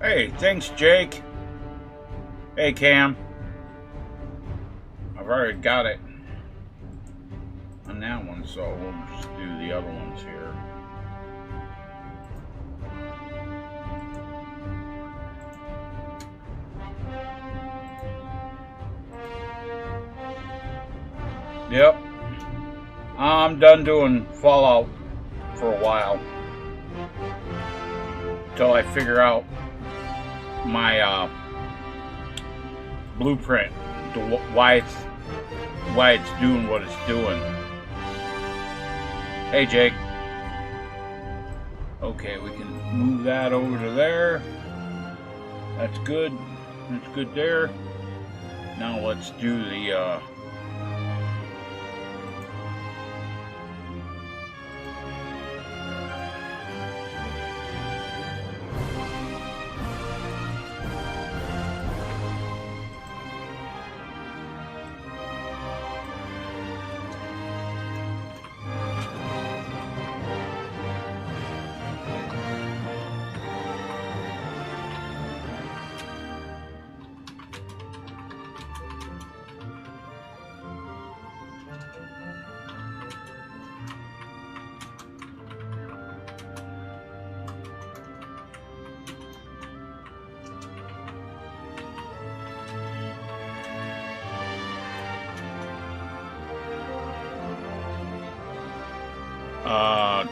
Hey, thanks, Jake. Hey, Cam. I've already got it on that one, so we'll just do the other ones here. Yep. I'm done doing Fallout for a while. Till I figure out my blueprint, why it's doing what it's doing. Hey, Jake. Okay, we can move that over to there. That's good. That's good there. Now let's do the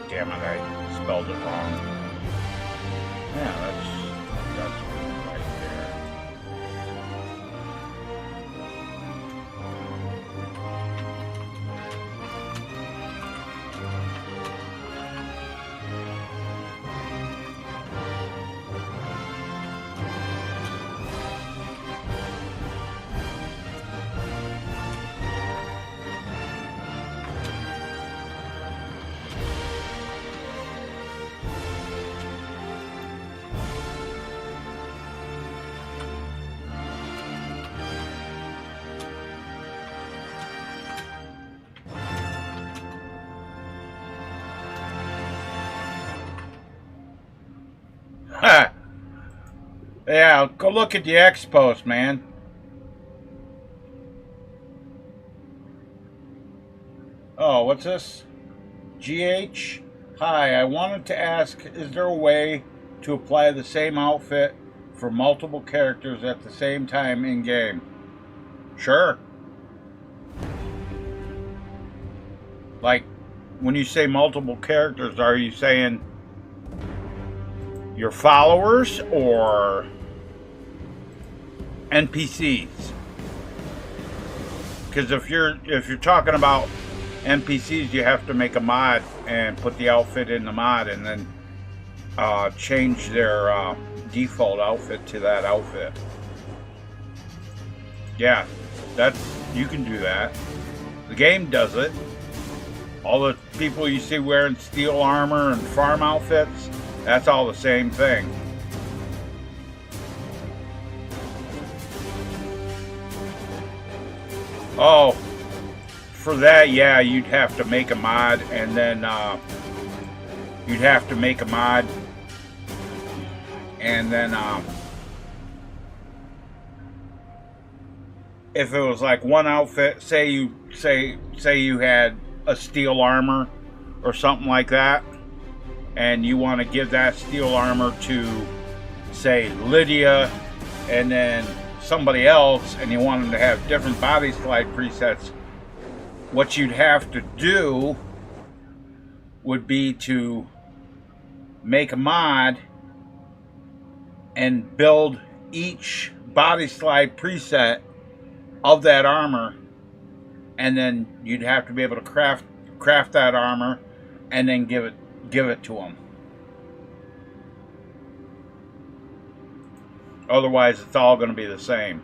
damn it, I spelled it wrong. Yeah, that's right there. Yeah, go look at the X post, man. Oh, what's this? GH? Hi, I wanted to ask, is there a way to apply the same outfit for multiple characters at the same time in-game? Sure. Like, when you say multiple characters, are you saying your followers or NPCs? Because if you're talking about NPCs, you have to make a mod and put the outfit in the mod and then change their default outfit to that outfit. Yeah, you can do that. The game does it. All the people you see wearing steel armor and farm outfits, that's all the same thing. Oh, for that, yeah, you'd have to make a mod, and then if it was like one outfit, say you had a steel armor or something like that, and you want to give that steel armor to, say, Lydia, and then somebody else, and you want them to have different body slide presets, what you'd have to do would be to make a mod and build each body slide preset of that armor, and then you'd have to be able to craft that armor and then give it to them. Otherwise, it's all going to be the same.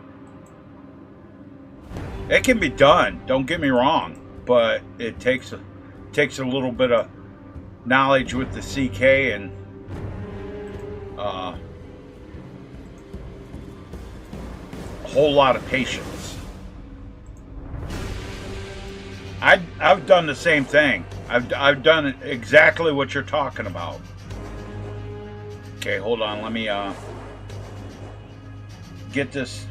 It can be done, don't get me wrong, but it takes a little bit of knowledge with the CK and a whole lot of patience. I've done the same thing. I've done exactly what you're talking about. Okay, hold on. Let me get this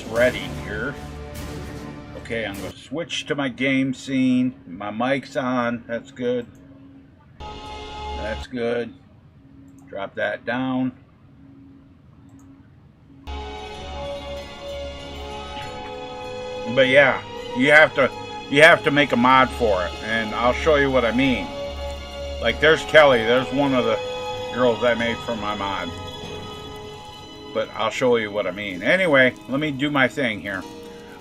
ready here. Okay, I'm going to switch to my game scene. My mic's on. That's good. That's good. Drop that down. But yeah, you have to make a mod for it, and I'll show you what I mean. Like there's Kelly. There's one of the girls I made for my mod. But I'll show you what I mean. Anyway, let me do my thing here.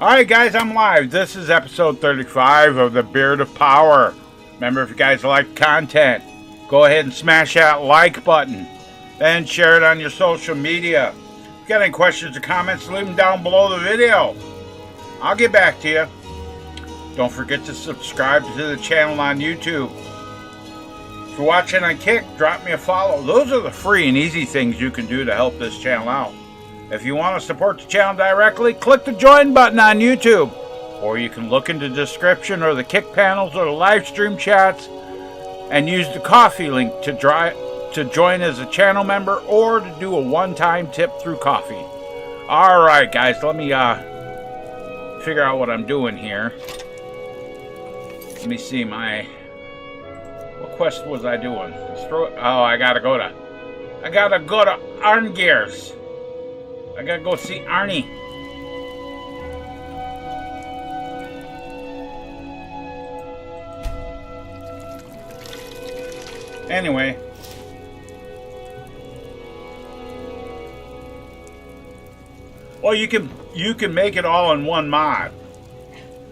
Alright guys, I'm live. This is episode 35 of the Beard of Power. Remember, if you guys like content, go ahead and smash that like button. Then share it on your social media. If you got any questions or comments, leave them down below the video. I'll get back to you. Don't forget to subscribe to the channel on YouTube. If you're watching on Kick, drop me a follow. Those are the free and easy things you can do to help this channel out. If you want to support the channel directly, click the join button on YouTube. Or you can look in the description or the Kick panels or the live stream chats and use the Coffee link to join as a channel member or to do a one-time tip through Coffee. Alright guys, let me figure out what I'm doing here. Let me see what quest was I doing? Oh, I gotta go to Arngears. I gotta go see Arnie. Anyway. Well, you can make it all in one mod.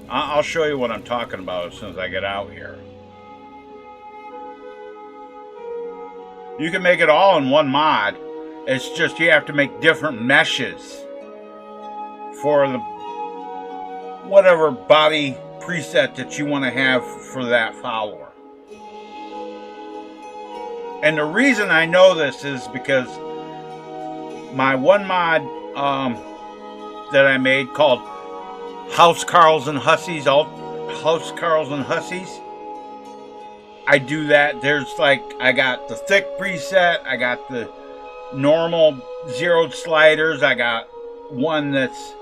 I'll show you what I'm talking about as soon as I get out here. You can make it all in one mod. It's just you have to make different meshes for the whatever body preset that you want to have for that follower. And the reason I know this is because my one mod that I made called House Carls and Hussies, I do that. There's like, I got the thick preset, I got the normal zeroed sliders, I got one that's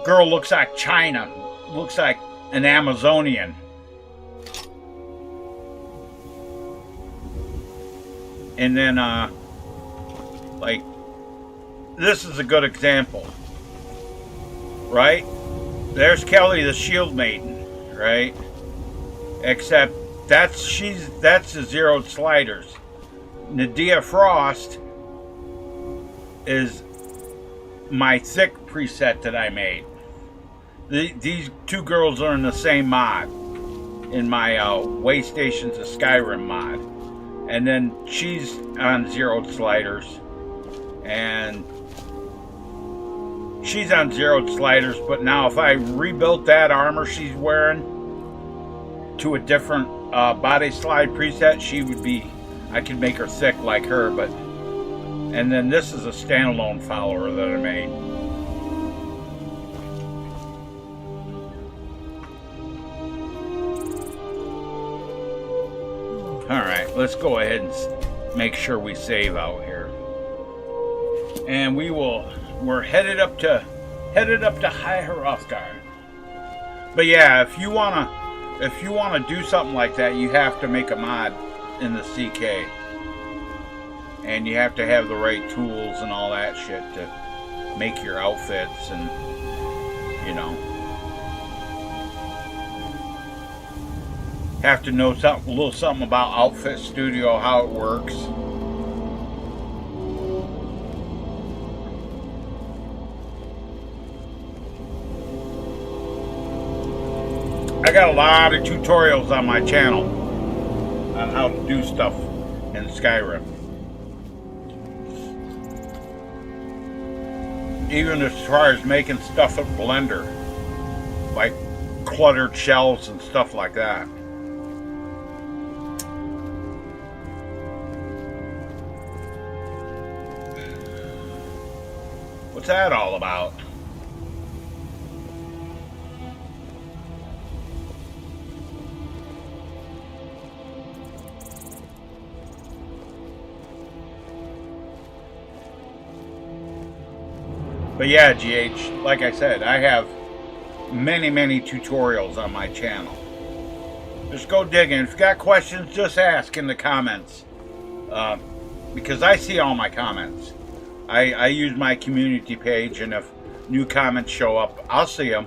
girl looks like China, looks like an Amazonian. And then like this is a good example, right? There's Kelly the Shield Maiden, right? Except that's the zeroed sliders. Nadia Frost is my thick preset that I made. These two girls are in the same mod, in my Way Stations of Skyrim mod. And then she's on zeroed sliders. And she's on zeroed sliders, but now if I rebuilt that armor she's wearing to a different body slide preset, she would be, I could make her thick like her. But and then this is a standalone follower that I made. Alright, let's go ahead and make sure we save out here. And we're headed up to High Hrothgar. But yeah, if you wanna do something like that, you have to make a mod in the CK. And you have to have the right tools and all that shit to make your outfits, and you know, have to know a little something about Outfit Studio, how it works. I got a lot of tutorials on my channel on how to do stuff in Skyrim. Even as far as making stuff in Blender, like cluttered shelves and stuff like that. What's that all about? But yeah, GH, like I said, I have many, many tutorials on my channel. Just go digging. If you got questions, just ask in the comments. Because I see all my comments. I use my community page, and if new comments show up, I'll see them.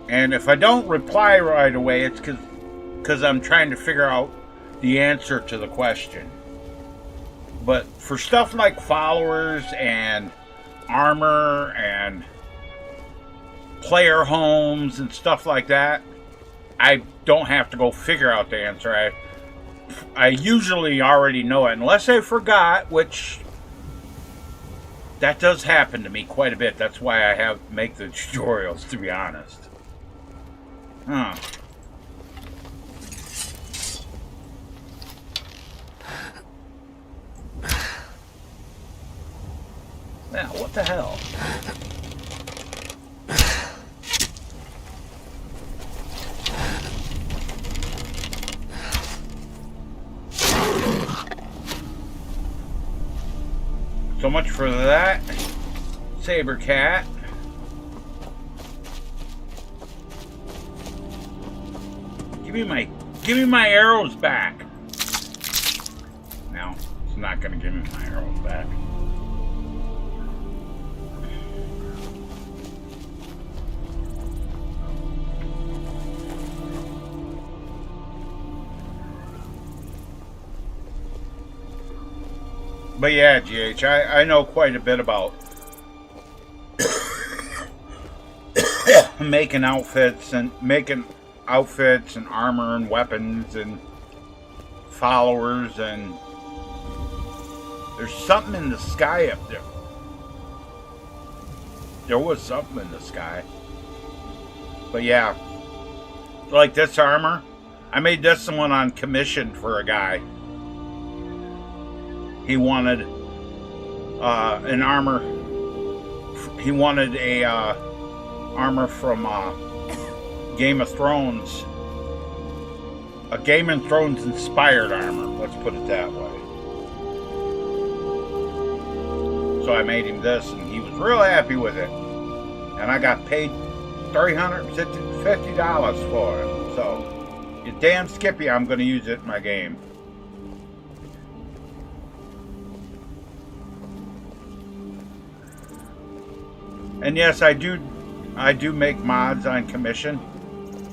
And if I don't reply right away, it's because I'm trying to figure out the answer to the question. But for stuff like followers and armor and player homes and stuff like that, I don't have to go figure out the answer. I usually already know it, unless I forgot, which that does happen to me quite a bit. That's why I make the tutorials, to be honest. Huh. Now, what the hell? So much for that. Saber cat. Give me my arrows back. No, it's not gonna give me my arrows back. But yeah, GH, I know quite a bit about making outfits and armor and weapons and followers, and there's something in the sky up there. There was something in the sky. But yeah, like this armor, I made this one on commission for a guy. He wanted an armor. He wanted a armor from Game of Thrones. A Game of Thrones inspired armor, let's put it that way. So I made him this, and he was real happy with it. And I got paid $350 for it. So, you damn Skippy, I'm going to use it in my game. And yes, I do make mods on commission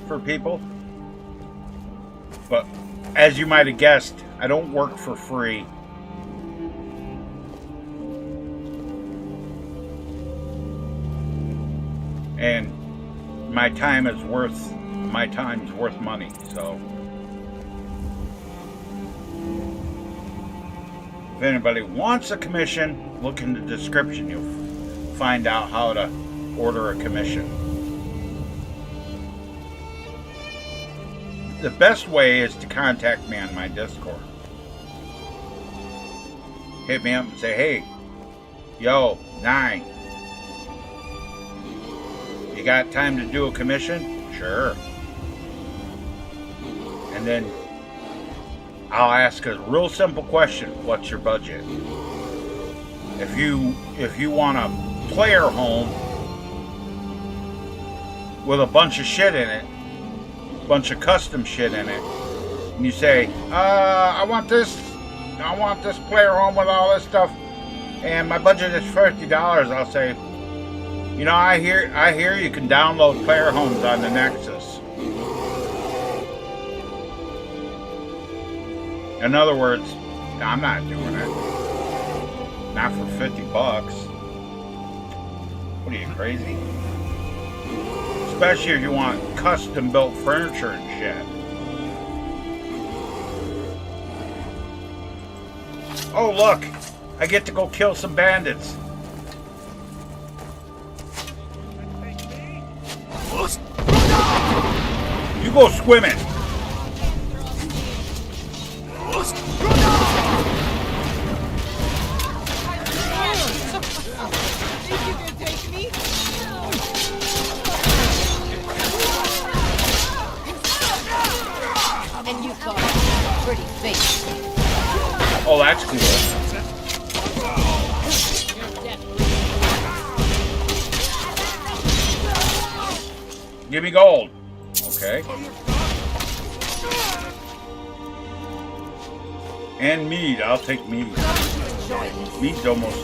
for people. But as you might have guessed, I don't work for free. And my time's worth money, so if anybody wants a commission, look in the description. You'll find out how to order a commission. The best way is to contact me on my Discord. Hit me up and say, hey, yo, 9. You got time to do a commission? Sure. And then I'll ask a real simple question. What's your budget? If you want a player home with a bunch of shit in it, bunch of custom shit in it, and you say, I want this player home with all this stuff, and my budget is $50, I'll say, you know, I hear you can download player homes on the Nexus. In other words, I'm not doing it. Not for $50. What are you, crazy? Especially if you want custom built furniture and shit. Oh look, I get to go kill some bandits. You go swimming. And you've got a pretty face. Oh, that's cool. Your death Give me gold. Okay. And meat. I'll take meat. Meat's almost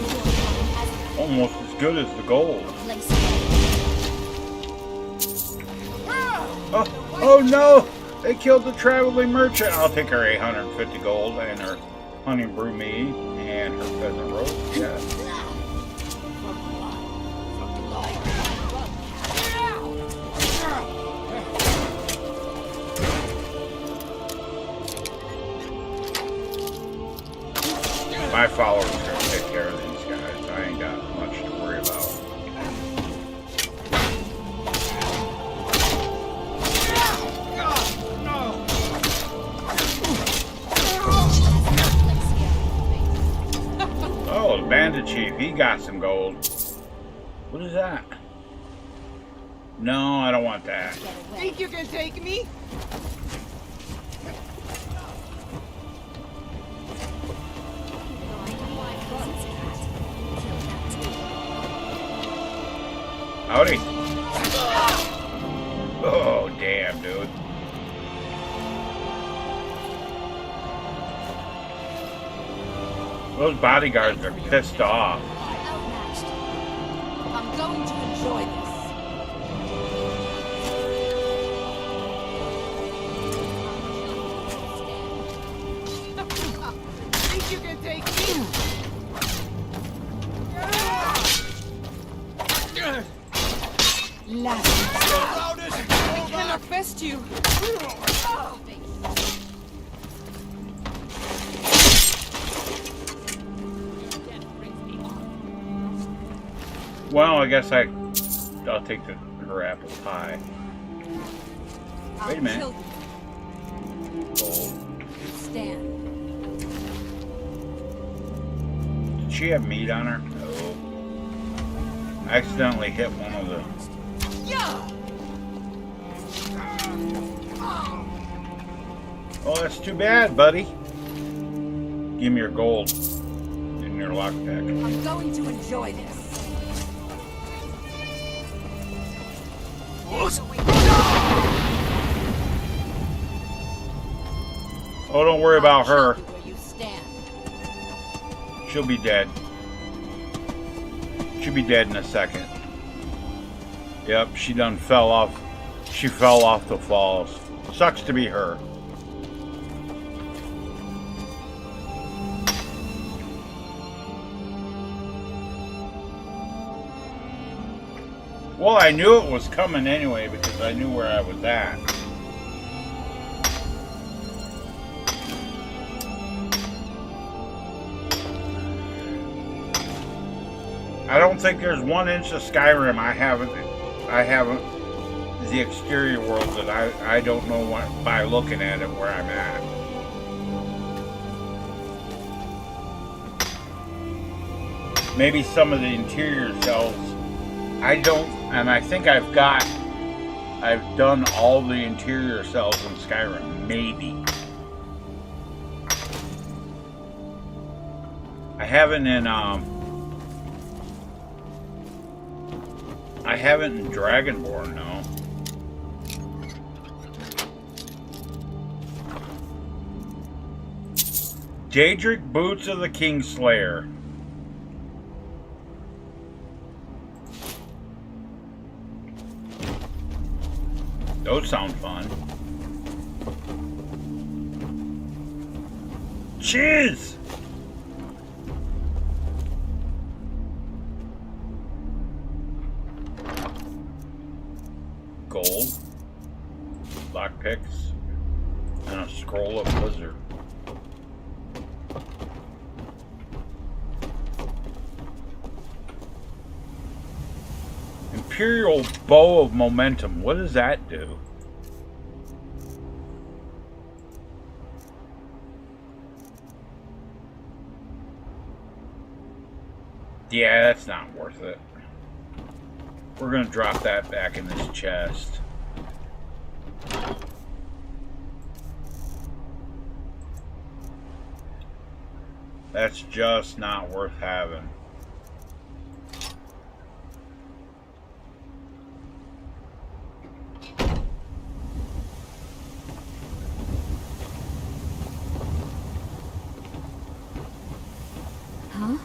as good as the gold. Oh no! They killed the traveling merchant. I'll take her 850 gold and her honey brew meat and her pheasant roast. Yeah. My followers are going to take care of these guys. I ain't got much to worry about. Oh, the bandit chief, he got some gold. What is that? No, I don't want that. Think you can take me? Howdy. Oh, damn, dude. Those bodyguards are pissed off. I'm going to enjoy this. Think you can take me? Last. I cannot best you. Well, I guess I'll take her apple pie. Wait a minute. Gold. Stand. Did she have meat on her? No. I accidentally hit one of the... Oh, that's too bad, buddy. Give me your gold in your lockpick. I'm going to enjoy this. Oh, don't worry about her. Where you stand. She'll be dead. She'll be dead in a second. Yep, she done fell off. She fell off the falls. Sucks to be her. Well, I knew it was coming anyway because I knew where I was at. I don't think there's 1 inch of Skyrim I haven't the exterior world that I don't know what, by looking at it where I'm at. Maybe some of the interior cells I don't, and I think I've done all the interior cells in Skyrim, maybe. I haven't in Dragonborn, no. Daedric Boots of the Kingslayer. Those sound fun. Cheers! Gold, lockpicks, and a scroll of Blizzard. Imperial Bow of Momentum. What does that do? Yeah, that's not worth it. We're gonna drop that back in this chest. That's just not worth having. Huh?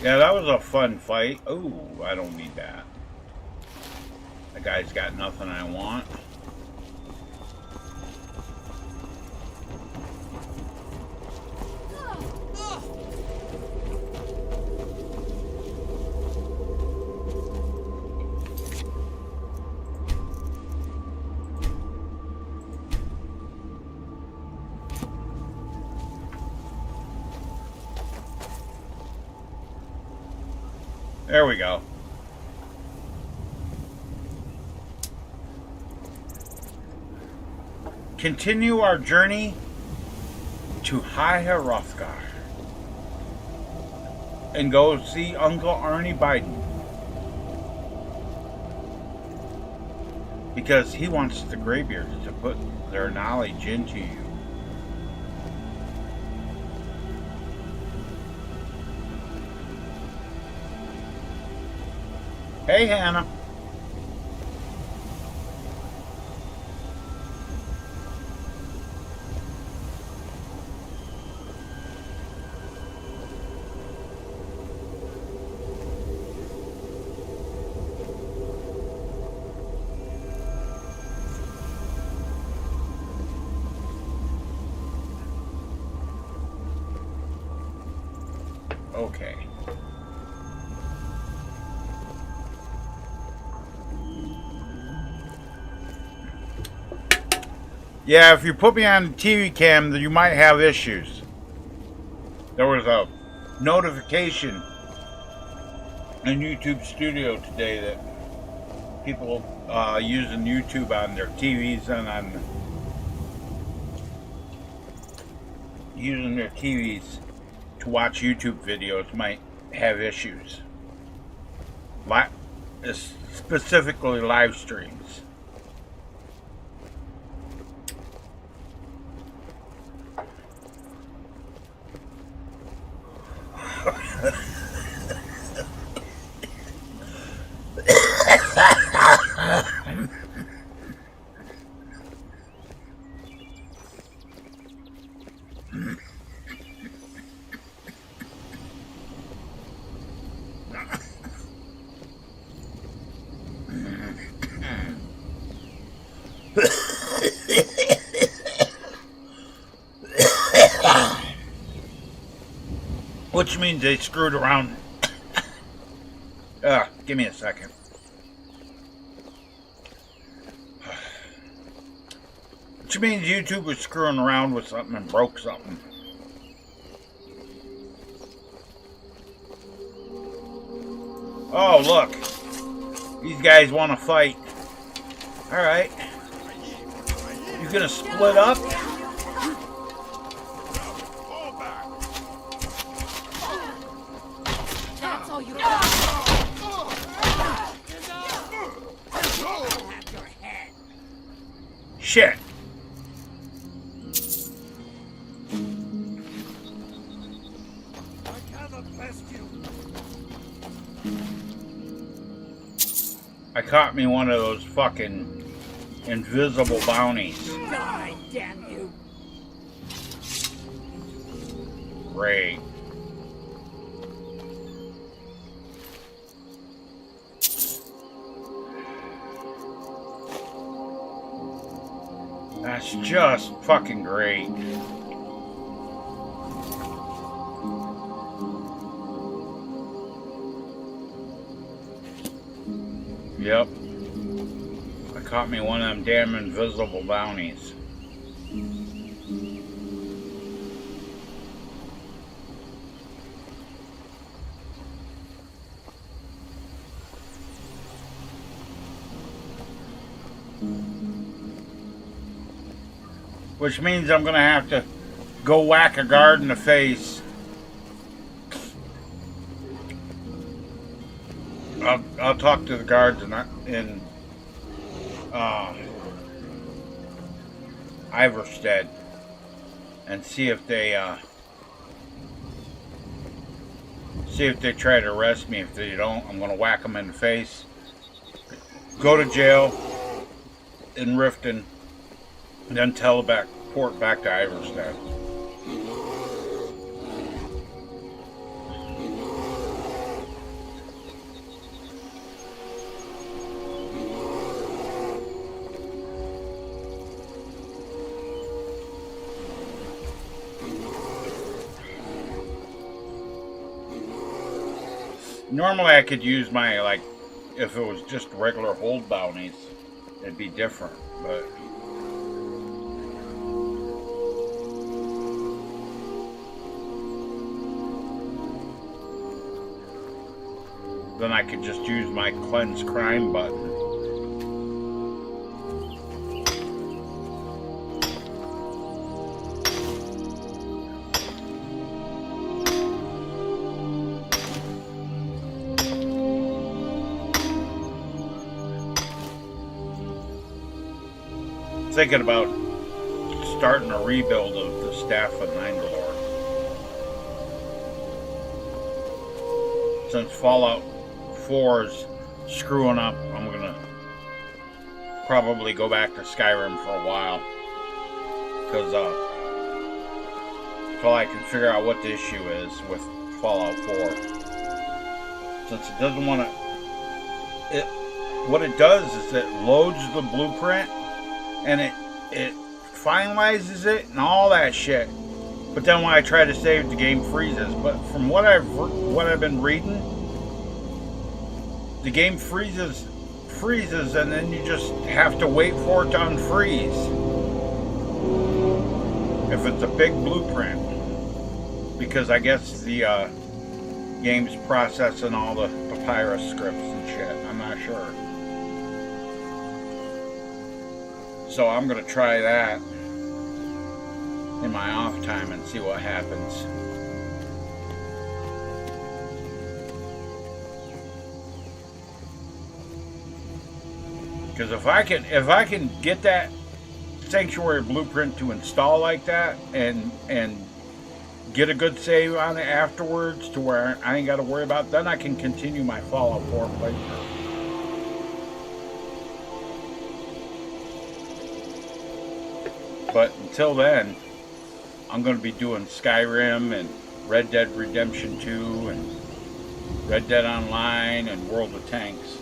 Yeah, that was a fun fight. Ooh, I don't need that. That guy's got nothing I want. There we go. Continue our journey to High Hrothgar and go see Uncle Arnie Biden because he wants the Greybeards to put their knowledge into you. Hey, Hannah. Okay. Yeah, if you put me on the TV cam, then you might have issues. There was a notification in YouTube Studio today that people using YouTube on their TVs and on using their TVs to watch YouTube videos might have issues. Specifically live streams. Which means they screwed around. Give me a second. Which means YouTube was screwing around with something and broke something. Oh, look. These guys want to fight. Alright. You gonna split up? That's all you got. Shit. I caught me one of those fucking invisible bounties. Die, damn you. Great. That's just fucking great. Yep. I caught me one of them damn invisible bounties. Which means I'm gonna have to go whack a guard in the face. I'll talk to the guards in Iverstead and see if they See if they try to arrest me. If they don't, I'm gonna whack them in the face. Go to jail in Riften, and then teleport back to Iverstead. Normally I could use my, like, if it was just regular hold bounties, it'd be different, but then I could just use my cleanse crime button. Thinking about starting a rebuild of the staff of Ningalore. Since Fallout 4 is screwing up, I'm gonna probably go back to Skyrim for a while. Because until I can figure out what the issue is with Fallout 4. Since it doesn't want to... What it does is it loads the blueprint and it finalizes it and all that shit, but then when I try to save, the game freezes. But from what I've been reading, the game freezes, and then you just have to wait for it to unfreeze if it's a big blueprint, because I guess the game's processing all the papyrus scripts and shit. I'm not sure. So I'm going to try that in my off time and see what happens. Because if I can get that Sanctuary blueprint to install like that and get a good save on it afterwards to where I ain't got to worry about it, then I can continue my Fallout 4 playthrough. But until then, I'm going to be doing Skyrim and Red Dead Redemption 2 and Red Dead Online and World of Tanks.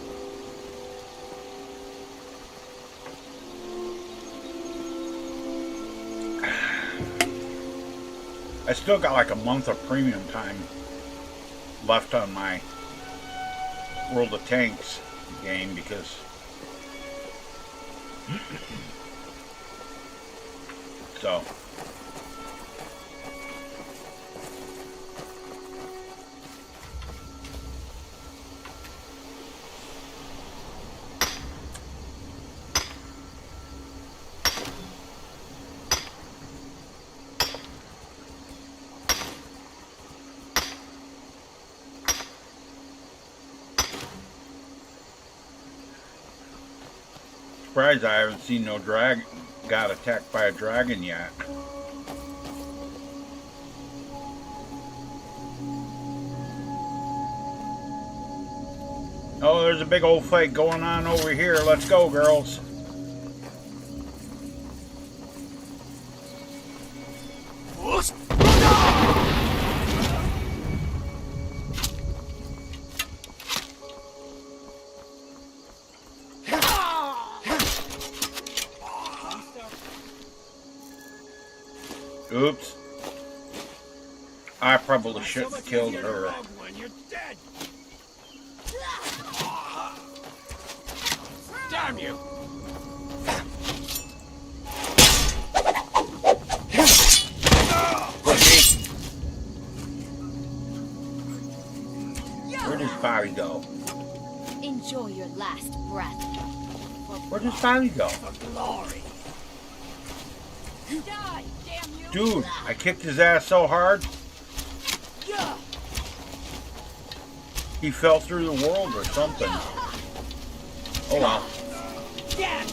I still got like a month of premium time left on my World of Tanks game because so surprised I haven't seen no dragon got attacked by a dragon yet. Oh, there's a big old fight going on over here. Let's go, girls. Oops. I probably shouldn't have killed her. Damn you! Where does Bobby go? Enjoy your last breath. Where does Bobby go? Glory! Die, damn you! Dude, I kicked his ass so hard, Yeah! he fell through the world or something. Oh well. Damn!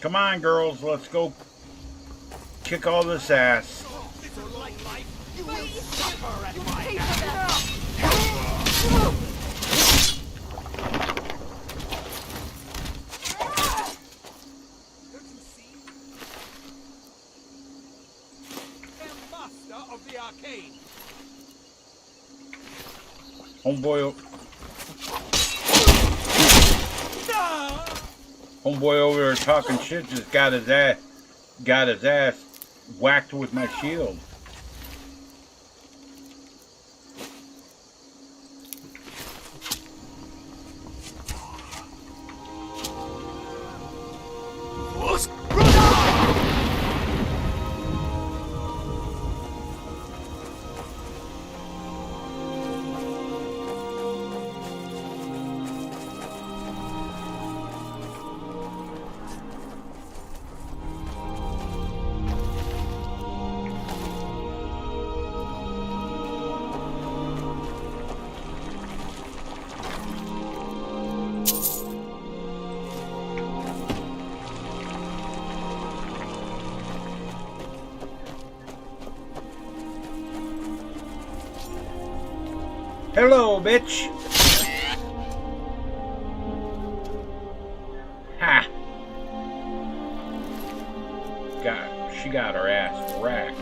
Come on, girls, let's go kick all this ass. Little light life, you will suffer at my Pay hands. for that. Don't you see? They're master of the arcane. Homeboy over there talking shit just got his ass whacked with my shield. Hello, bitch. Ha. She got her ass wrecked.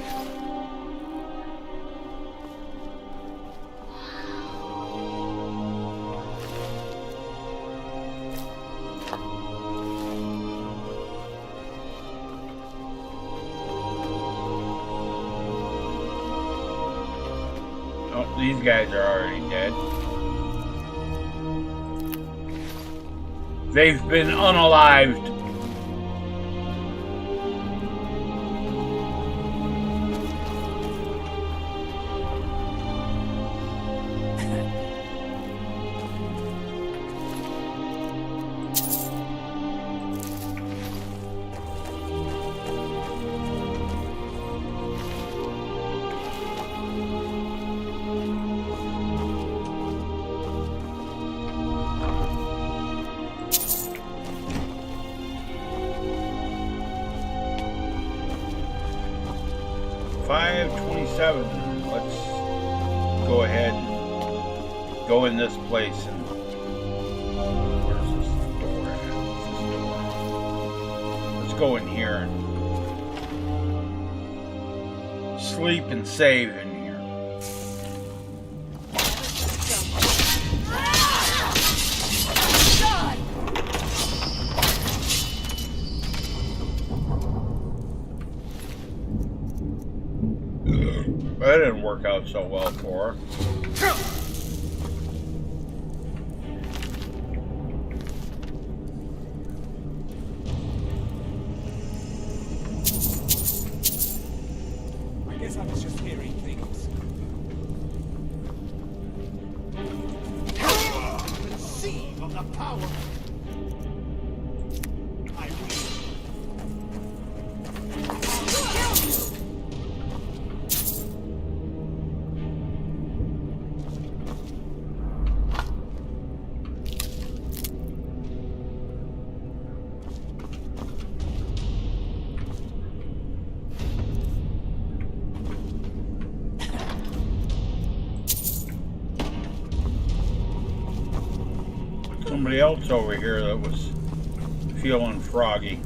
Oh, these guys are already dead. They've been unalived. Let's go ahead and go in this place and where's this door at? What's this door? Let's go in here and sleep and save in here. That didn't work out so well for her. I guess I was just hearing things. Conceive of the power. I will. Somebody else over here that was feeling froggy.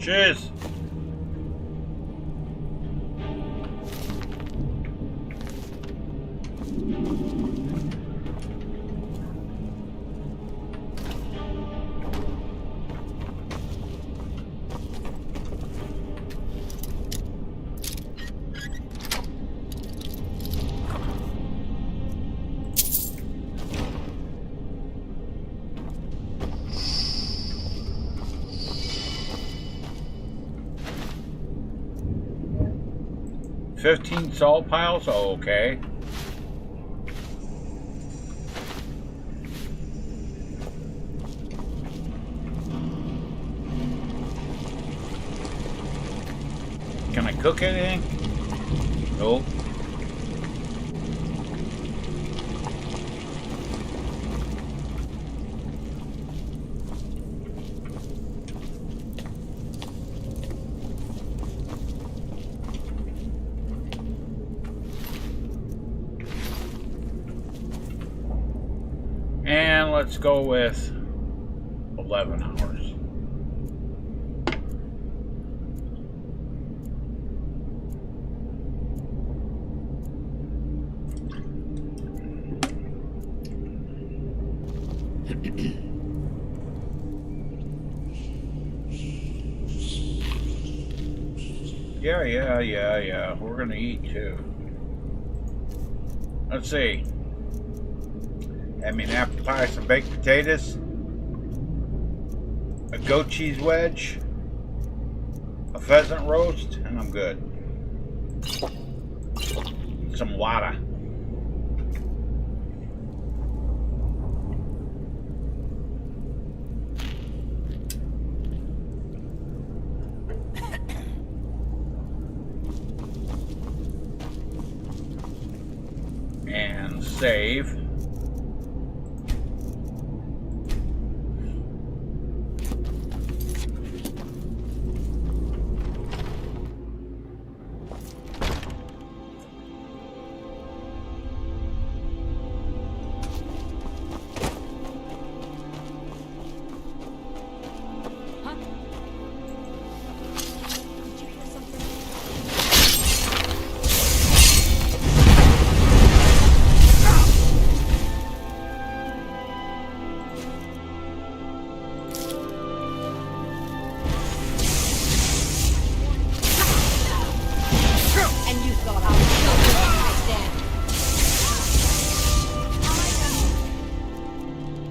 Cheers. 15 salt piles? Oh, okay. Can I cook anything? Nope. And let's go with 11 hours. Yeah. We're gonna eat too. Let's see. I mean, apple pie, some baked potatoes, a goat cheese wedge, a pheasant roast, and I'm good. Some water. And save.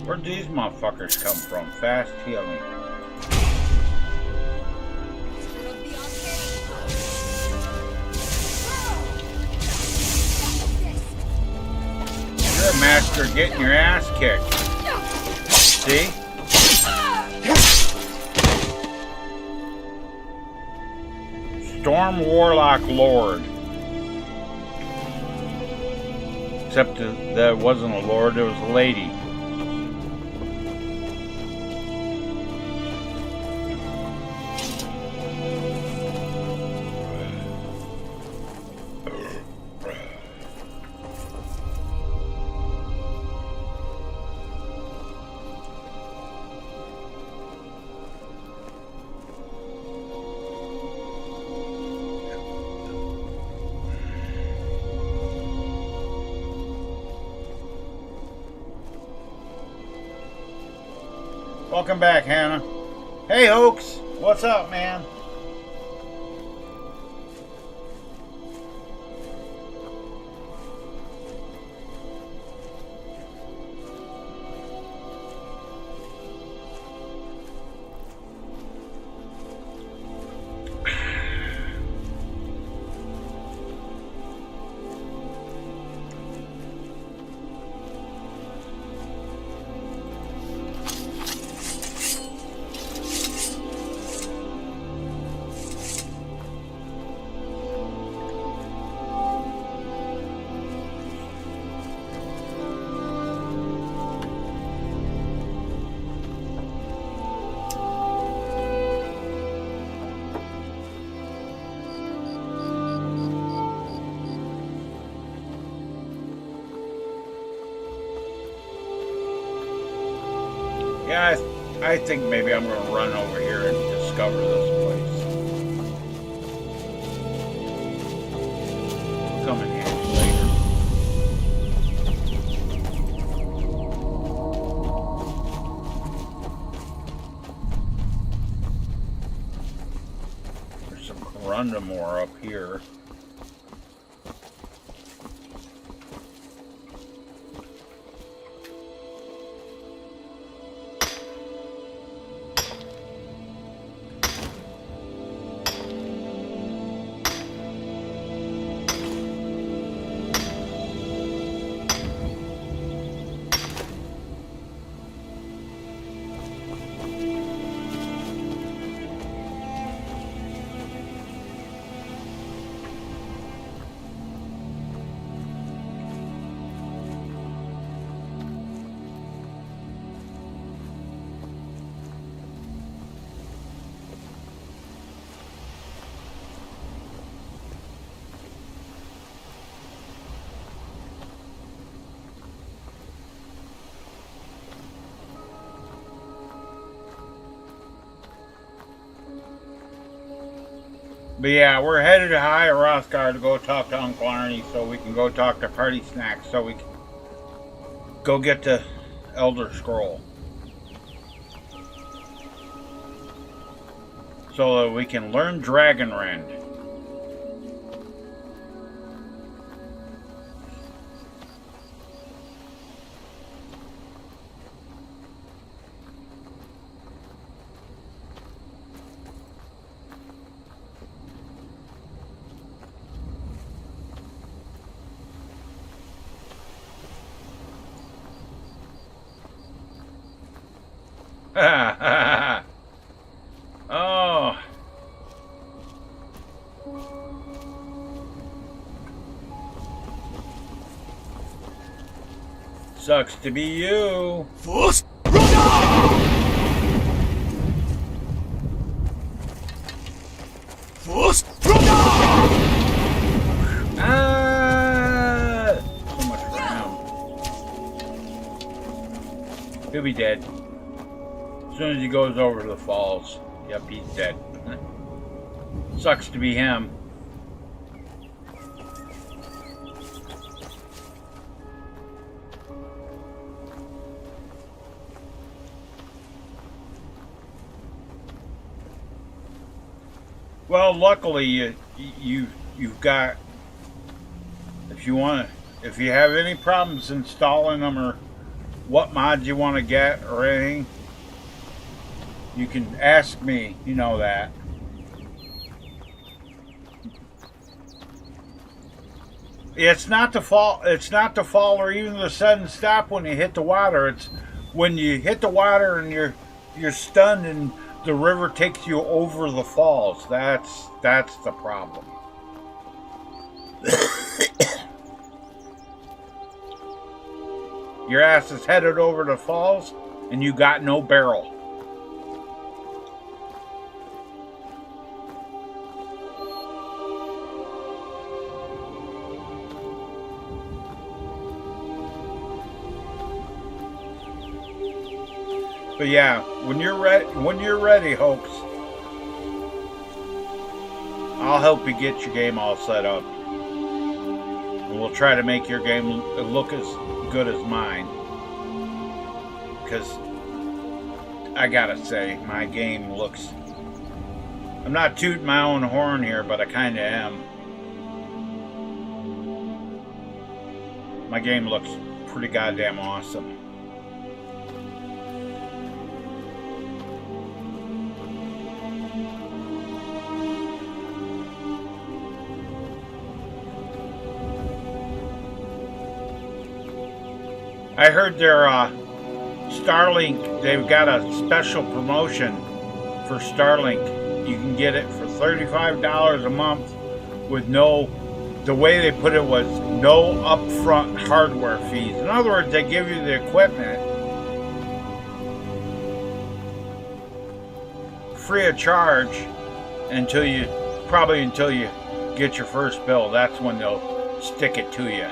Where'd these motherfuckers come from? Fast healing. You're a master at getting your ass kicked. See? Storm Warlock Lord. Except that wasn't a lord, it was a lady. Welcome back, Hannah. Hey, Hoax. What's up, man? Yeah, I think maybe I'm going to run over here and discover this place. Come in here later. There's some Corundamore up here. But yeah, we're headed to High Rothgar to go talk to Uncle Arnie so we can go talk to Party Snacks so we can go get the Elder Scroll. So that we can learn Dragon Rend. Oh. Sucks to be you. First, Ah! So much round. He'll be dead. As soon as he goes over to the falls. Yep, he's dead. Sucks to be him. Well, luckily you've got, if you have any problems installing them or what mods you want to get or anything, you can ask me. You know that. It's not the fall. It's not the fall or even the sudden stop when you hit the water. It's when you hit the water and you're stunned and the river takes you over the falls. That's the problem. Your ass is headed over the falls and you got no barrel. But yeah, when you're ready, Hopes, I'll help you get your game all set up. And we'll try to make your game look as good as mine. Because I gotta say, my game looks... I'm not tooting my own horn here, but I kinda am. My game looks pretty goddamn awesome. I heard their Starlink, they've got a special promotion for Starlink. You can get it for $35 a month with no, the way they put it was no upfront hardware fees. In other words, they give you the equipment free of charge until you get your first bill. That's when they'll stick it to you.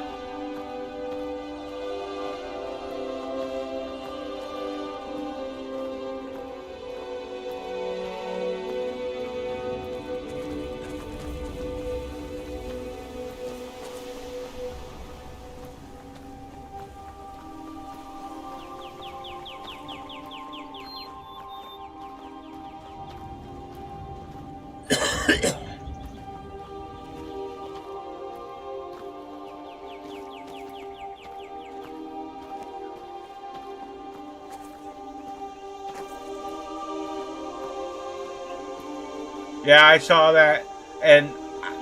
Yeah, I saw that, and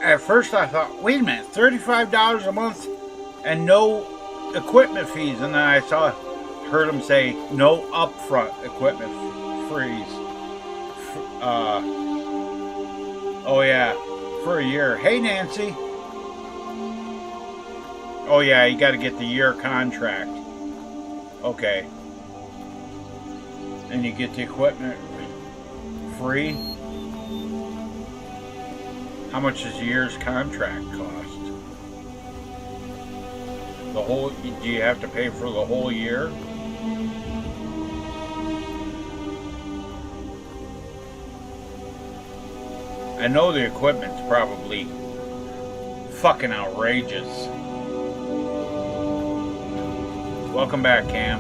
at first I thought, wait a minute, $35 a month and no equipment fees, and then I heard them say no upfront equipment fees. Oh yeah, for a year. Hey Nancy. Oh yeah, you got to get the year contract. Okay. And you get the equipment free. How much does a year's contract cost? Do you have to pay for the whole year? I know the equipment's probably fucking outrageous. Welcome back, Cam.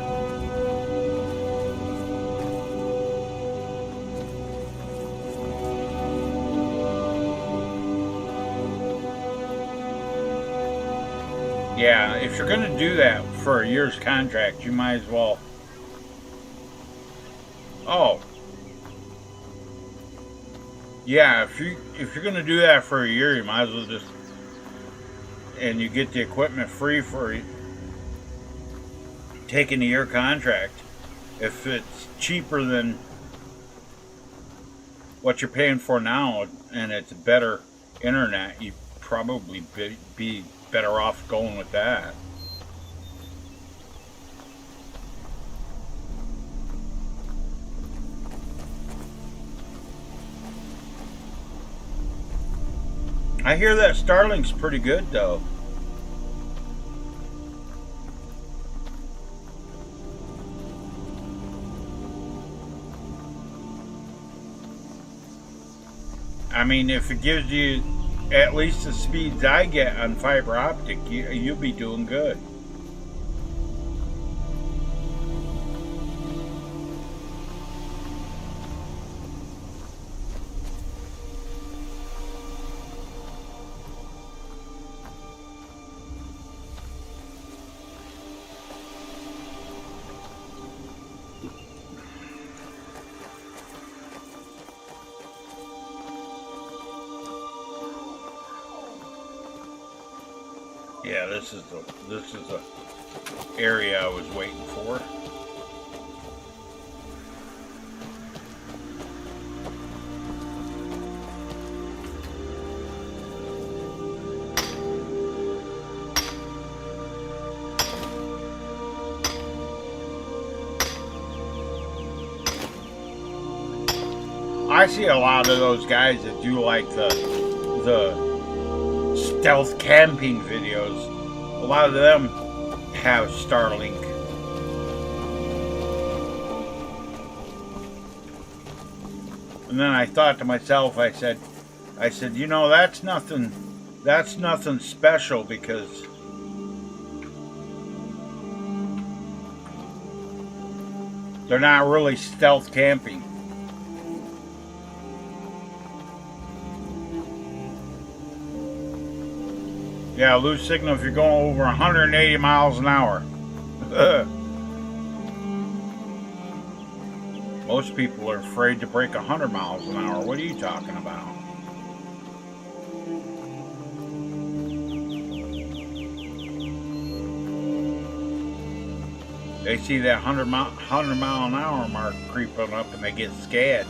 Yeah, if you're gonna do that for a year's contract, you might as well. Oh. Yeah, if you're gonna do that for a year, you might as well just, and you get the equipment free for taking a year contract. If it's cheaper than what you're paying for now, and it's better internet, you probably be better off going with that. I hear that Starlink's pretty good though. I mean, if it gives you at least the speeds I get on fiber optic, you'll be doing good. Yeah, this is the area I was waiting for. I see a lot of those guys that do like the stealth camping videos. A lot of them have Starlink. And then I thought to myself, I said, you know, that's nothing special, because they're not really stealth camping. Yeah, lose signal if you're going over 180 miles an hour. Most people are afraid to break 100 miles an hour. What are you talking about? They see that 100 mile an hour mark creeping up and they get scared.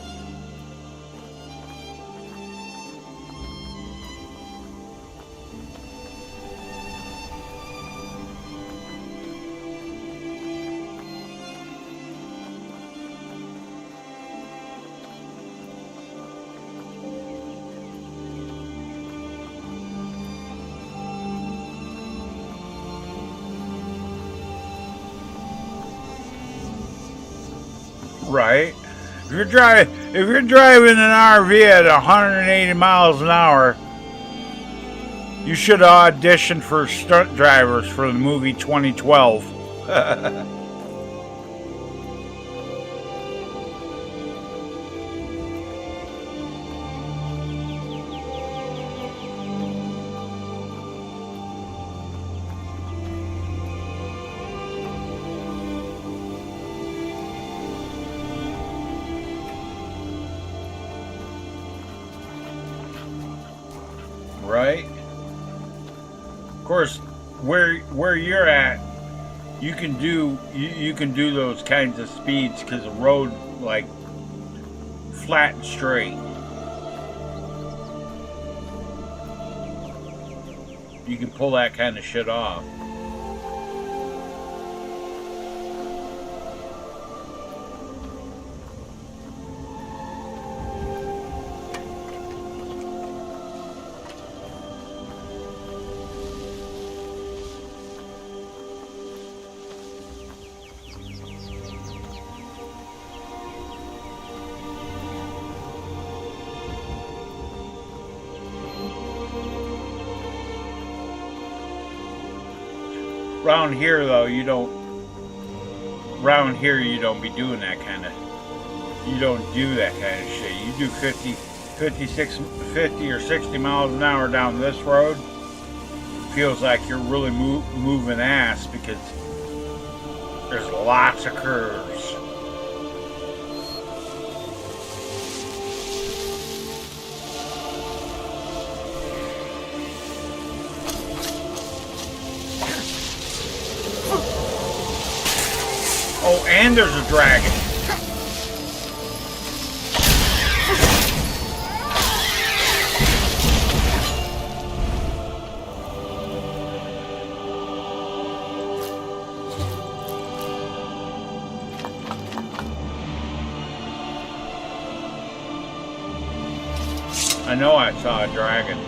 Right. If you're driving an RV at 180 miles an hour, you should audition for stunt drivers for the movie 2012. Right? Of course, where you're at, you can do those kinds of speeds because the road like flat and straight. You can pull that kind of shit off. Around here, though, you don't. Around here, you don't be doing that kind of. You don't do that kind of shit. You do 50 or 60 miles an hour down this road. Feels like you're really moving ass because there's lots of curves. Oh, and there's a dragon. I know I saw a dragon.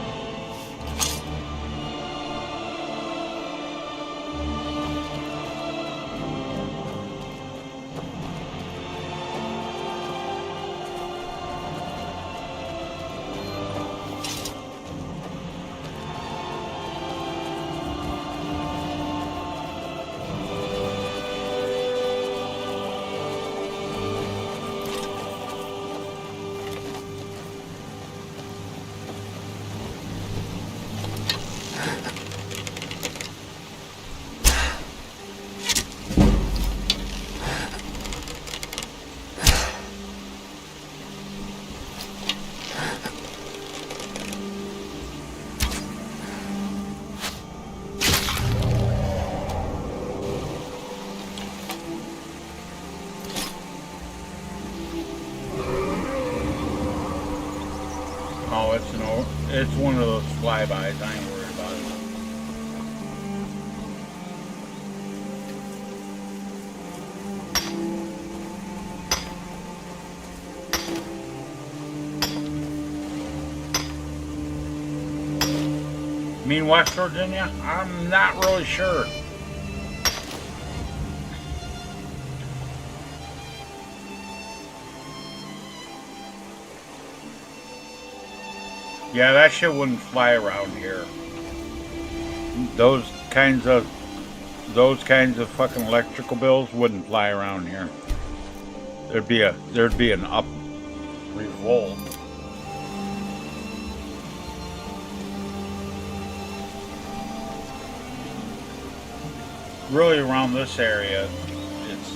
It's one of those flybys. I ain't worried about it. You mean West Virginia? I'm not really sure. Yeah, that shit wouldn't fly around here. Those kinds of fucking electrical bills wouldn't fly around here. There'd be an up revolt. Really around this area, it's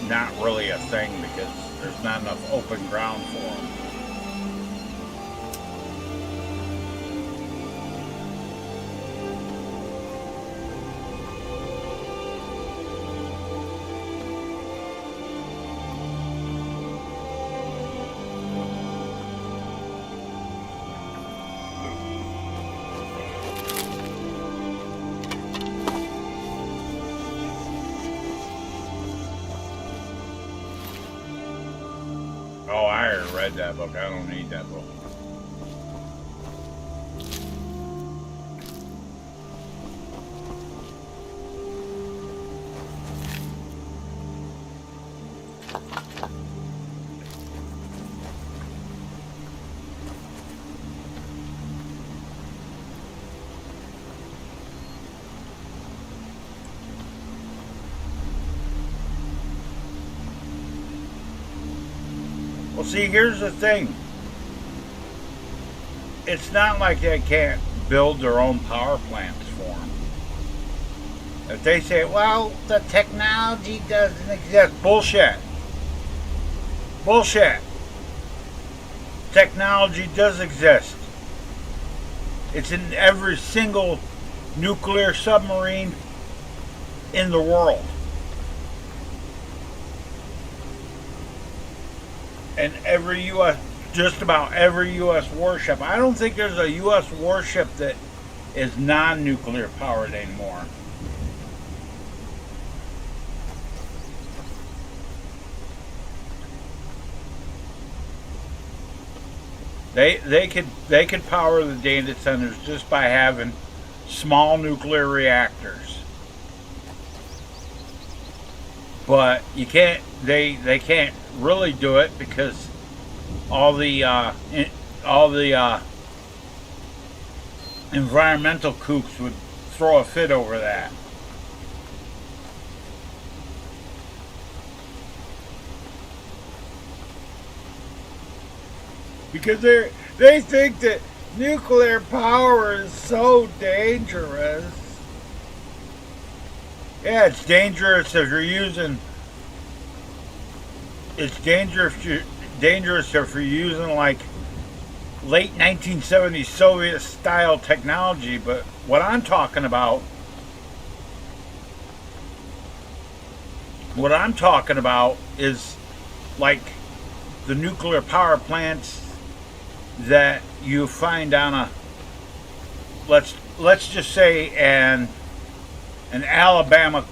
not really a thing because there's not enough open ground for them. Oh, I already read that book. I don't need that book. Well, see, here's the thing. It's not like they can't build their own power plants for them. If they say, well, the technology doesn't exist, bullshit. Bullshit. Technology does exist. It's in every single nuclear submarine in the world. And every U.S., just about every U.S. warship. I don't think there's a U.S. warship that is non-nuclear powered anymore. They could power the data centers just by having small nuclear reactors. But you can't. They can't really do it because all the environmental kooks would throw a fit over that. Because they think that nuclear power is so dangerous. Yeah, it's dangerous if you're using. It's dangerous if you're using like late 1970s Soviet style technology. But what I'm talking about is like the nuclear power plants that you find on a let's just say an Alabama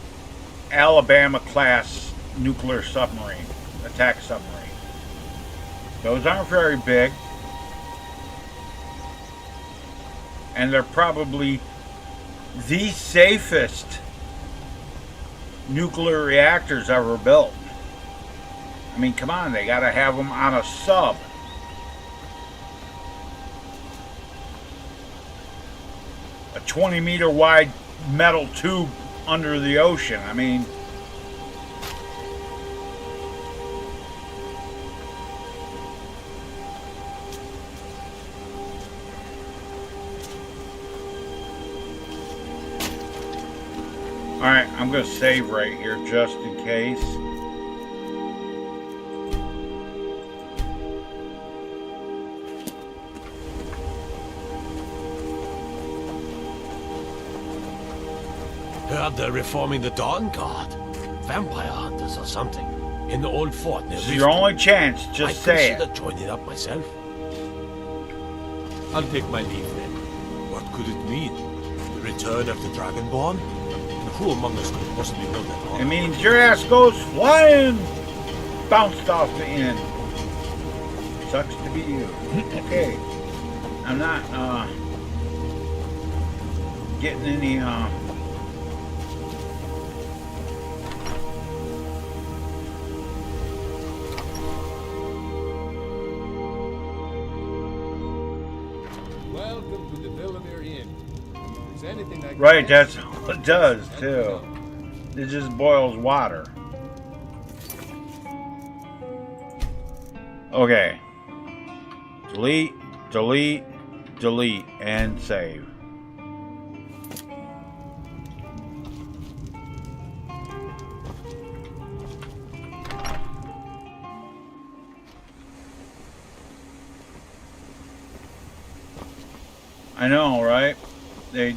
class nuclear submarine, attack submarine. Those aren't very big, and they're probably the safest nuclear reactors ever built. I mean, come on, they gotta have them on a sub. A 20-meter wide metal tube under the ocean. I mean, alright, I'm going to save right here just in case. Heard they're reforming the Dawn Guard. Vampire hunters or something. In the old fort near This is your only chance. Just say it. I'd consider joining up myself. I'll take my leave then. What could it mean? The return of the Dragonborn? And who among us could possibly know that? It means your ass goes flying. Bounced off the end. Sucks to be you. Okay. I'm not getting any Welcome to the Villamere Inn. Is anything I can right, do? that's what it does too. It just boils water. Okay. Delete, delete, delete, and save. I know, right? They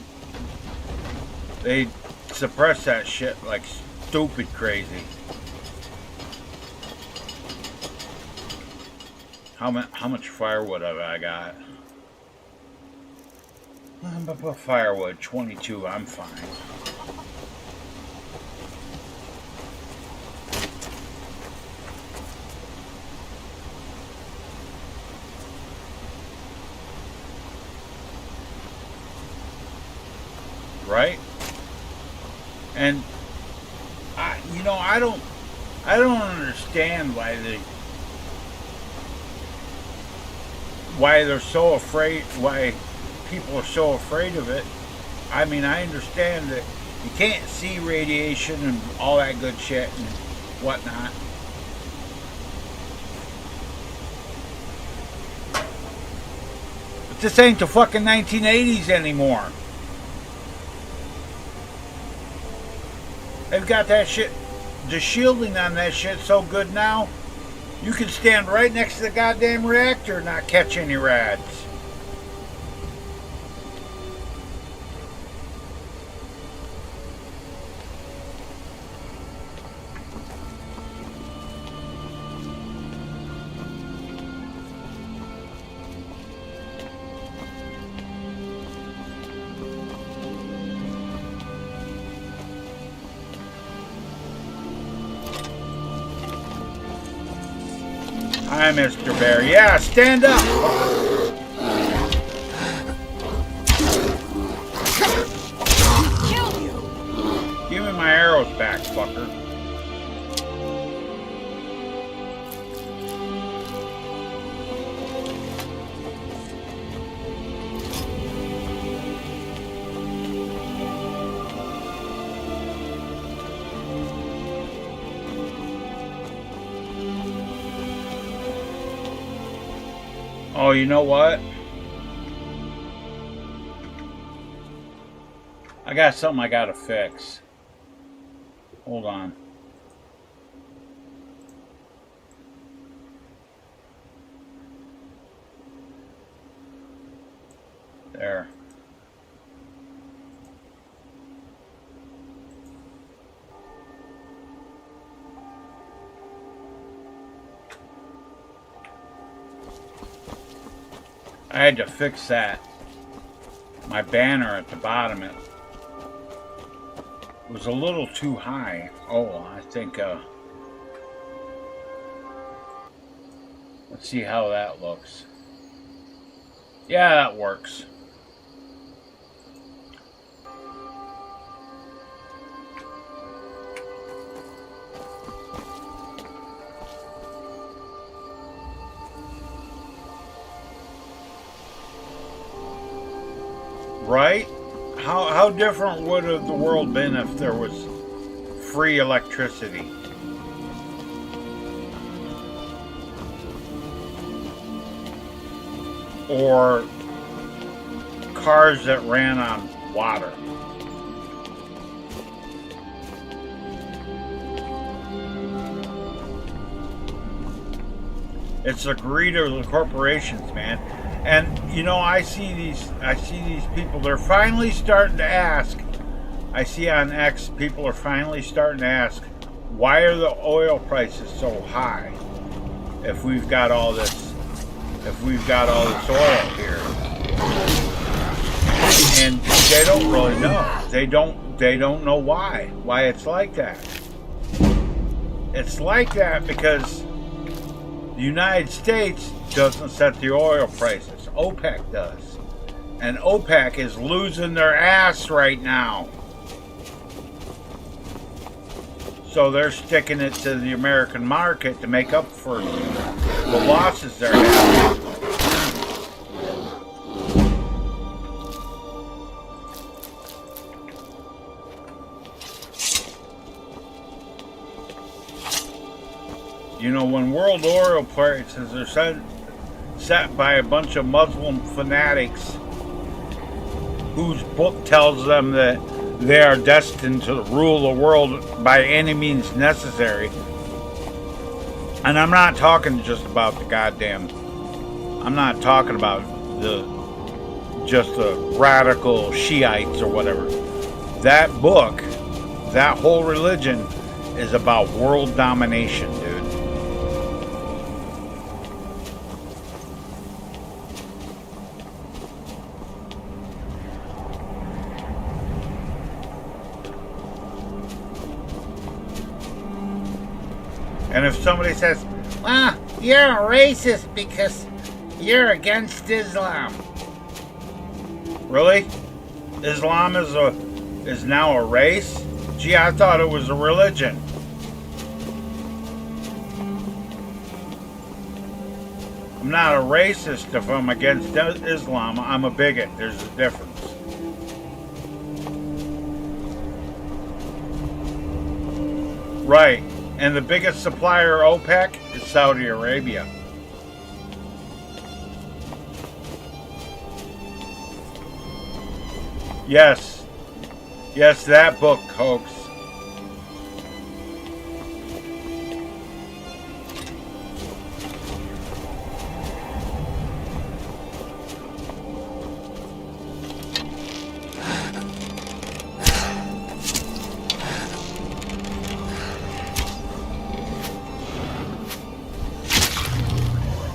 suppress that shit like stupid crazy. How much firewood have I got? Firewood 22. I'm fine. Right? And I don't understand why they're so afraid, why people are so afraid of it. I mean, I understand that you can't see radiation and all that good shit and whatnot. But this ain't the fucking 1980s anymore. They've got that shit, the shielding on that shit so good now, you can stand right next to the goddamn reactor and not catch any rads. Hi, Mr. Bear. Yeah, stand up. Kill you! Give me my arrows back, fucker. Oh, you know what? I got something I gotta fix. Hold on. There. I had to fix that. My banner at the bottom, it was a little too high. Oh, I think, let's see how that looks. Yeah, that works. Right? How different would have the world been if there was free electricity? Or cars that ran on water? It's the greed of the corporations, man. And you know, I see these people, they're finally starting to ask. I see on X, people are finally starting to ask, why are the oil prices so high if we've got all this oil here? And they don't really know. They don't know why it's like that. It's like that because the United States doesn't set the oil prices. OPEC does. And OPEC is losing their ass right now. So they're sticking it to the American market to make up for the losses they're having. You know, when world oil prices are set by a bunch of Muslim fanatics whose book tells them that they are destined to rule the world by any means necessary. And I'm not talking just about I'm not talking about just the radical Shiites or whatever. That book, that whole religion is about world domination, dude. And if somebody says, well, you're a racist because you're against Islam. Really? Islam is now a race? Gee, I thought it was a religion. I'm not a racist if I'm against Islam. I'm a bigot. There's a difference. Right. And the biggest supplier of OPEC is Saudi Arabia. Yes. Yes, that book, hoax.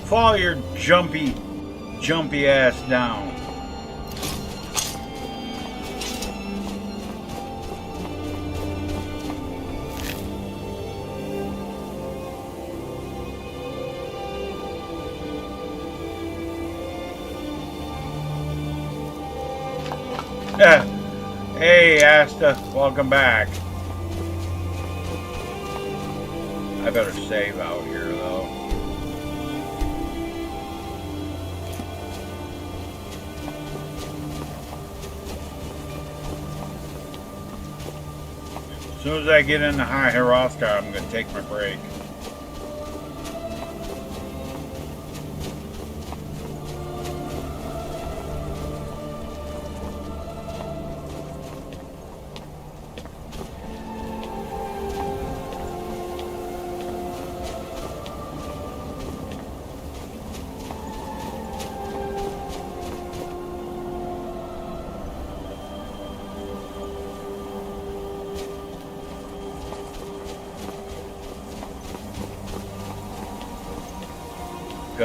Fall your jumpy ass down. Hey, Asta, welcome back. I better save out here, though. As soon as I get into High Hrothgar, I'm going to take my break.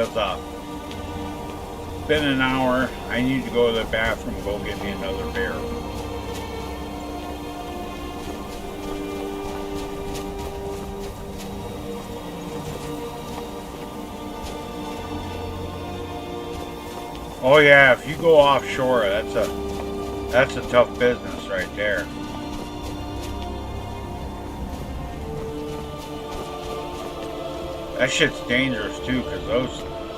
because been an hour. I need to go to the bathroom and go get me another beer. Oh yeah, if you go offshore, that's a tough business right there. That shit's dangerous too, because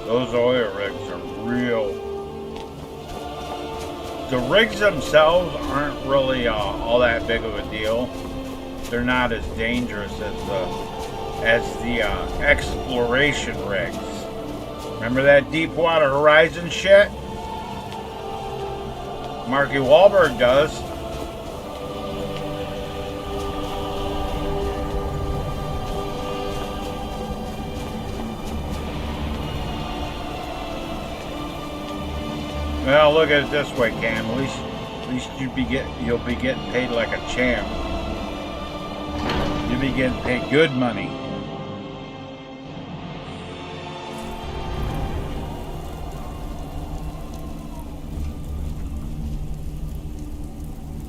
those oil rigs are real. The rigs themselves aren't really all that big of a deal. They're not as dangerous as the exploration rigs. Remember that Deepwater Horizon shit? Marky Wahlberg does. Well, look at it this way, Cam. At least you'll be getting paid like a champ. You'll be getting paid good money.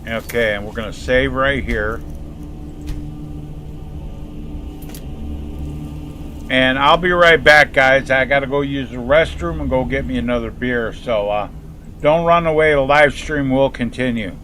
Okay, and we're gonna save right here. And I'll be right back, guys. I gotta go use the restroom and go get me another beer. So don't run away. The live stream will continue.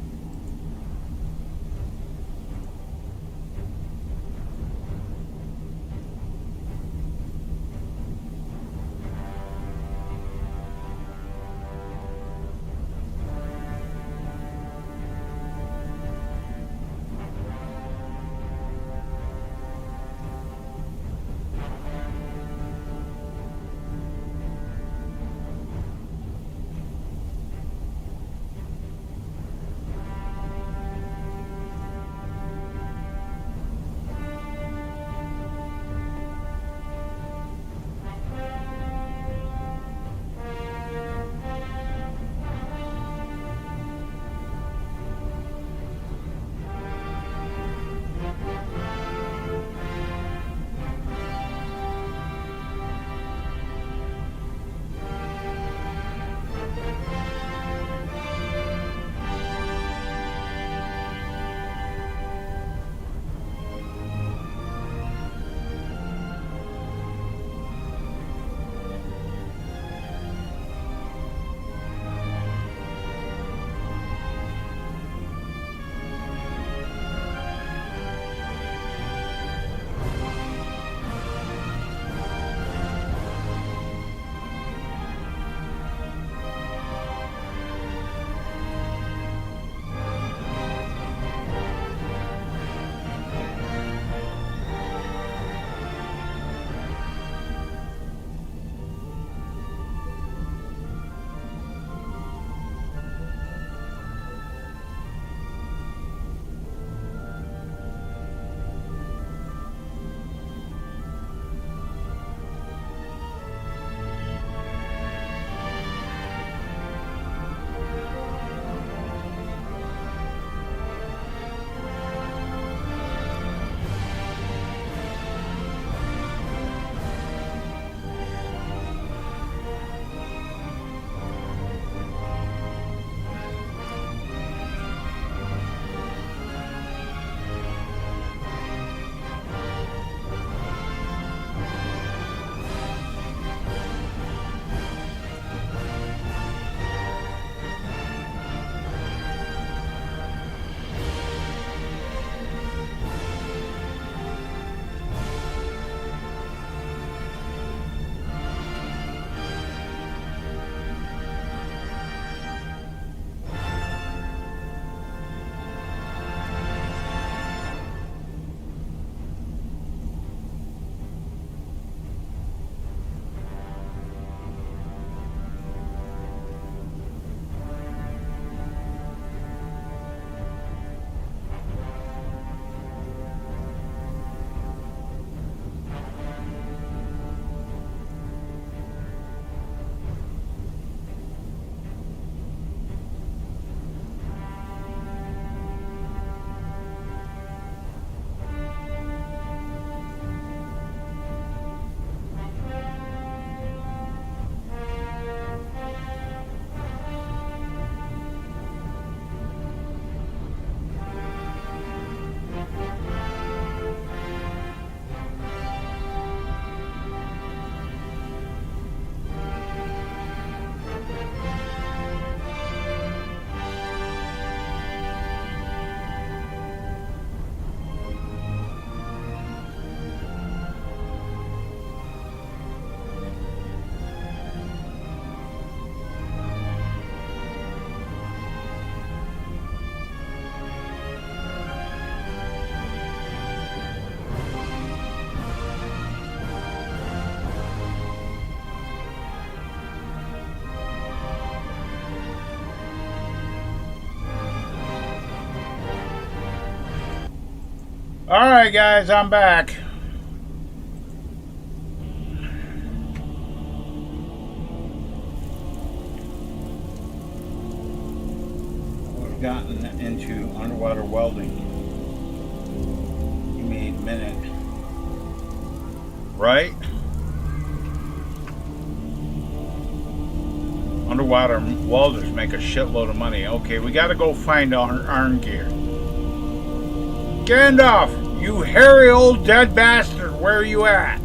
Alright guys, I'm back. We've gotten into underwater welding. You made minute. Right? Underwater welders make a shitload of money. Okay, we gotta go find our iron gear. Gandalf, you hairy old dead bastard, where are you at?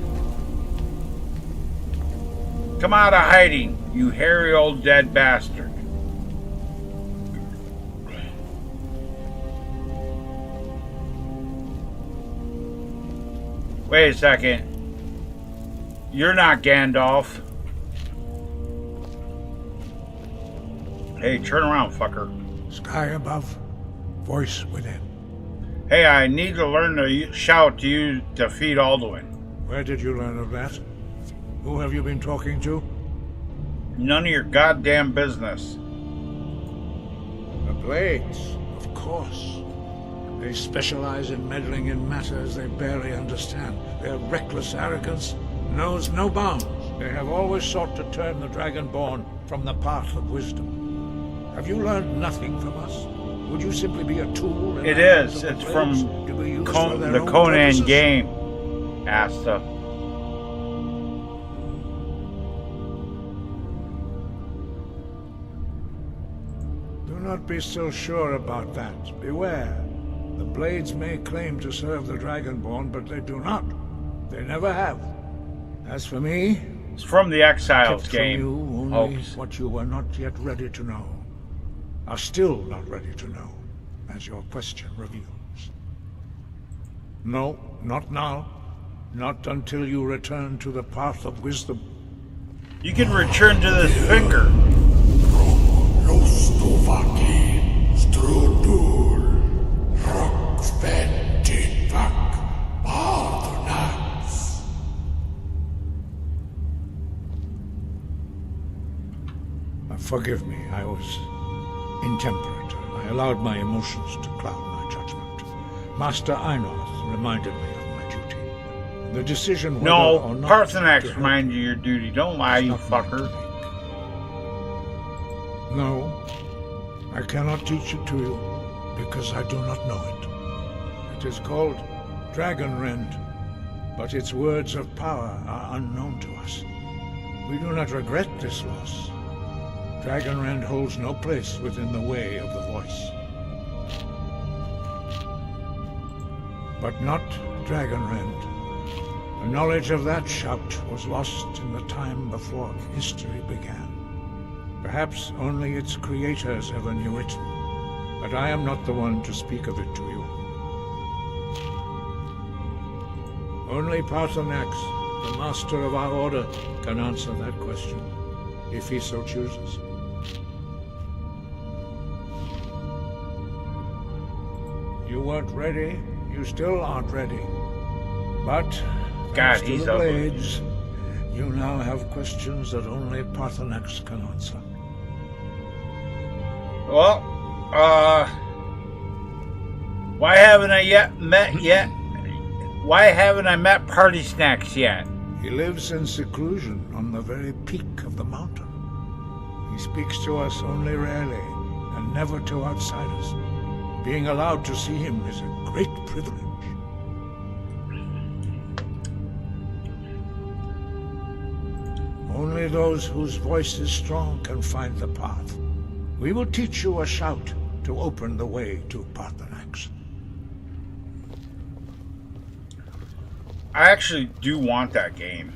Come out of hiding, you hairy old dead bastard. Wait a second. You're not Gandalf. Hey, turn around, fucker. Sky above, voice within. Hey, I need to learn to shout to you to defeat Alduin. Where did you learn of that? Who have you been talking to? None of your goddamn business. The Blades, of course. They specialize in meddling in matters they barely understand. Their reckless arrogance knows no bounds. They have always sought to turn the Dragonborn from the path of wisdom. Have you learned nothing from us? Would you simply be a tool? It is. It's from the Conan game, Asta. Do not be so sure about that. Beware. The Blades may claim to serve the Dragonborn, but they do not. They never have. As for me, it's from the Exiles kept game. From you only what you were not yet ready to know. Are still not ready to know, as your question reveals. No, not now. Not until you return to the path of wisdom. You can return to this finger. Forgive me, I was intemperate. I allowed my emotions to cloud my judgment. Master Einorth reminded me of my duty. The decision whether or not Parthenax reminded you of your duty. Don't lie, you fucker. No, I cannot teach it to you, because I do not know it. It is called Dragonrend, but its words of power are unknown to us. We do not regret this loss. Dragonrend holds no place within the way of the voice. But not Dragonrend. The knowledge of that shout was lost in the time before history began. Perhaps only its creators ever knew it, but I am not the one to speak of it to you. Only Parthenax, the master of our order, can answer that question, if he so chooses. You weren't ready, you still aren't ready. But, thanks to the Blades, you now have questions that only Parthenax can answer. Well, why haven't I Why haven't I met Party Snacks yet? He lives in seclusion on the very peak of the mountain. He speaks to us only rarely, and never to outsiders. Being allowed to see him is a great privilege. Only those whose voice is strong can find the path. We will teach you a shout to open the way to Parthenax. I actually do want that game.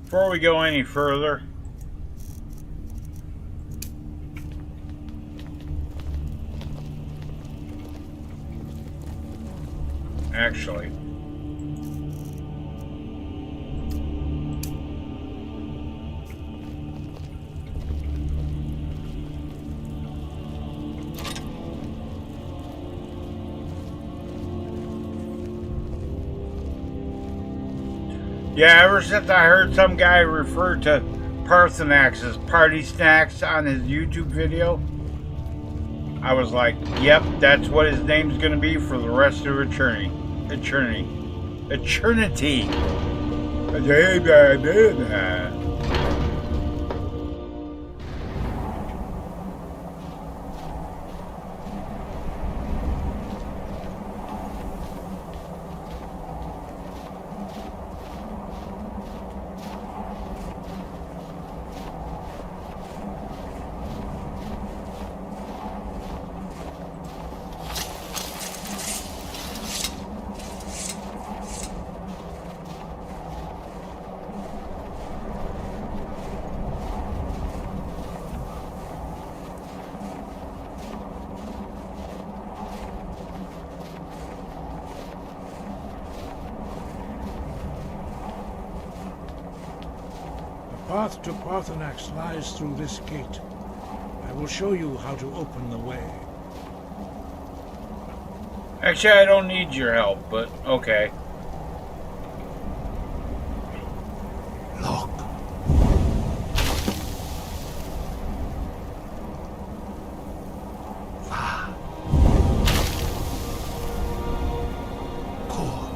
Before we go any further, actually, yeah, ever since I heard some guy refer to Parthenax as Party Snacks on his YouTube video, I was like, yep, that's what his name's gonna be for the rest of eternity. Eternity. The path to Parthenax lies through this gate. I will show you how to open the way. Actually, I don't need your help, but okay. Look. Ah. Cool.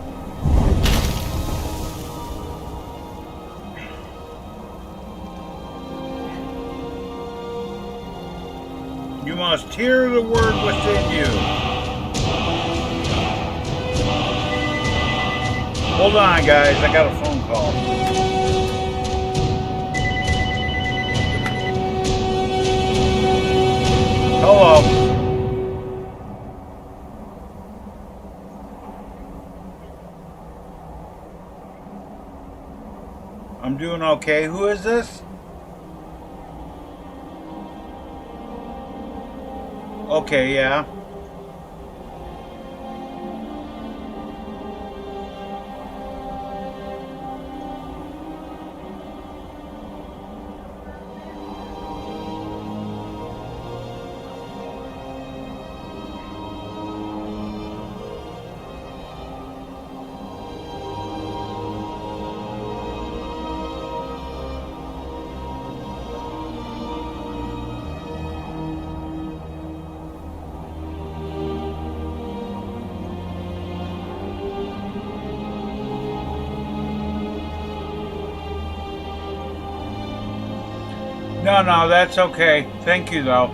You must hear the word within you. Hold on, guys. I got a phone call. Hello. I'm doing okay. Who is this? Okay, yeah. No, that's okay. Thank you, though.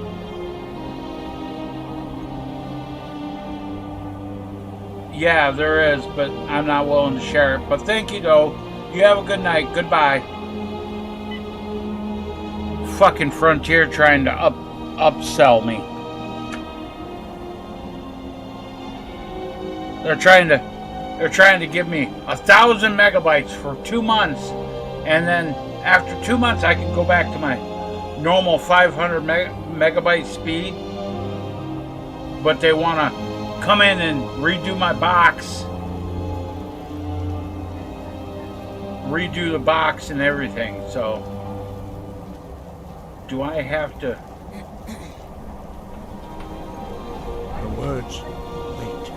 Yeah, there is, but I'm not willing to share it. But thank you, though. You have a good night. Goodbye. Fucking Frontier trying to upsell me. They're trying to give me 1,000 megabytes for 2 months, and then after 2 months I can go back to my normal 500 megabyte speed, but they want to come in and redo my box, redo the box and everything. So do I have to? The words, wait.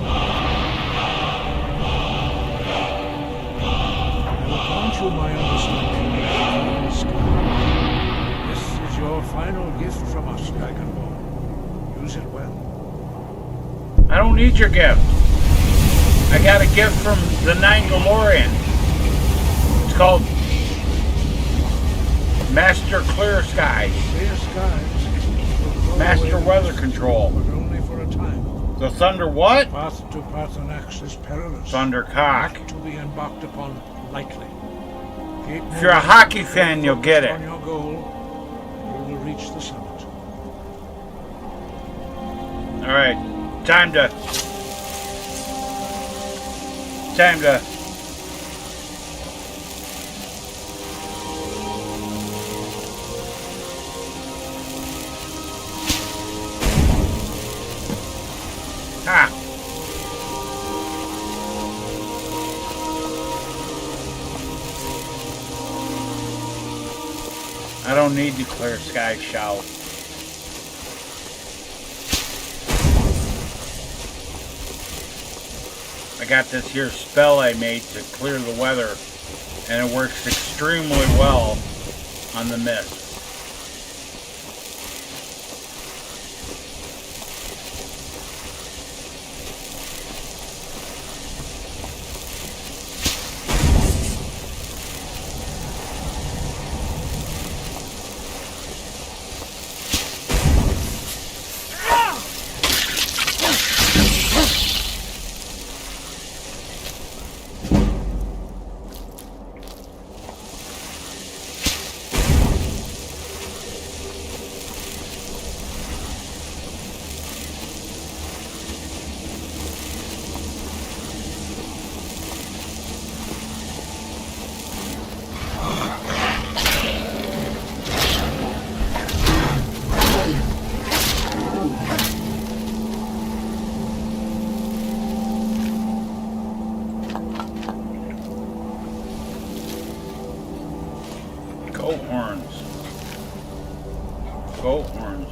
I will grant you my understanding. This is your final gift from us, Dragonborn. Use it well. I don't need your gift. I got a gift from the Nine-Galorian. It's called Master Clear Skies. Clear skies. Master Weather Control. But only for a time. The Thunder what? The path to Parthenax is perilous. Thundercock. Not to be embarked upon lightly. Keep If you're a hockey fan, you'll get it. on your goal, you will reach the summit. Alright. Time to ha. I don't need the clear sky shout. I got this here spell I made to clear the weather, and it works extremely well on the mist. Goat horns. Goat horns.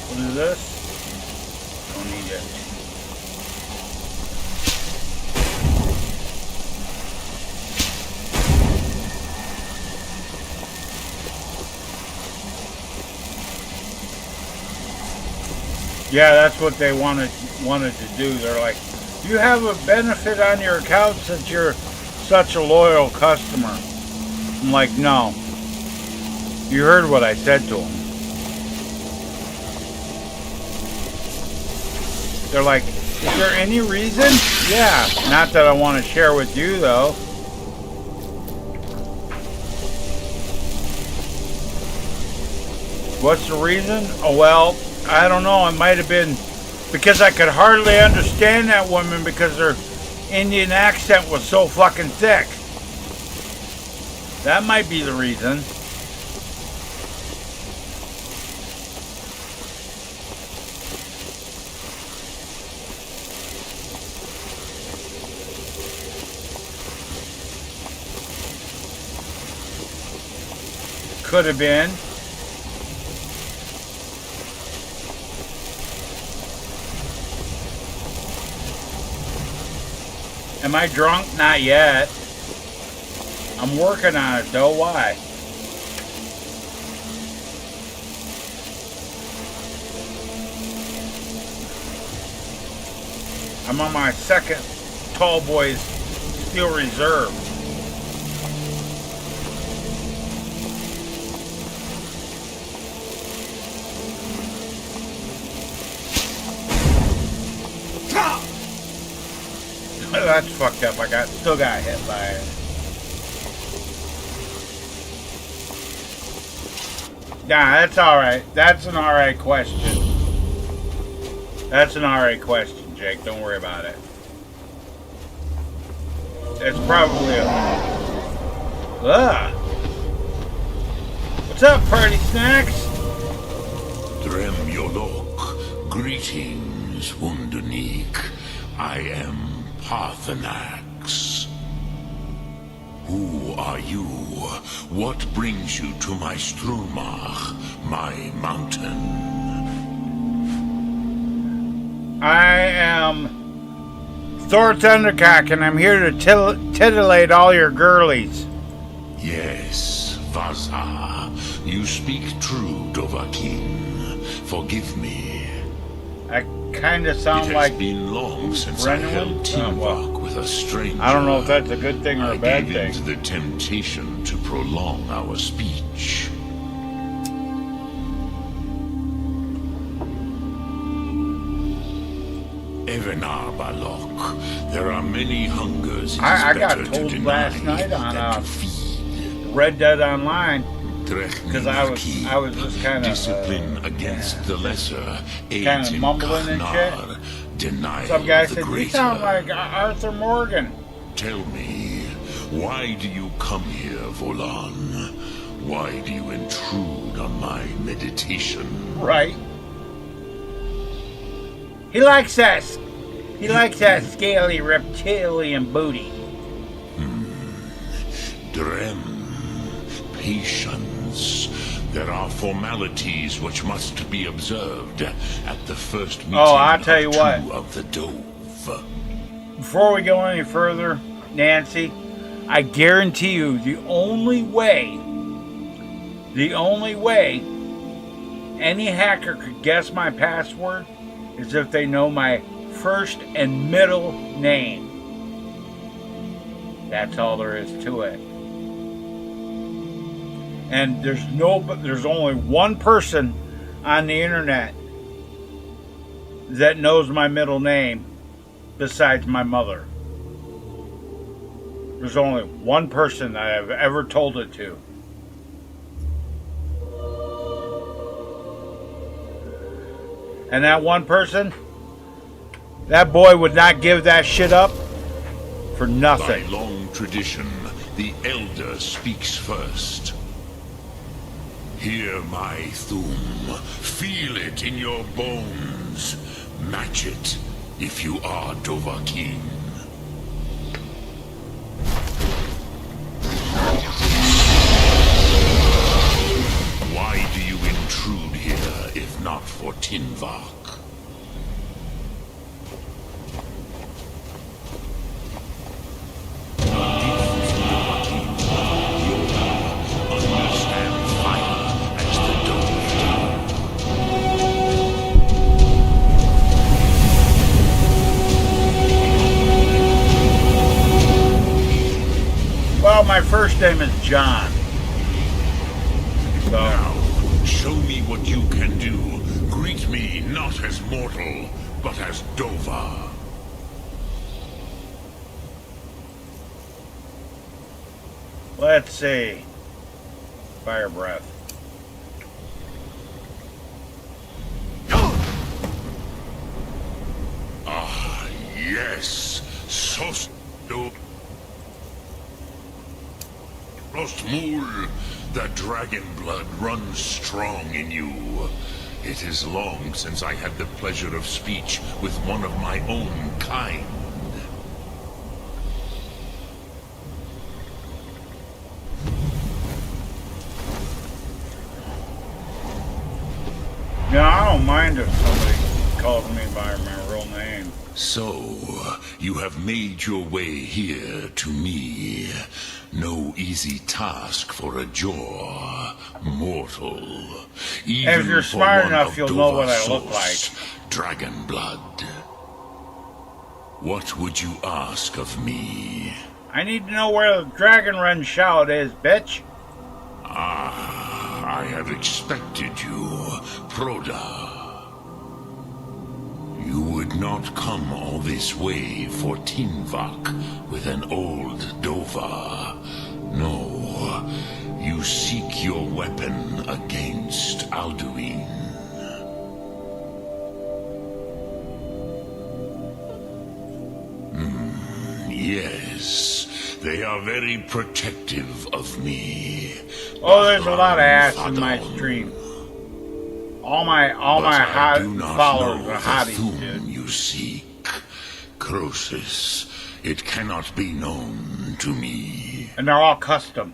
What is this? Don't need it. Yeah, that's what they wanted to do. They're like, you have a benefit on your account since you're such a loyal customer. I'm like, no. You heard what I said to them. They're like, is there any reason? Yeah, not that I want to share with you though. What's the reason? Oh, well, I don't know. It might have been because I could hardly understand that woman because her Indian accent was so fucking thick. That might be the reason. Could have been. Am I drunk? Not yet. I'm working on it though. Why? I'm on my second Tall Boys Steel Reserve. That's fucked up. I still got hit by it. Nah, that's alright. That's an alright question. That's an alright question, Jake. Don't worry about it. It's probably a... Ugh. What's up, Party Snacks? Drem Yolok. Greetings, Wunderneek. I am Parthenax. Who are you? What brings you to my Strumach, my mountain? I am Thor Thundercock, and I'm here to titillate all your girlies. Yes, Vaza. You speak true, Dovahkiin. Forgive me. I kind of sound like... It has been long since I held teamwork with a stranger. I don't know if that's a good thing or a bad thing. I gave in to the temptation to prolong our speech. Evenar Balok, there are many hungers it I is got better told to deny last night on than to feed. Red Dead Online, because I was just kind of discipline against the lesser, kind of mumbling and shit. Some guy said, "You sound like Arthur Morgan." Tell me, why do you come here, Volan? Why do you intrude on my meditation? Right. He likes that. He likes that scaly reptilian booty. Drem, patience. There are formalities which must be observed at the first meeting I'll tell you what. Of the Dove. Before we go any further, Nancy, I guarantee you the only way any hacker could guess my password is if they know my first and middle name. That's all there is to it. And there's only one person on the internet that knows my middle name besides my mother. There's only one person that I've ever told it to. And that one person, that boy would not give that shit up for nothing. By long tradition, the elder speaks first. Hear my Thum. Feel it in your bones. Match it if you are Dovahkiin. my first name is John. So, Now, show me what you can do. Greet me not as mortal, but as Dova. let's see. Fire breath. Ah, yes. So do. Rostmul, the dragon blood runs strong in you. It is long since I had the pleasure of speech with one of my own kind. Yeah, I don't mind if somebody calls me by my real name. So, you have made your way here to me. No easy task for a jaw mortal. Even If you're for smart one enough, of you'll know what I Dovasos, look like. Dragon blood. What would you ask of me? I need to know where the Dragon Run shout is, bitch. Ah, I have expected you, Proda. You would not come all this way for Tinvak with an old Dova. No, you seek your weapon against Alduin. Yes, they are very protective of me. Oh, there's a lot of ass in my stream. All my hot followers are hotties, dude. You seek, Croesus. It cannot be known to me. And they're all custom.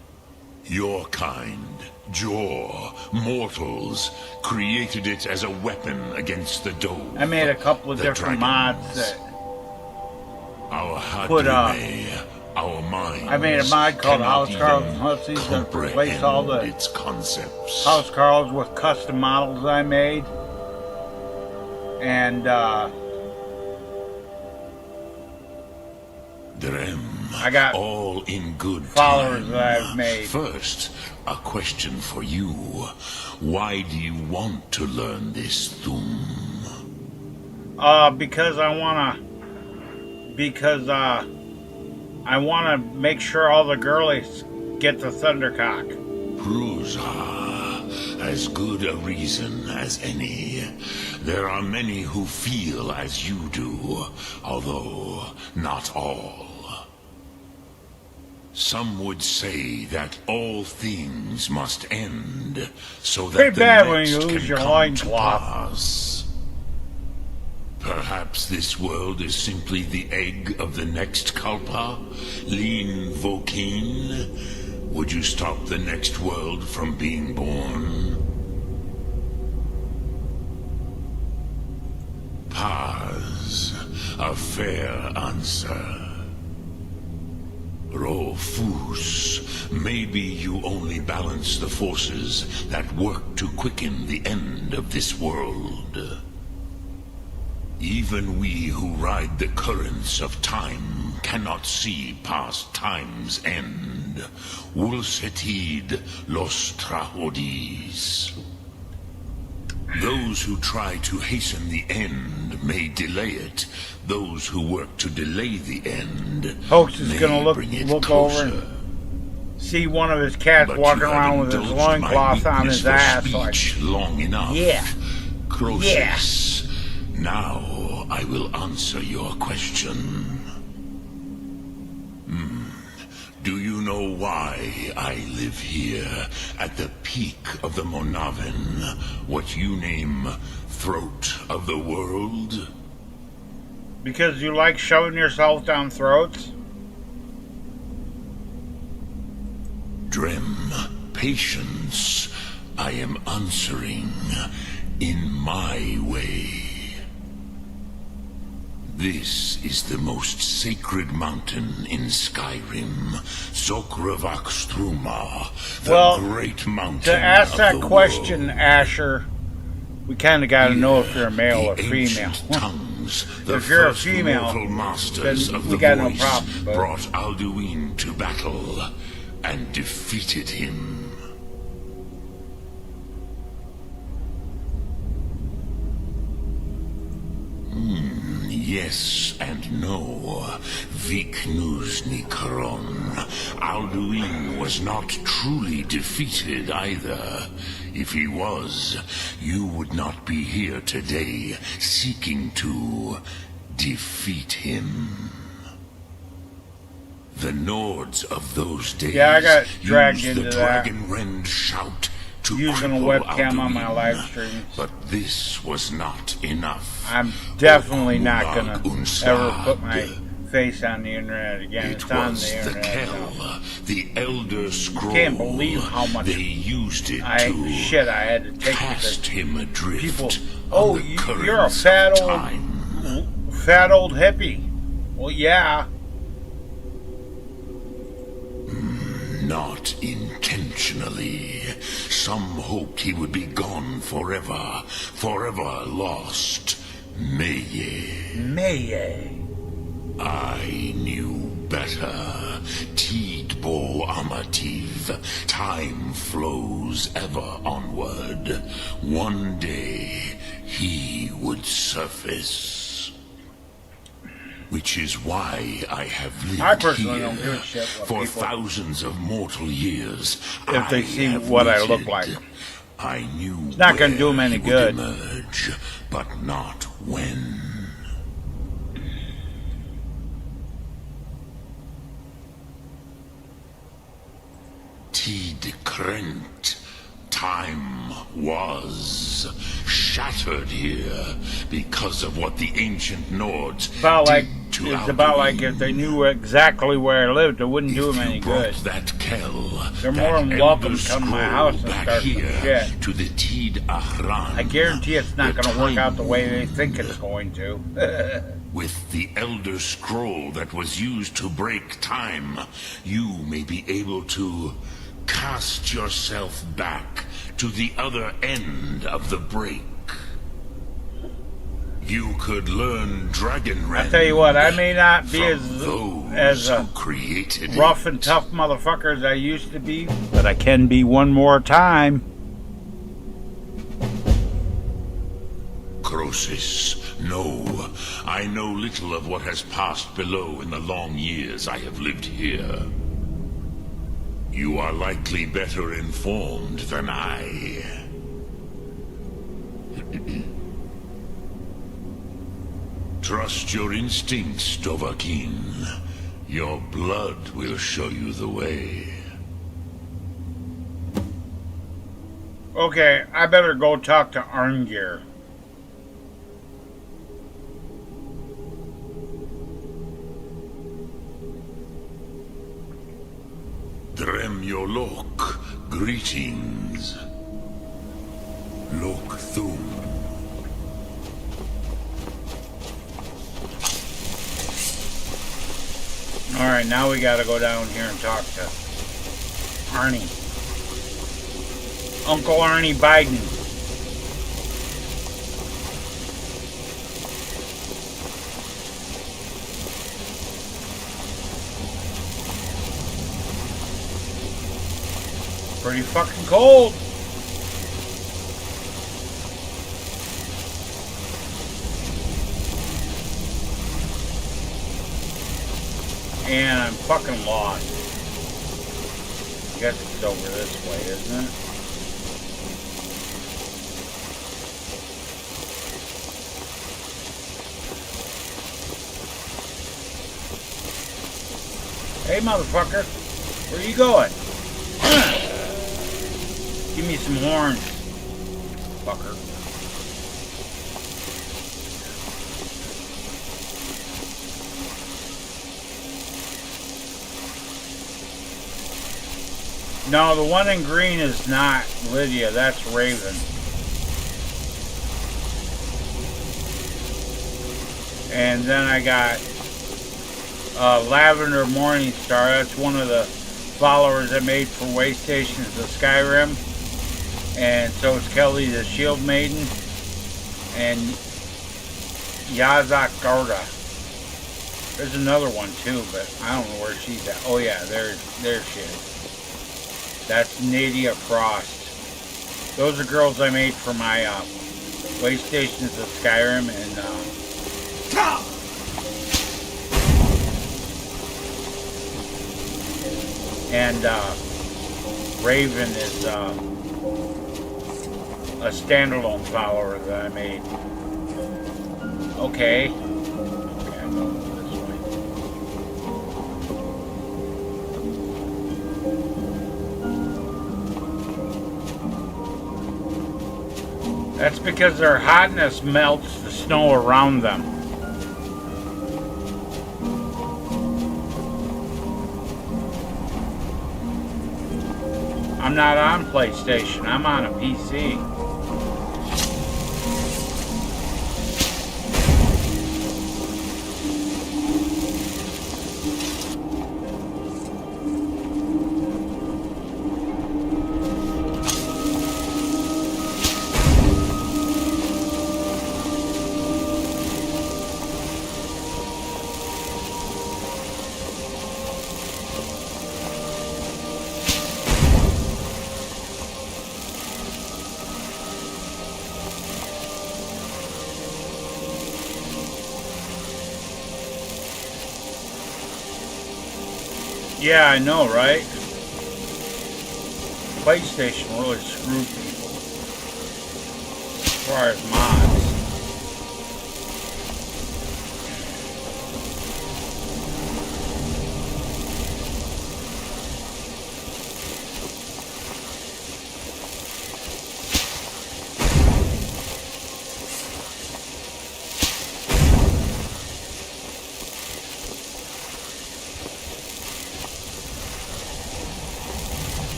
Your kind, Jor, mortals, created it as a weapon against the Dove. I made a couple of the different dragons. mods that Our put Hadime, our minds. I made a mod called cannot House Carls even and Hussies that replaced all the its concepts. House Carls with custom models I made. And Drem, I got all in good followers time. that I've made. First, a question for you. Why do you want to learn this Thum? because I wanna make sure all the girlies get the Thundercock. Prusa, as good a reason as any. There are many who feel as you do, although not all. Some would say that all things must end, so that Pretty the bad when next you can lose your come loincloth. to pass. Perhaps this world is simply the egg of the next Kalpa, Lean Vokeen. Would you stop the next world from being born? Paz, a fair answer. Rofus, maybe you only balance the forces that work to quicken the end of this world. Even we who ride the currents of time cannot see past time's end. Wulsetid los trahodis. Those who try to hasten the end may delay it. Those who work to delay the end Hoax is may gonna bring it look over closer. and see one of his cats But walking you have around with his indulged loincloth my on weakness his for ass like, speech long enough. yeah. Croesus, now I will answer your question. Do you know why I live here at the peak of the Monavin, what you name throat of the world? because you like shoving yourself down throats? Drem, patience. I am answering in my way. This is the most sacred mountain in Skyrim, Zokravak Struma, the Well, great mountain To ask of that the question, world. Asher, we kind of got to know if you're a male The or female. ancient tongues, the If you're a first female, mortal masters then of we the got no voice problem, but- brought Alduin to battle, and defeated him. Yes and no. Viknuzny Karon. Alduin was not truly defeated either. If he was, you would not be here today seeking to defeat him. The Nords of those days Yeah, I got dragged used into the that. Dragon Rend shout to Using a cripple webcam on my Alduin. live stream. But this was not enough. I'm definitely not Okmulag gonna Unsag. ever put my face on the internet again. It It's on was the the internet Kell, now. the Elder Scroll. Can't believe how much they used it to I had to take cast because him adrift. people. on Oh, the you're a currents fat of old, time. fat old hippie. Well, yeah. Not intentionally. Some hoped he would be gone forever, forever lost. Meye. Meye. I knew better. Tidbo Amativ. Time flows ever onward. One day he would surface. Which is why I have lived I personally here don't give a shit what for people- thousands of mortal years. If they I see have what I look waited. like. I knew It's not gonna where do 'em any he would good. emerge, but not when. Tid Krent. Time was shattered here because of what the ancient Nords About like did to it's about like Alduin. if they knew exactly where I lived, it wouldn't do If them you any brought good. that Kell, They're that more than Elder welcome to come to my Scroll house and back start some here shit. to the Tid Ahran. I guarantee it's not the going to work out the time way they think it's going to. With the Elder Scroll that was used to break time, you may be able to cast yourself back to the other end of the break. You could learn Dragon Rend. I tell you what, I may not be from those as who created rough it. and tough motherfucker as I used to be, but I can be one more time. Croesus, no. I know little of what has passed below in the long years I have lived here. You are likely better informed than I. Trust your instincts, Dovahkiin. Your blood will show you the way. Okay, I better go talk to Arngir. Dremyolok, greetings. Lok Thum. Alright, now we gotta go down here and talk to Arnie. Uncle Arnie Biden. Pretty fucking cold. And I'm fucking lost. I guess it's over this way, isn't it? Hey, motherfucker. Where you going? Give me some horns, fucker. No, the one in green is not Lydia. That's Raven. And then I got Lavender Morningstar. That's one of the followers I made for way stations of Skyrim. And so is Kelly the Shield Maiden. And Yazak Garda. There's another one too, but I don't know where she's at. Oh yeah, there she is. That's Nadia Frost. Those are girls I made for my PlayStations of Skyrim and Raven is a standalone follower that I made. Okay. Okay, I'm going this way. That's because their hotness melts the snow around them. I'm not on PlayStation, I'm on a PC. Yeah, I know, right? PlayStation really screwed people as far as mods.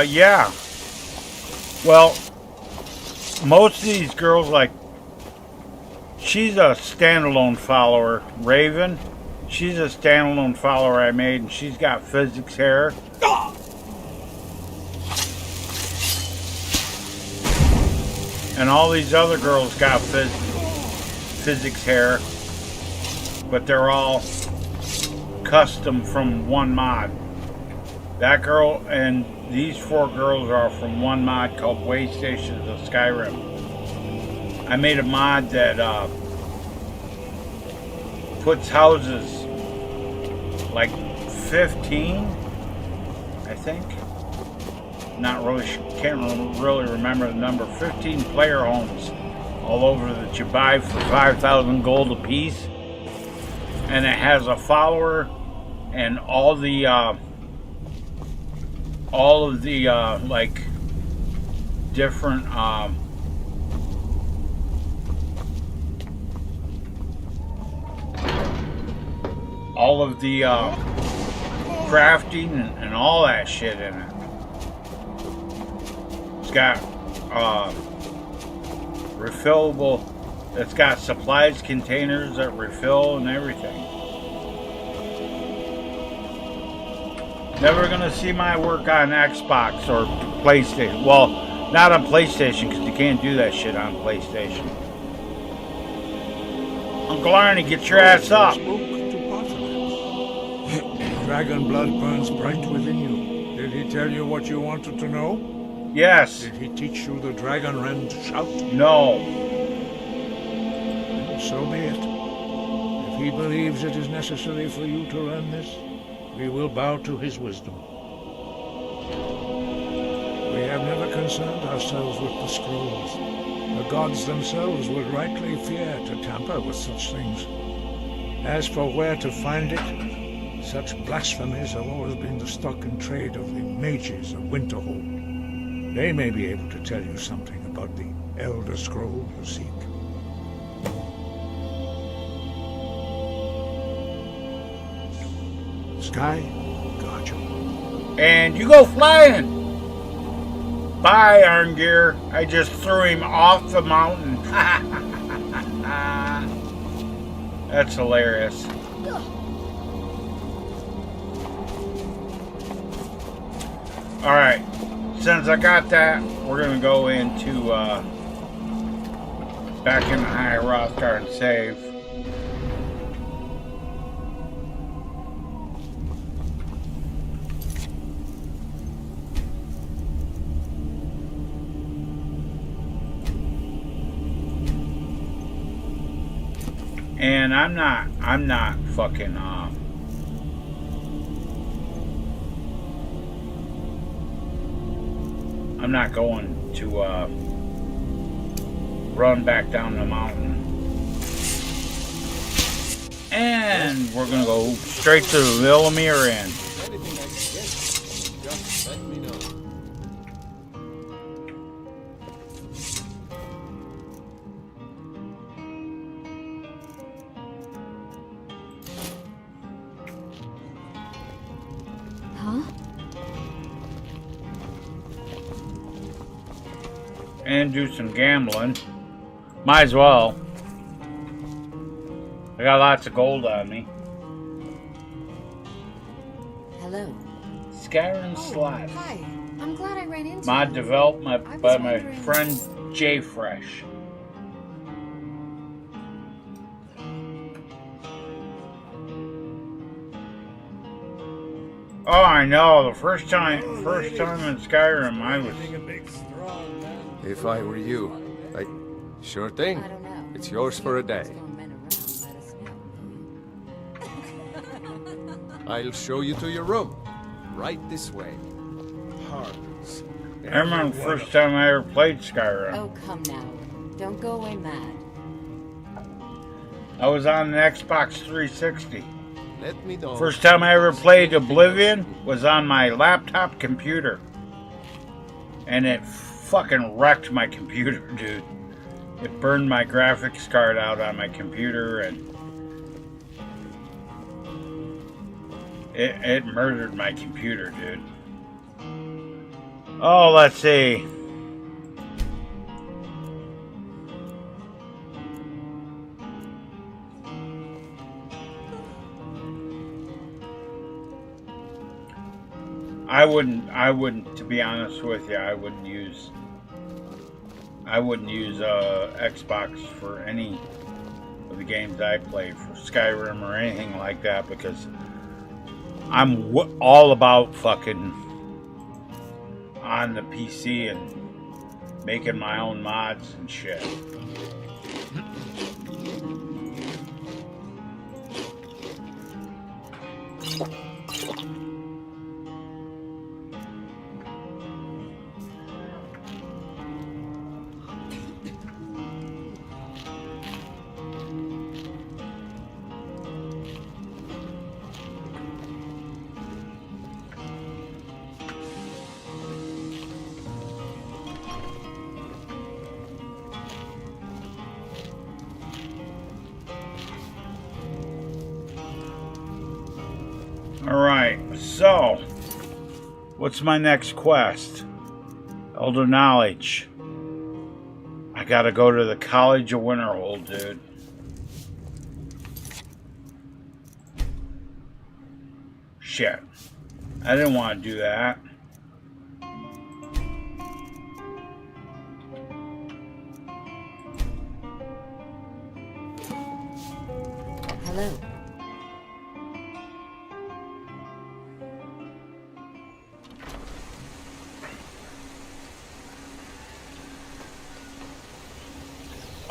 Yeah. Well, most of these girls, like, she's a standalone follower. Raven, she's a standalone follower I made, and she's got physics hair. And all these other girls got physics hair, but they're all custom from one mod. That girl and these 4 girls are from one mod called Waystations of Skyrim. I made a mod that puts houses like 15, I think. Not really, can't really remember the number. 15 player homes all over that you buy for 5,000 gold apiece, and it has a follower and all of the like different all of the crafting and all that shit in it. It's got refillable, it's got supplies containers that refill and everything. Never gonna see my work on Xbox or PlayStation. Well, not on PlayStation, because you can't do that shit on PlayStation. Uncle Arnie, get your ass up. Dragon blood burns bright within you. Did he tell you what you wanted to know? Yes. Did he teach you the dragon rend shout? No. So be it. If he believes it is necessary for you to learn this, we will bow to his wisdom. We have never concerned ourselves with the scrolls. The gods themselves would rightly fear to tamper with such things. As for where to find it, such blasphemies have always been the stock and trade of the mages of Winterhold. They may be able to tell you something about the Elder Scroll you seek. Sky, got you. And you go flying. Bye, Iron Gear. I just threw him off the mountain. That's hilarious. Alright, since I got that, we're going to go into back in the High Rothgar and save. And I'm not fucking I'm not going to run back down the mountain. And we're gonna go straight to the Villemere Inn. Anything I can get, just let me know. Huh? And do some gambling. Might as well. I got lots of gold on me. Hello. Skyrim slots. Hi. I'm glad I ran into Mod you. development I was by my wondering- friend J Fresh. Oh, I know. The first time in Skyrim, I was. Being a big, strong man. If I were you, I'd... Sure thing. I don't know. It's yours for a day. Strong men around, let us know. I'll show you to your room. Right this way. Harbors. I remember the first time I ever played Skyrim. Oh, come now. Don't go away mad. I was on an Xbox 360. Let me know. First time I ever played Oblivion was on my laptop computer. And it fucking wrecked my computer, dude. It burned my graphics card out on my computer and it murdered my computer, dude. Oh, let's see. I wouldn't, to be honest with you, I wouldn't use Xbox for any of the games I play, for Skyrim or anything like that, because I'm all about fucking on the PC and making my own mods and shit. Alright, so what's my next quest? Elder Knowledge. I gotta go to the College of Winterhold, dude. Shit. I didn't want to do that. Hello.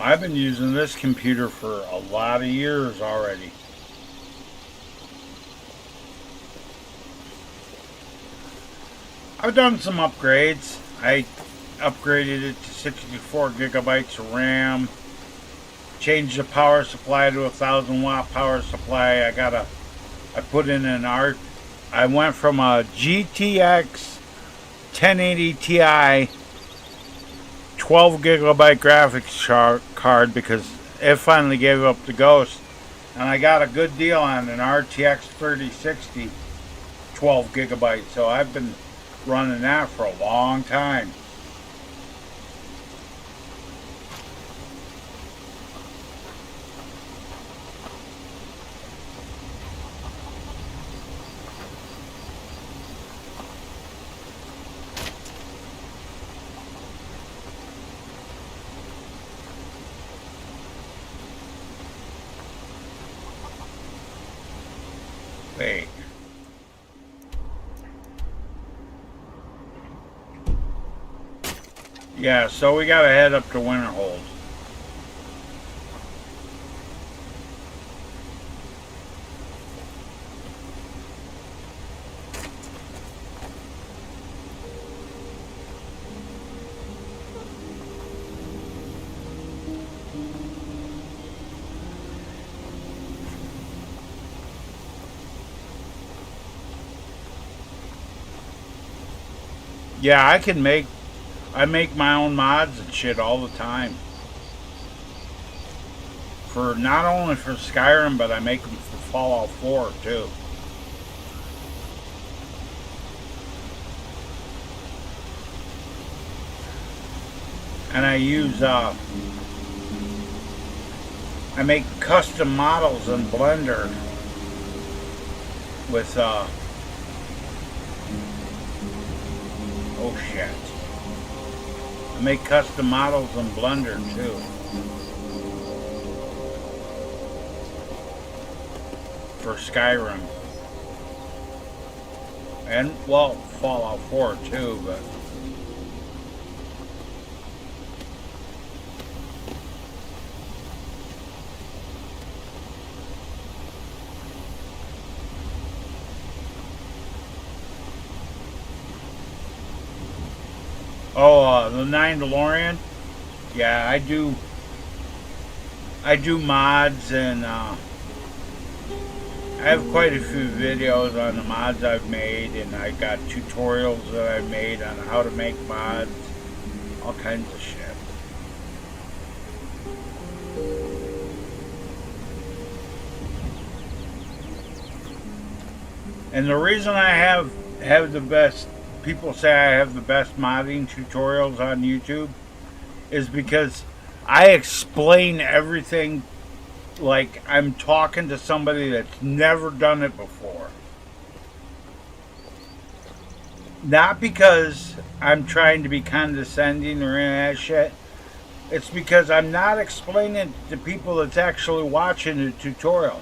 I've been using this computer for a lot of years already. I've done some upgrades. I upgraded it to 64 gigabytes of RAM. Changed the power supply to a 1,000-watt power supply. I put in an I went from a GTX 1080 Ti 12 gigabyte graphics card because it finally gave up the ghost, and I got a good deal on an RTX 3060 12 gigabytes, so I've been running that for a long time. Wait. Yeah, so we gotta head up to Winterhold. Yeah, I make my own mods and shit all the time. For not only for Skyrim, but I make them for Fallout 4 too. And I use I make custom models in Blender with oh shit. I make custom models in Blender too. For Skyrim. And, well, Fallout 4 too, but... Oh, the 9 DeLorean? Yeah, I do mods, and I have quite a few videos on the mods I've made, and I got tutorials that I've made on how to make mods, all kinds of shit. And the reason I have the best, people say I have the best modding tutorials on YouTube, is because I explain everything like I'm talking to somebody that's never done it before. Not because I'm trying to be condescending or any of that shit. It's because I'm not explaining it to people that's actually watching the tutorial.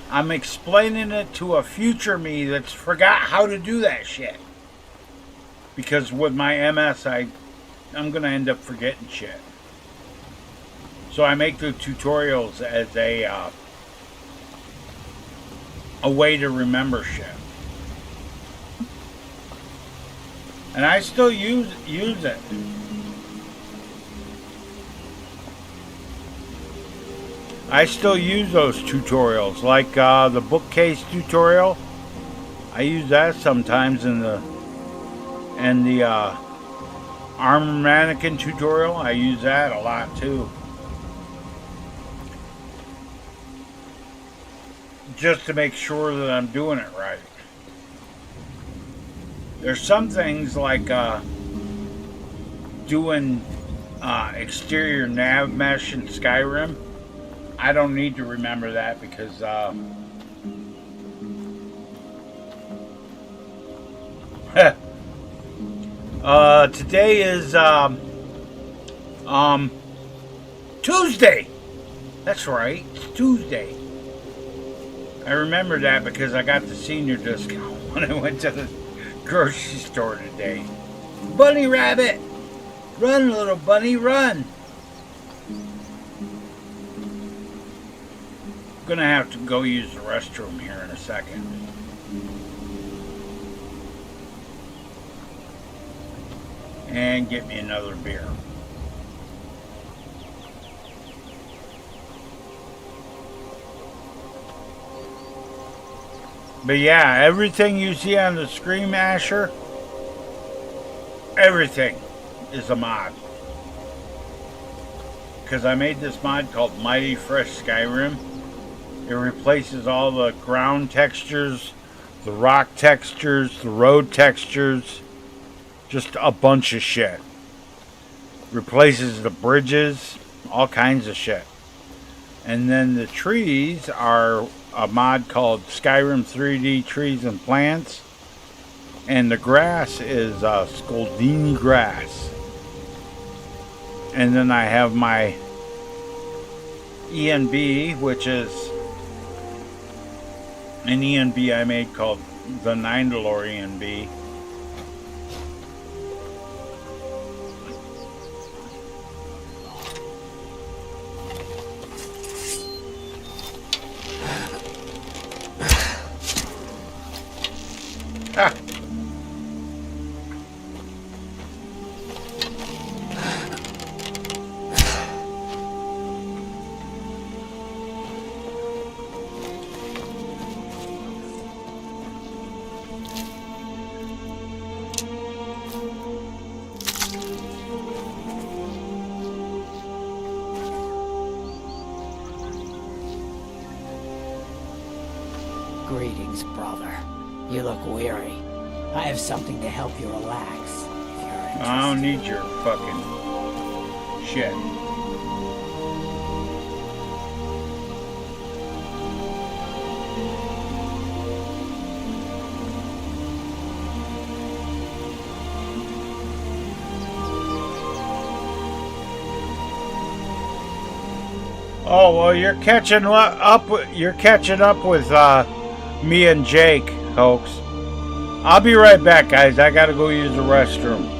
I'm explaining it to a future me that's forgot how to do that shit. Because with my MS, I'm going to end up forgetting shit. So I make the tutorials as a way to remember shit. And I still use it. I still use those tutorials, like the bookcase tutorial. I use that sometimes in the armor mannequin tutorial. I use that a lot too. Just to make sure that I'm doing it right. There's some things like doing exterior nav mesh in Skyrim. I don't need to remember that because today is Tuesday. That's right, it's Tuesday. I remember that because I got the senior discount when I went to the grocery store today. Bunny rabbit! Run, little bunny, run! I'm gonna have to go use the restroom here in a second. And get me another beer. But yeah, everything you see on the screen, Asher, everything is a mod. Because I made this mod called Mighty Fresh Skyrim. It replaces all the ground textures, the rock textures, the road textures, just a bunch of shit. Replaces the bridges, all kinds of shit. And then the trees are a mod called Skyrim 3D Trees and Plants. And the grass is Scoldini grass. And then I have my ENB, which is an ENB I made called the 9 DeLorean ENB. Ah. Greetings, brother. You look weary. I have something to help you relax, if you're interested. I don't need your fucking shit. Oh well, you're catching up with me and Jake, Hoax. I'll be right back, guys. I gotta go use the restroom.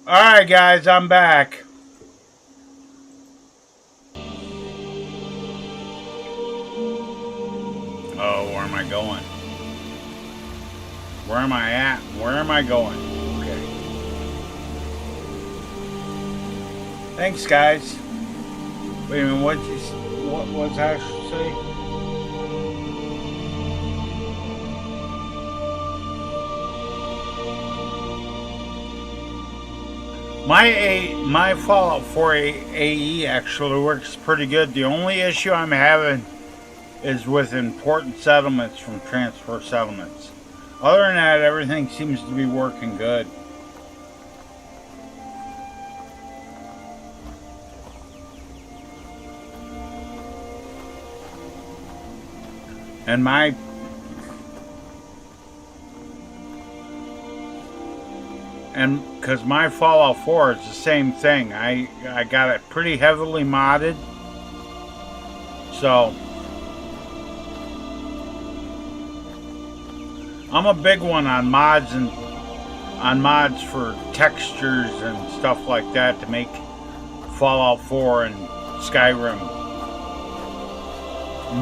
Alright guys, I'm back. Oh, where am I going? Where am I at? Where am I going? Okay. Thanks guys. Wait a minute, what was I say? My Fallout 4 AE actually works pretty good. The only issue I'm having is with important settlements from transfer settlements. Other than that, everything seems to be working good. And because my Fallout 4 is the same thing. I got it pretty heavily modded. So I'm a big one on mods and on mods for textures and stuff like that to make Fallout 4 and Skyrim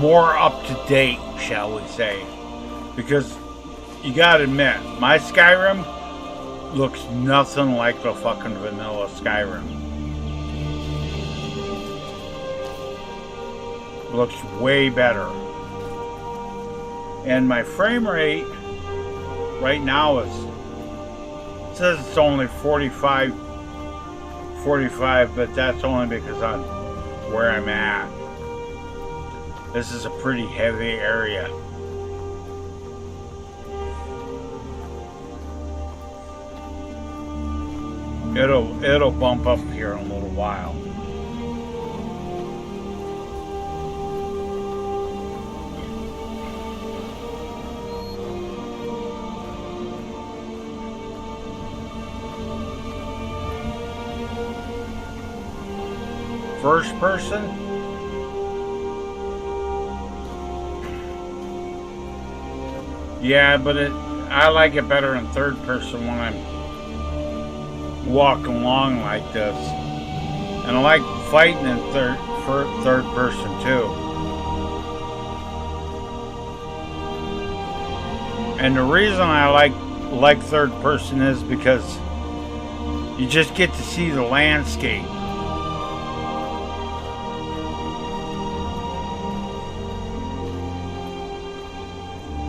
more up to date, shall we say. Because you gotta admit, my Skyrim looks nothing like the fucking vanilla Skyrim. It looks way better. And my frame rate right now it says it's only 45, but that's only because I'm where I'm at. This is a pretty heavy area. It'll bump up here in a little while. First person? Yeah, but I like it better in third person when I'm walking along like this. And I like fighting in third person too. And the reason I like third person is because you just get to see the landscape.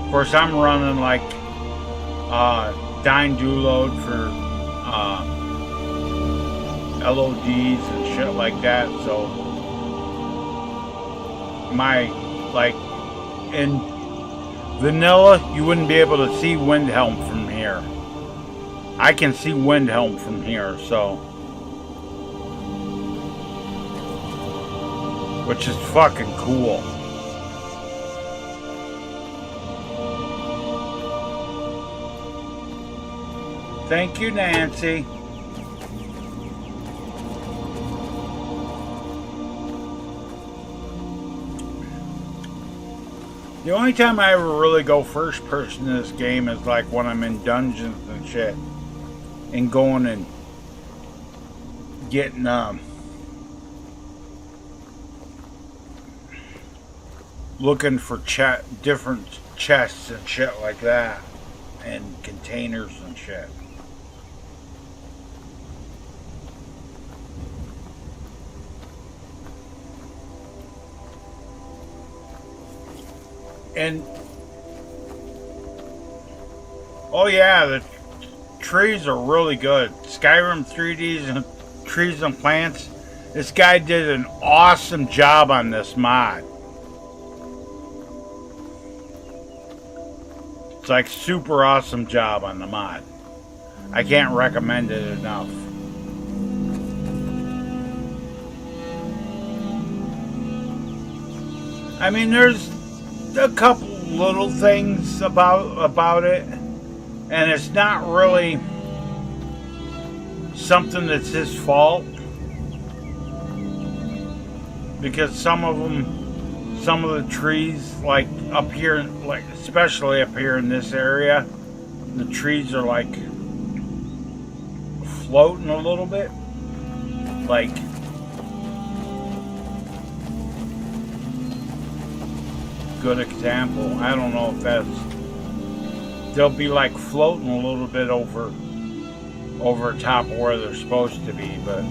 Of course, I'm running like Dyne Duload for LODs and shit like that, so like in vanilla you wouldn't be able to see Windhelm from here. I can see Windhelm from here, so which is fucking cool. Thank you, Nancy. The only time I ever really go first person in this game is like when I'm in dungeons and shit. And going and getting looking for different chests and shit like that. And containers and shit. And oh yeah, the trees are really good. Skyrim 3Ds and trees and plants. This guy did an awesome job on this mod. It's like super awesome job on the mod. I can't recommend it enough. I mean, there's a couple little things about it, and it's not really something that's his fault, because some of the trees, like up here, like especially up here in this area, the trees are like floating a little bit. Like, good example. I don't know if that's, they'll be like floating a little bit over top of where they're supposed to be, but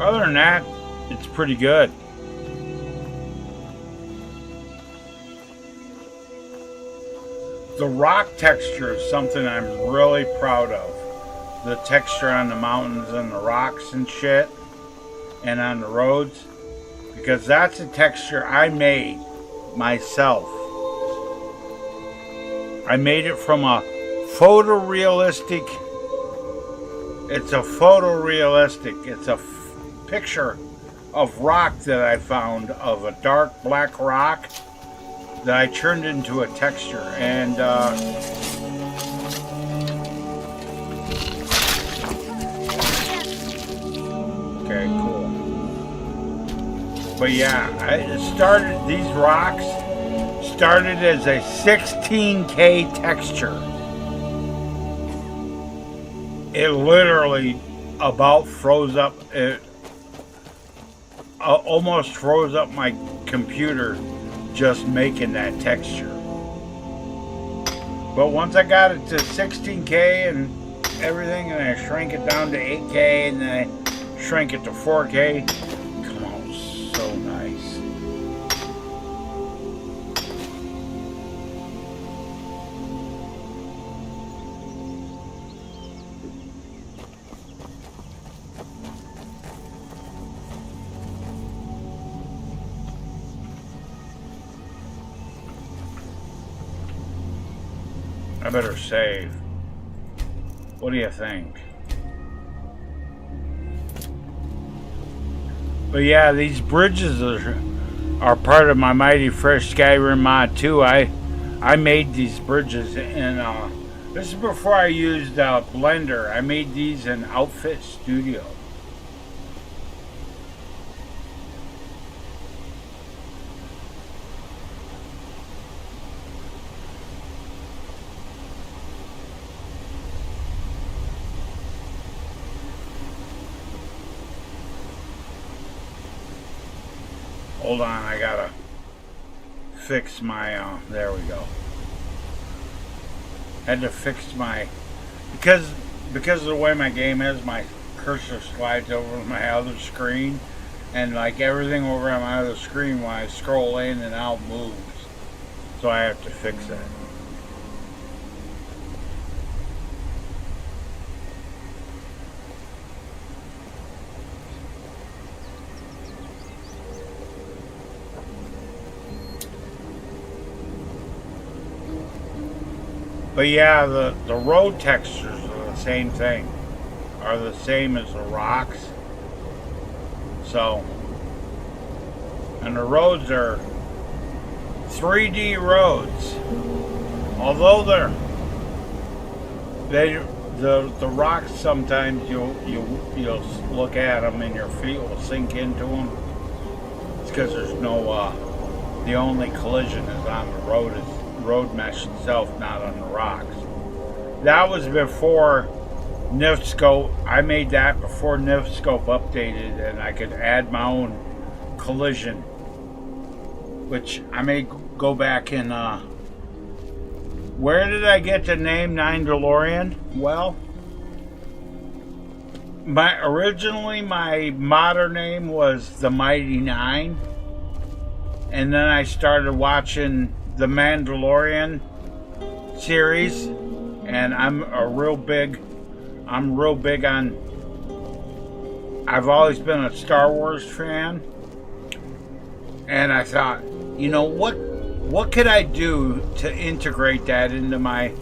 other than that, it's pretty good. The rock texture is something I'm really proud of. The texture on the mountains and the rocks and shit, and on the roads, because that's a texture I made myself. I made it from a photorealistic, it's a picture of rock that I found, of a dark black rock that I turned into a texture. And okay, cool. But yeah, these rocks started as a 16K texture. It literally about froze up, it almost froze up my computer just making that texture. But once I got it to 16K and everything, and I shrank it down to 8K, and then I shrank it to 4K, come on, so nice. I better save. What do you think? But yeah, these bridges are part of my Mighty Fresh Skyrim mod too. I made these bridges in, this is before I used Blender. I made these in Outfit Studio. Hold on, I gotta fix my, there we go. Had to fix my, because of the way my game is, my cursor slides over my other screen, and like everything over on my other screen when I scroll in and out moves. So I have to fix that. But yeah, the road textures are the same thing, are the same as the rocks. So, and the roads are 3D roads. Although the rocks, sometimes you'll look at them and your feet will sink into them. It's because there's no the only collision is on the road mesh itself, not on the rocks. That was before NifScope. I made that before NifScope updated, and I could add my own collision, which I may go back and where did I get the name 9 DeLorean? Well, originally my modder name was the Mighty 9, and then I started watching the Mandalorian series, and I'm real big on, I've always been a Star Wars fan, and I thought, you know, what could I do to integrate that into my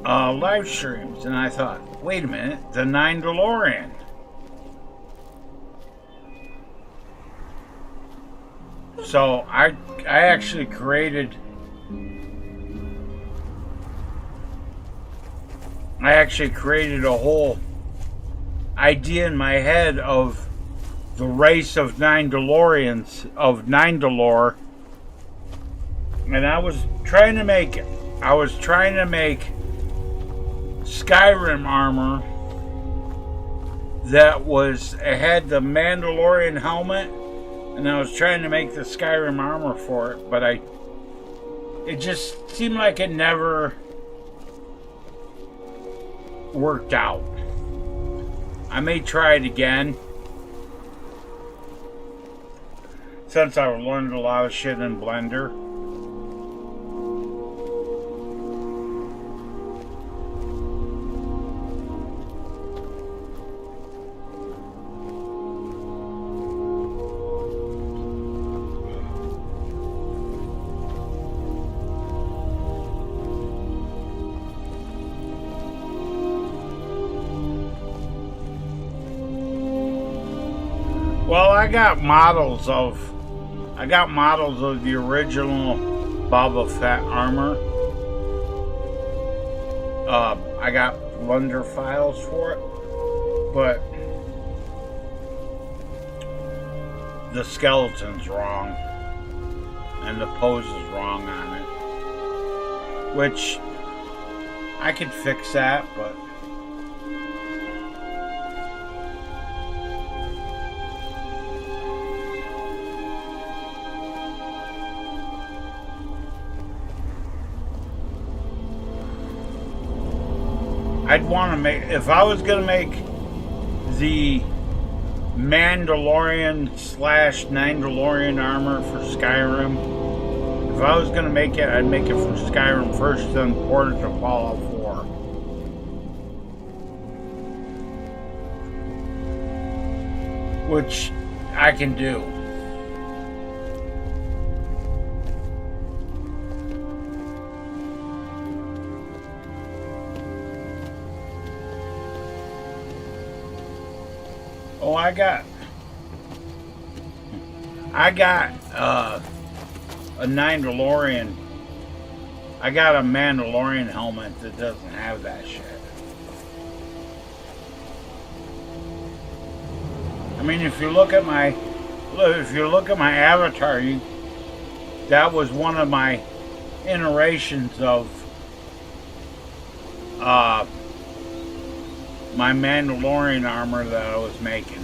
live streams? And I thought, wait a minute, the 9 DeLorean. So I actually created a whole idea in my head of the race of 9 DeLoreans, of 9 DeLore, and I was trying to make Skyrim armor that was, it had the Mandalorian helmet, and I was trying to make the Skyrim armor for it, but it just seemed like it never worked out. I may try it again, since I've learned a lot of shit in Blender. Well, I got models of the original Boba Fett armor. I got Blender files for it, but the skeleton's wrong and the pose is wrong on it, which I could fix that, but I'd want to make, if I was going to make the Mandalorian / Nandalorian armor for Skyrim, if I was going to make it, I'd make it for Skyrim first, then port it to Fallout 4. Which I can do. Oh, I got a Mandalorian. I got a Mandalorian helmet that doesn't have that shit. I mean, if you look at my avatar, that was one of my iterations of my Mandalorian armor that I was making.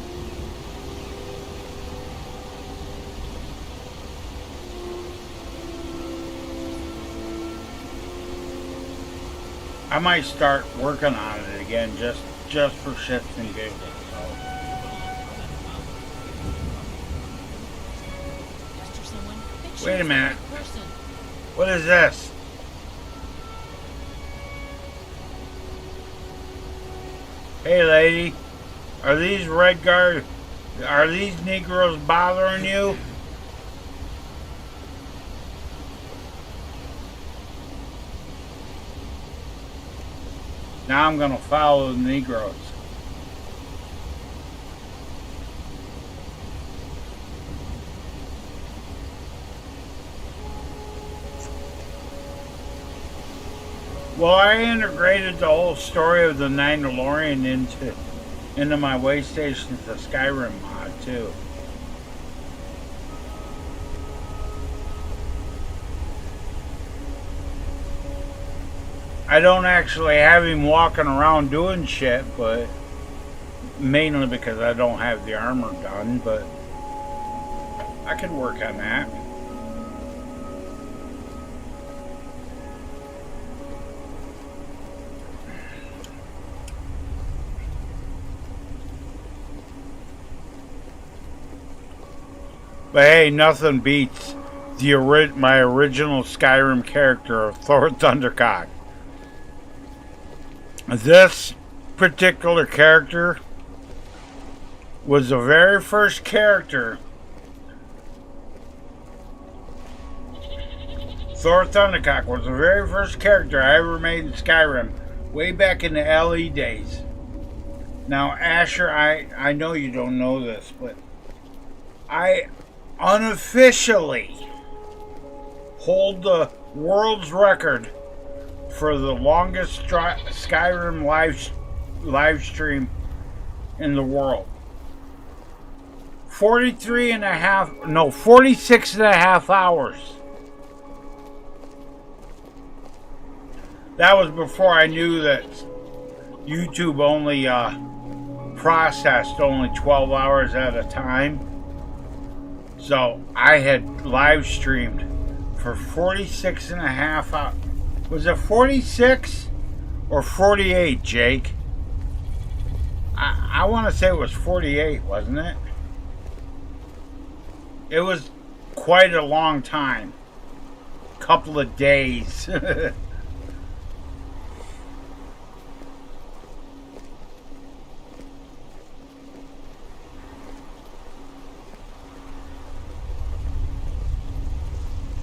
I might start working on it again just for shits and giggles. So. Wait a minute. What is this? Hey lady, are these Negroes bothering you? Now I'm gonna follow the Negroes. Well, I integrated the whole story of the Mandalorian into my Waystations, the Skyrim mod too. I don't actually have him walking around doing shit, but mainly because I don't have the armor done, but I could work on that. But hey, nothing beats my original Skyrim character of Thor Thundercock. This particular character was the very first character. Thor Thundercock was the very first character I ever made in Skyrim, way back in the LE days. Now, Asher, I know you don't know this, but I unofficially hold the world's record for the longest Skyrim live stream in the world. 46 and a half hours. That was before I knew that YouTube only processed only 12 hours at a time. So I had live streamed for 46 and a half hours. Was it 46 or 48, Jake? I want to say it was 48, wasn't it? It was quite a long time. Couple of days.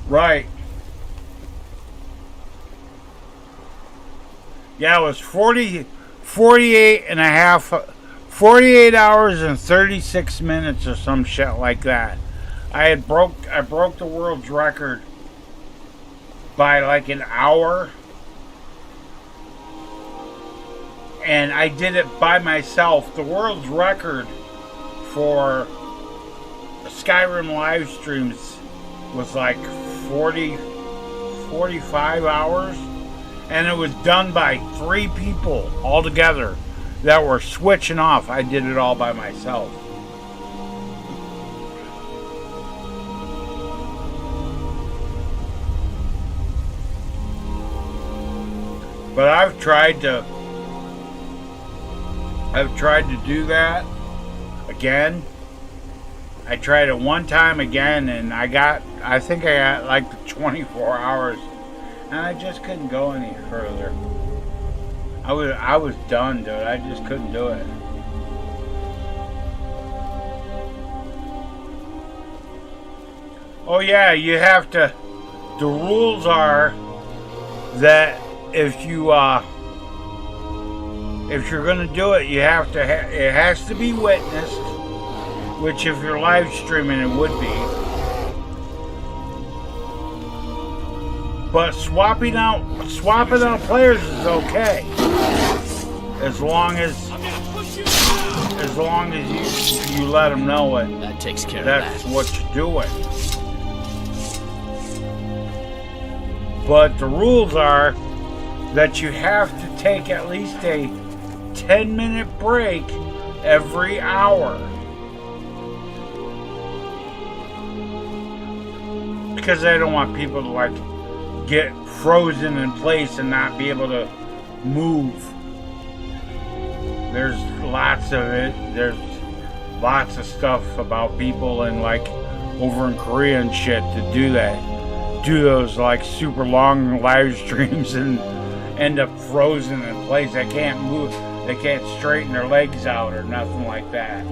Right. Yeah, it was 48 hours and 36 minutes or some shit like that. I broke the world's record by like an hour. And I did it by myself. The world's record for Skyrim live streams was like 45 hours. And it was done by 3 people all together that were switching off. I did it all by myself. But I've tried to do that again. I tried it one time again, and I think I got like 24 hours, and I just couldn't go any further. I was done, dude. I just couldn't do it. Oh yeah, you have to. The rules are that if you're gonna do it, you have to. It has to be witnessed. Which, if you're live streaming, it would be. But swapping out players is okay, as long as you let them know it. That takes care That's of that. what you're doing. But the rules are that you have to take at least a 10-minute break every hour. Because I don't want people to like get frozen in place and not be able to move. There's lots of it. There's lots of stuff about people in like over in Korea and shit to do that. Do those like super long live streams and end up frozen in place. They can't move. They can't straighten their legs out or nothing like that.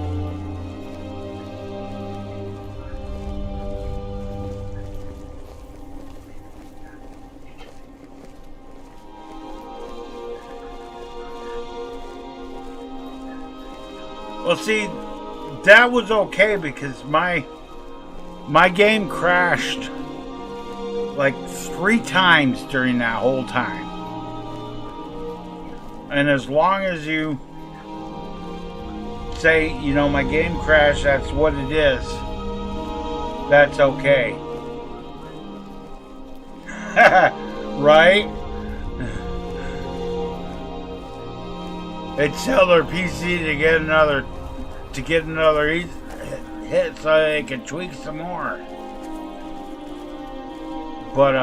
Well, see, that was okay because my game crashed like 3 times during that whole time. And as long as you say, you know, my game crashed, that's what it is, that's okay. Right? They'd sell their PC to get another hit so they can tweak some more. But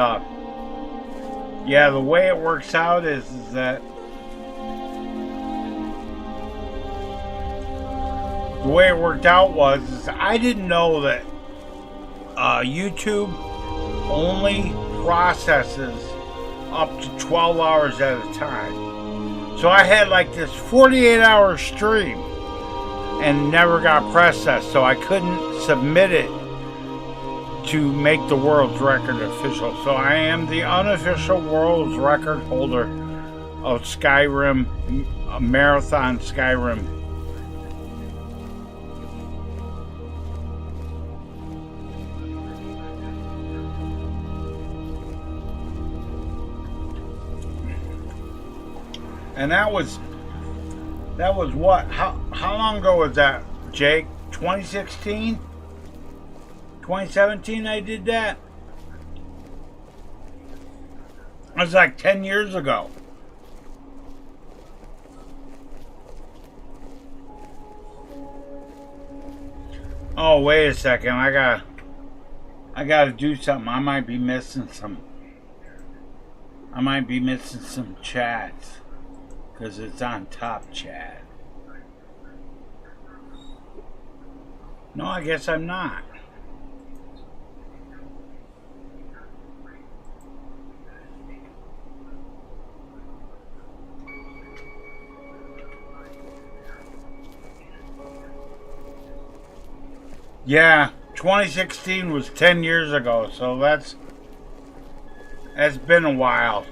yeah, the way it works out is that the way it worked out was I didn't know that YouTube only processes up to 12 hours at a time. So I had like this 48-hour stream and never got processed, so I couldn't submit it to make the world's record official. So I am the unofficial world's record holder of Skyrim, Marathon Skyrim. And that was what? How long ago was that, Jake? 2016? 2017 I did that? It was like 10 years ago. Oh, wait a second. I gotta do something. I might be missing some chats. Because it's on top chat. No, I guess I'm not. Yeah, 2016 was 10 years ago, so that's been a while.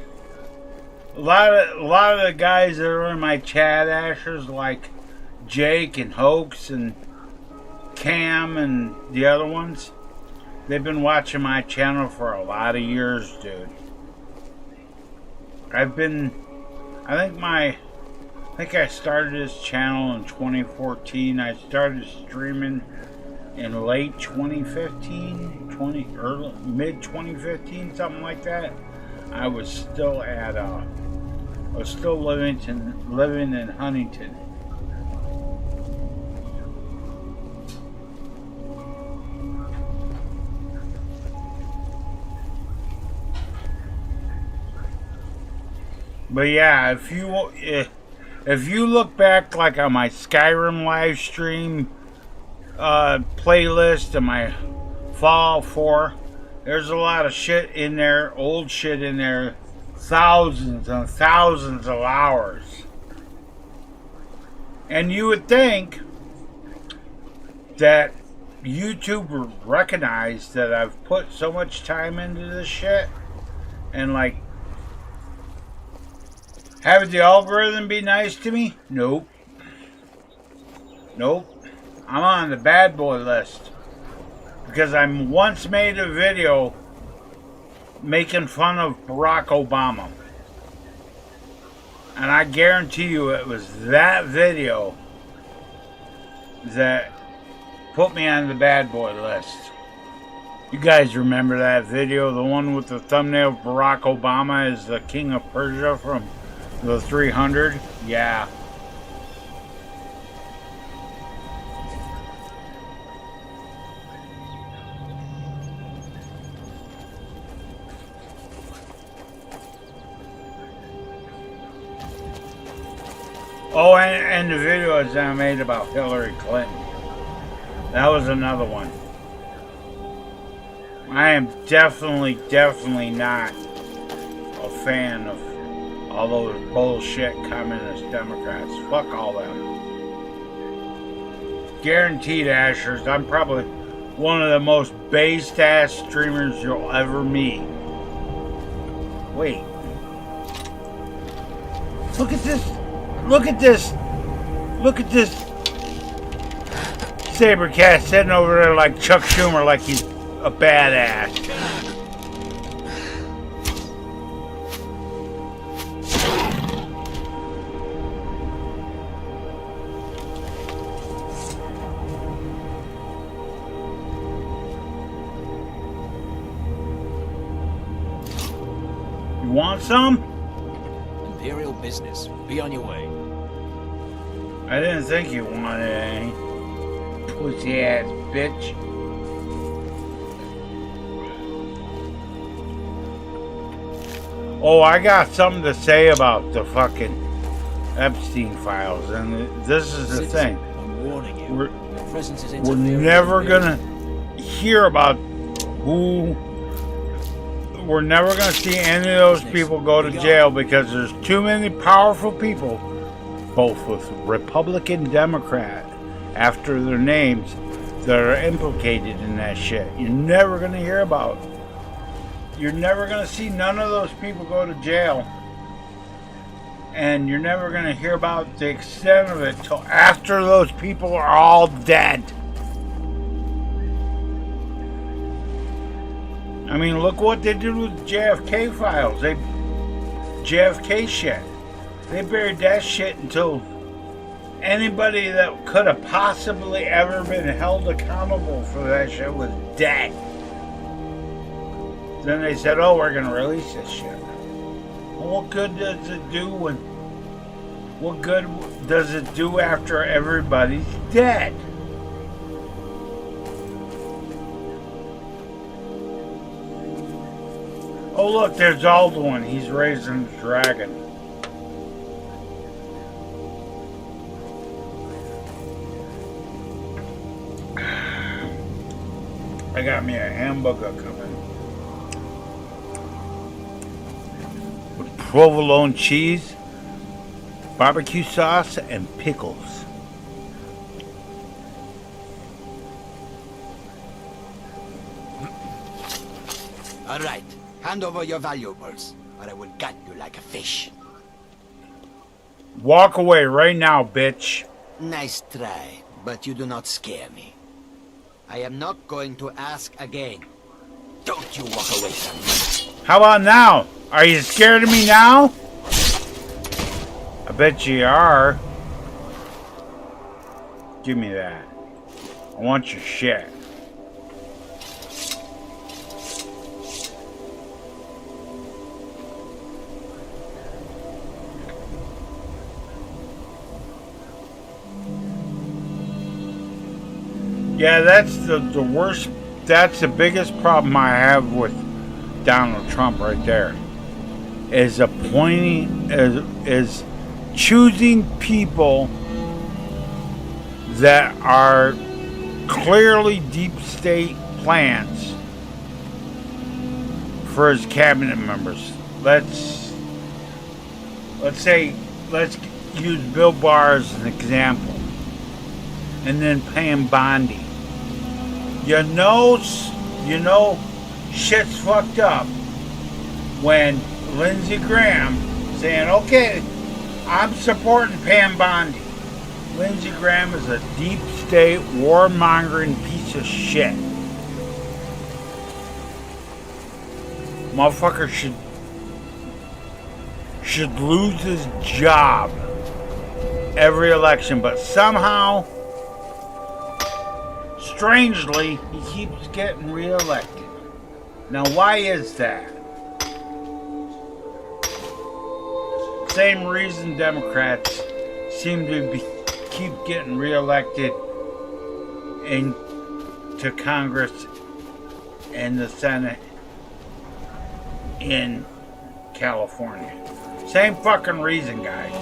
A lot of the guys that are in my chat, Ashers, like Jake and Hoax and Cam and the other ones, they've been watching my channel for a lot of years, dude. I think I started this channel in 2014. I started streaming in late 2015, mid 2015, something like that. I was still living in Huntington. But yeah, if you look back, like on my Skyrim live stream playlist and my Fallout 4, there's a lot of shit in there, old shit in there, thousands and thousands of hours. And you would think that YouTube would recognize that I've put so much time into this shit and like have the algorithm be nice to me? Nope. I'm on the bad boy list because I once made a video making fun of Barack Obama. And I guarantee you it was that video that put me on the bad boy list. You guys remember that video? The one with the thumbnail of Barack Obama as the King of Persia from the 300? Yeah. Oh, and the videos that I made about Hillary Clinton. That was another one. I am definitely not a fan of all those bullshit communist Democrats. Fuck all them. Guaranteed, Ashers, I'm probably one of the most based ass streamers you'll ever meet. Wait. Look at this. Look at this. Look at this. Sabercat sitting over there like Chuck Schumer, like he's a badass. You want some? Imperial business. Be on your way. I didn't think you wanted any. Pussy ass bitch. Oh, I got something to say about the fucking Epstein files, and this is the thing. I'm warning you. We're never gonna hear about who. We're never gonna see any of those people go to jail because there's too many powerful people, both with Republican, Democrat, after their names, that are implicated in that shit. You're never gonna hear about. You're never gonna see none of those people go to jail. And you're never gonna hear about the extent of it till after those people are all dead. I mean, look what they did with JFK files. JFK shit. They buried that shit until anybody that could have possibly ever been held accountable for that shit was dead. Then they said, oh, we're going to release this shit. Well, what good does it do what good does it do after everybody's dead? Oh look, there's Alduin. He's raising the dragon. I got me a hamburger coming. With provolone cheese, barbecue sauce, and pickles. All right, hand over your valuables, or I will gut you like a fish. Walk away right now, bitch. Nice try, but you do not scare me. I am not going to ask again. Don't you walk away from me. How about now? Are you scared of me now? I bet you are. Give me that. I want your shit. Yeah, that's the worst, that's the biggest problem I have with Donald Trump right there. Is appointing, is choosing people that are clearly deep state plans for his cabinet members. Let's use Bill Barr as an example. And then Pam Bondi. You know, shit's fucked up when Lindsey Graham saying, okay, I'm supporting Pam Bondi. Lindsey Graham is a deep state warmongering piece of shit. Motherfucker should lose his job every election, but somehow, strangely, he keeps getting reelected. Now, why is that? Same reason Democrats seem to keep getting reelected into Congress and the Senate in California. Same fucking reason, guys.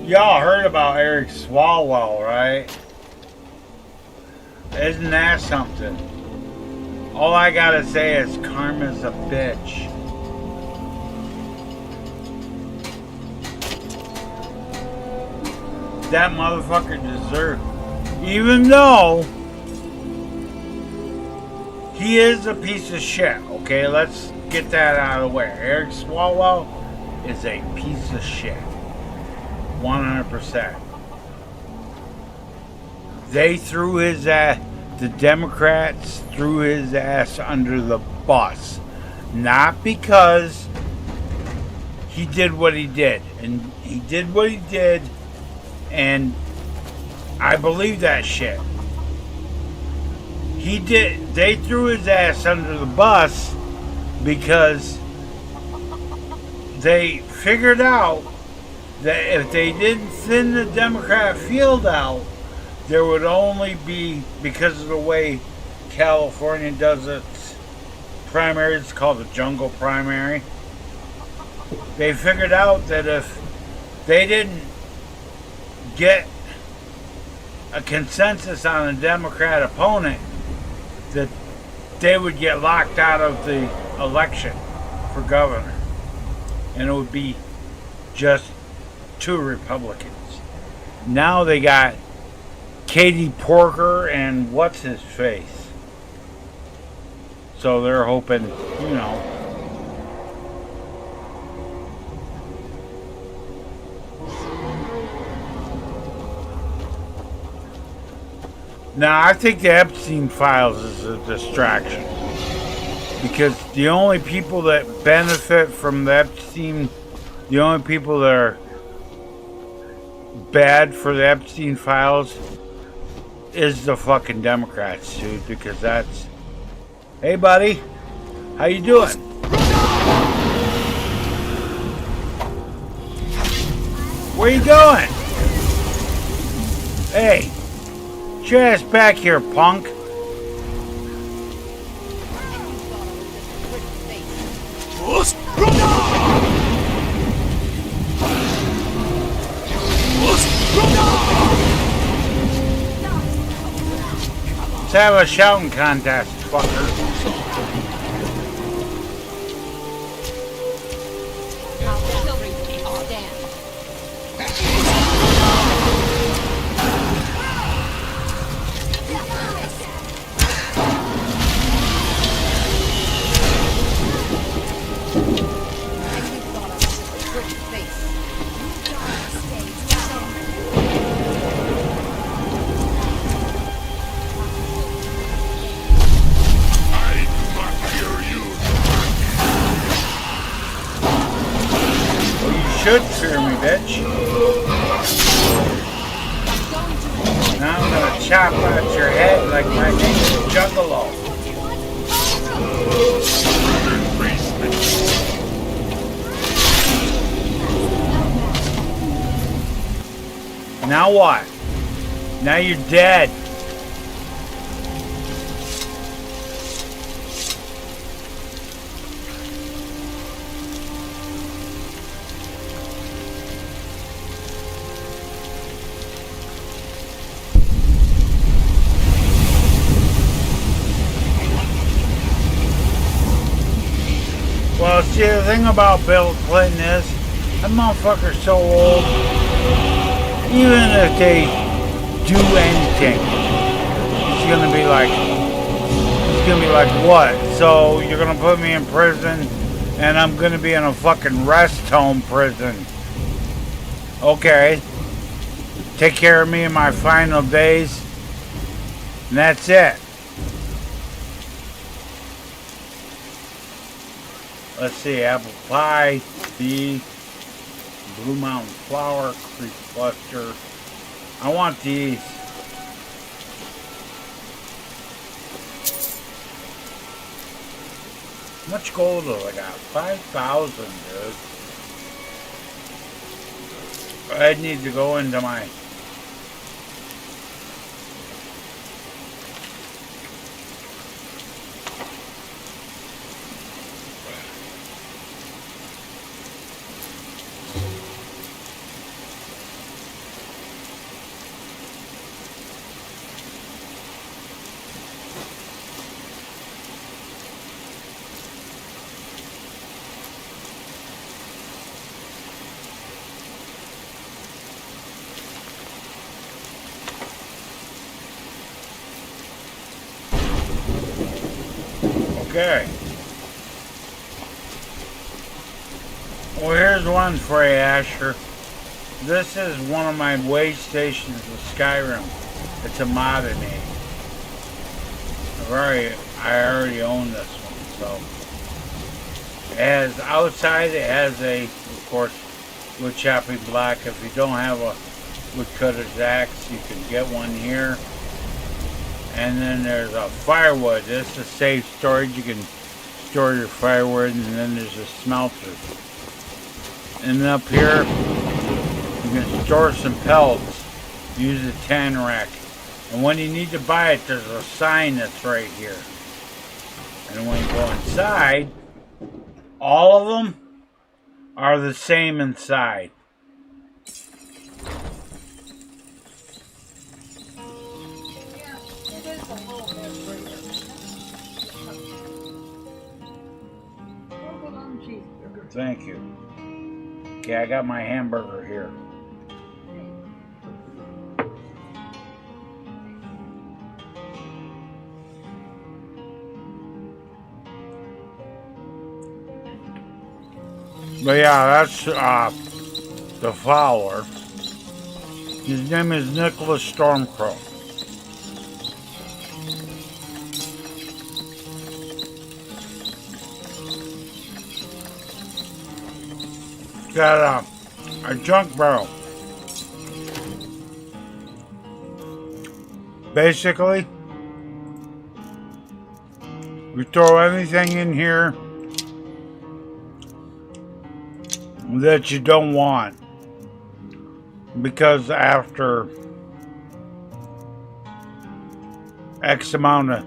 Y'all heard about Eric Swalwell, right? Isn't that something? All I gotta say is karma's a bitch. That motherfucker deserved, even though he is a piece of shit, okay? Let's get that out of the way. Eric Swalwell is a piece of shit. 100%. They threw his ass, the Democrats threw his ass under the bus. Not because he did what he did. And he did what he did, and I believe that shit. They threw his ass under the bus because they figured out that if they didn't thin the Democrat field out, there would only be, because of the way California does its primary, it's called the jungle primary. They figured out that if they didn't get a consensus on a Democrat opponent, that they would get locked out of the election for governor. And it would be just 2 Republicans. Now they got Katie Porker and what's his face. So they're hoping, you know. Now I think the Epstein files is a distraction. Because the only people that benefit from the Epstein, the only people that are bad for the Epstein files is the fucking Democrats, dude, because that's... Hey, buddy. How you doing? Where you going? Hey, get your ass back here, punk. Let's have a shouting contest, fucker. Should fear me, bitch. Now I'm gonna chop out your head like my name is Juggalo. Now what? Now you're dead. Well, see, the thing about Bill Clinton is, that motherfucker's so old, even if they do anything, he's gonna be like, what? So, you're gonna put me in prison, and I'm gonna be in a fucking rest home prison. Okay. Take care of me in my final days, and that's it. Let's see, apple pie, tea, Blue Mountain flower, creek cluster. I want these. How much gold do I got? 5,000, dude. I need to go into my... Okay. Well, here's one for you, Asher. This is one of my way stations of Skyrim. It's a mod I made. I already own this one, so. It has outside, it has a, of course, wood chopping block. If you don't have a wood cutter's axe, you can get one here. And then there's a firewood. This is safe storage. You can store your firewood, and then there's a smelter. And then up here, you can store some pellets. Use a tan rack. And when you need to buy it, there's a sign that's right here. And when you go inside, all of them are the same inside. Thank you. Okay, I got my hamburger here. But yeah, that's the follower. His name is Nicholas Stormcrow. Got a junk barrel. Basically, we throw anything in here that you don't want, because after X amount of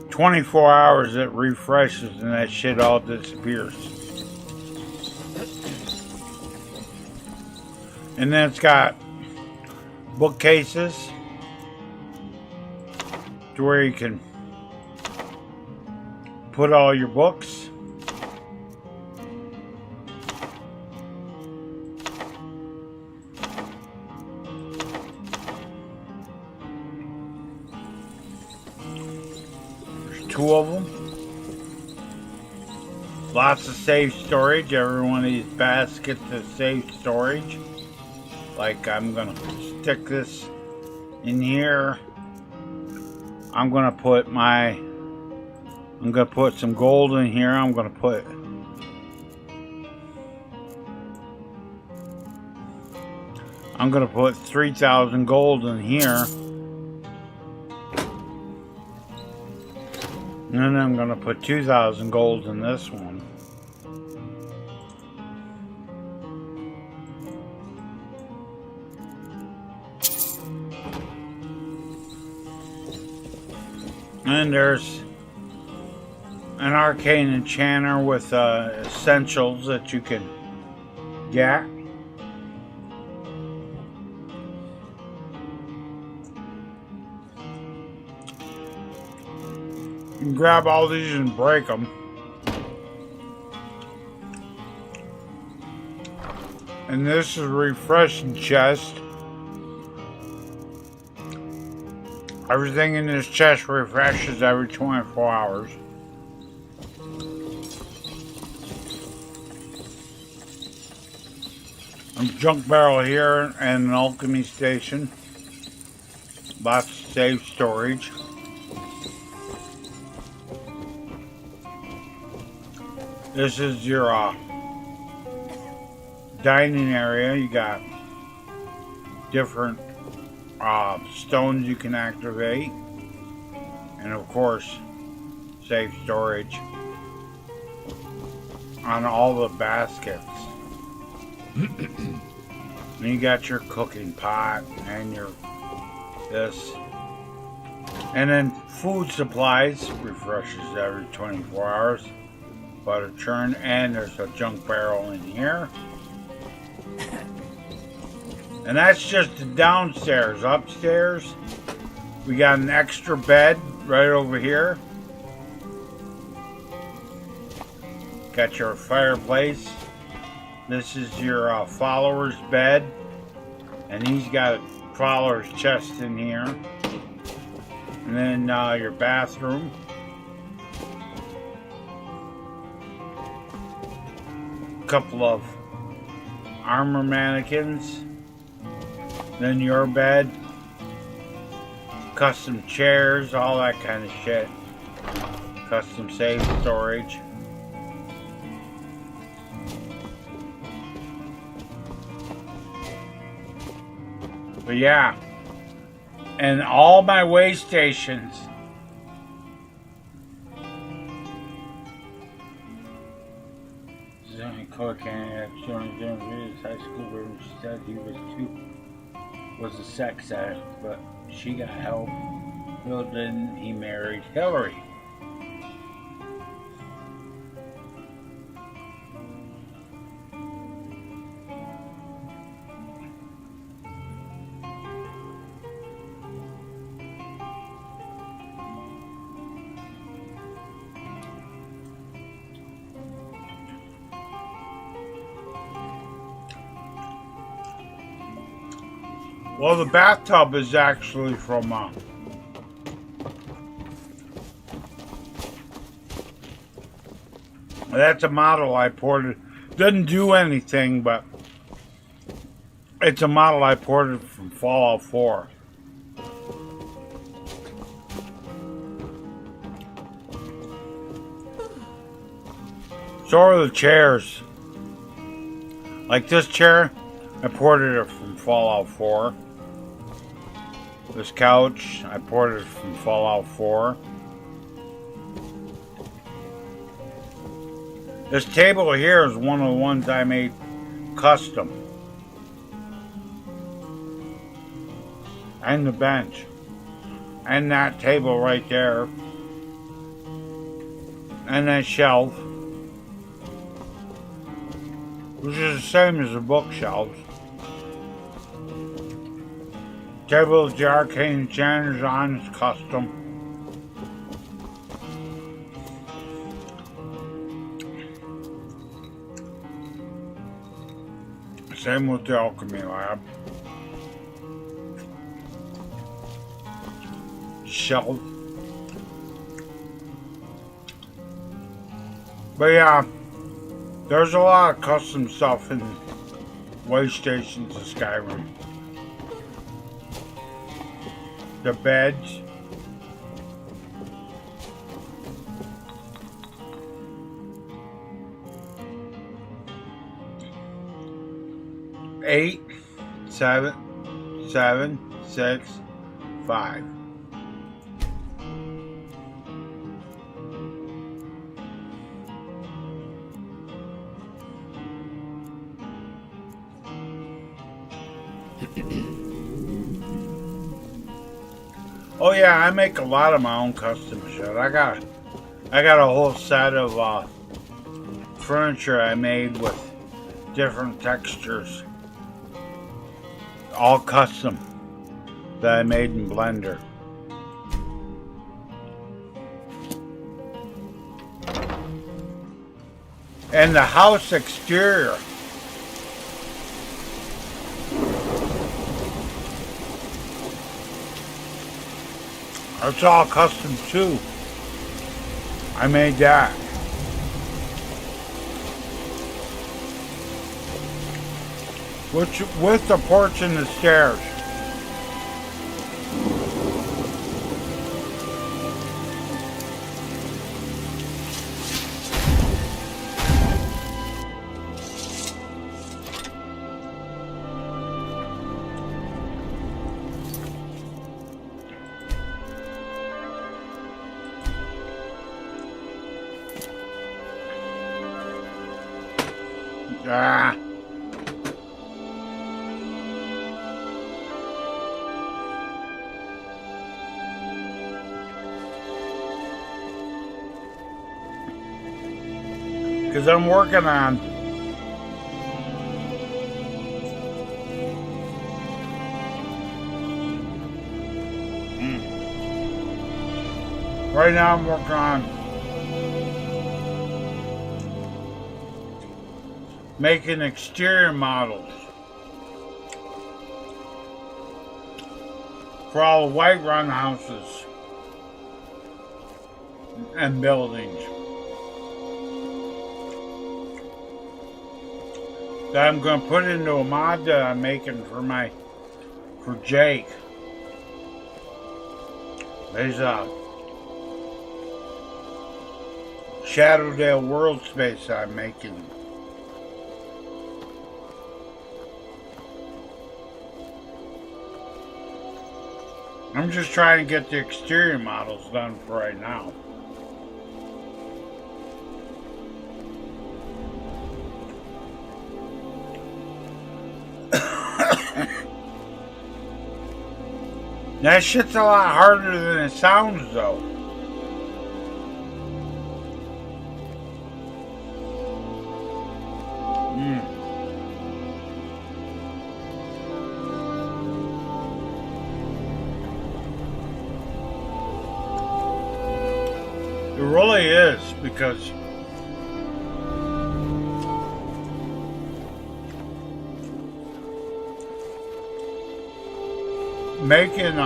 24 hours it refreshes and that shit all disappears. And then it's got bookcases to where you can put all your books. There's 2 of them. Lots of safe storage. Every one of these baskets is safe storage. Like, I'm gonna stick this in here. I'm gonna put some gold in here. I'm gonna put 3,000 gold in here. And then I'm gonna put 2,000 gold in this one. And there's an arcane enchanter with essentials that you can get. You can grab all these and break them. And this is a refreshing chest. Everything in this chest refreshes every 24 hours. A junk barrel here and an alchemy station. Lots of safe storage. This is your dining area. You got different stones you can activate, and of course safe storage on all the baskets. And you got your cooking pot and your this, and then food supplies refreshes every 24 hours. Butter churn, and there's a junk barrel in here. And that's just the downstairs. Upstairs, we got an extra bed right over here. Got your fireplace. This is your follower's bed. And he's got a follower's chest in here. And then your bathroom. A couple of armor mannequins. Then your bed, custom chairs, all that kind of shit. Custom safe storage. But yeah, and all my way stations. High school where she said he was a sex addict, but she got help. Bill didn't. He married Hillary. Well, the bathtub is actually from that's a model I ported. Doesn't do anything, but it's a model I ported from Fallout 4. So are the chairs. Like this chair, I ported it from Fallout 4. This couch, I ported from Fallout 4. This table here is one of the ones I made custom. And the bench. And that table right there. And that shelf. Which is the same as the bookshelves. Table of the Arcane Enchanter's on is custom. Same with the Alchemy Lab. Shelf. But yeah, there's a lot of custom stuff in way stations of Skyrim. The beds. Eight, 7, 7, 6, 5. Oh yeah, I make a lot of my own custom shit. I got a whole set of furniture I made with different textures. All custom that I made in Blender. And the house exterior. It's all custom too. I made that. With the porch and the stairs. Ah. Because I'm working on right now I'm working on making exterior models for all the Whiterun houses and buildings that I'm going to put into a mod that I'm making for Jake. There's a Shadowdale world space I'm making. I'm just trying to get the exterior models done for right now. That shit's a lot harder than it sounds though. It really is, because making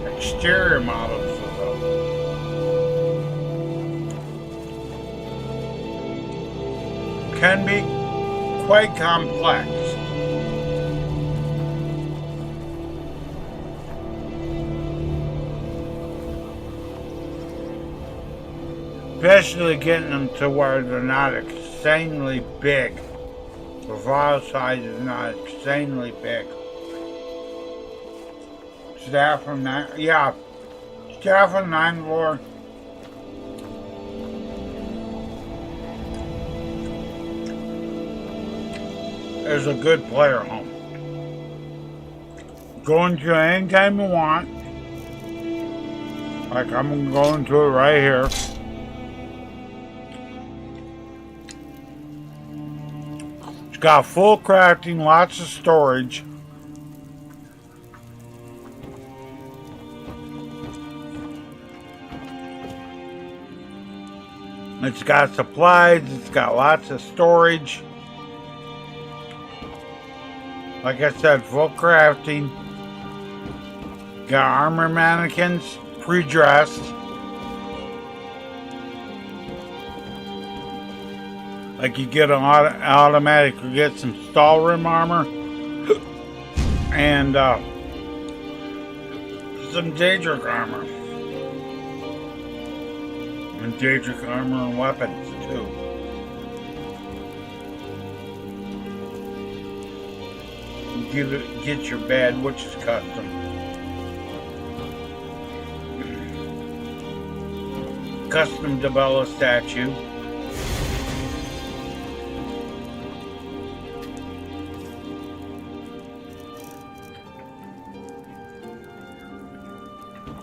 exterior models of them can be quite complex. Especially getting them to where they're not insanely big. The file size is not insanely big. Staff of Nine, yeah. Staff of Nine Lore. Is a good player home. Go into it anytime you want. Like I'm going to it right here. It's got full crafting, lots of storage. It's got supplies, it's got lots of storage. Like I said, full crafting. Got armor mannequins, pre-dressed. Like you get an automatic, you get some Stalrim armor. And some Daedric armor. And Daedric armor and weapons too. Get your bad witch's custom. Custom developed statue.